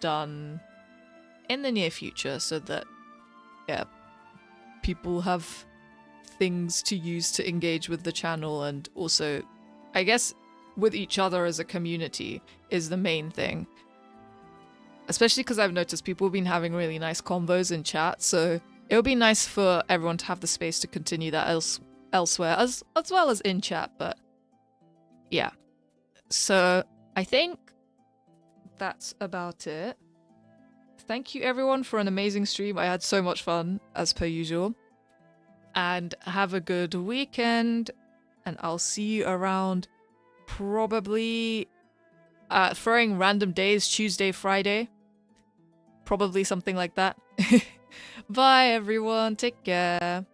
done in the near future so that, yeah, people have things to use to engage with the channel, and also, I guess, with each other as a community is the main thing. Especially because I've noticed people have been having really nice convos in chat, so it would be nice for everyone to have the space to continue that elsewhere, as well as in chat, but yeah. So I think that's about it. Thank you everyone for an amazing stream. I had so much fun, as per usual. And have a good weekend, and I'll see you around probably throwing random days, Tuesday, Friday. Probably something like that. Bye everyone, take care.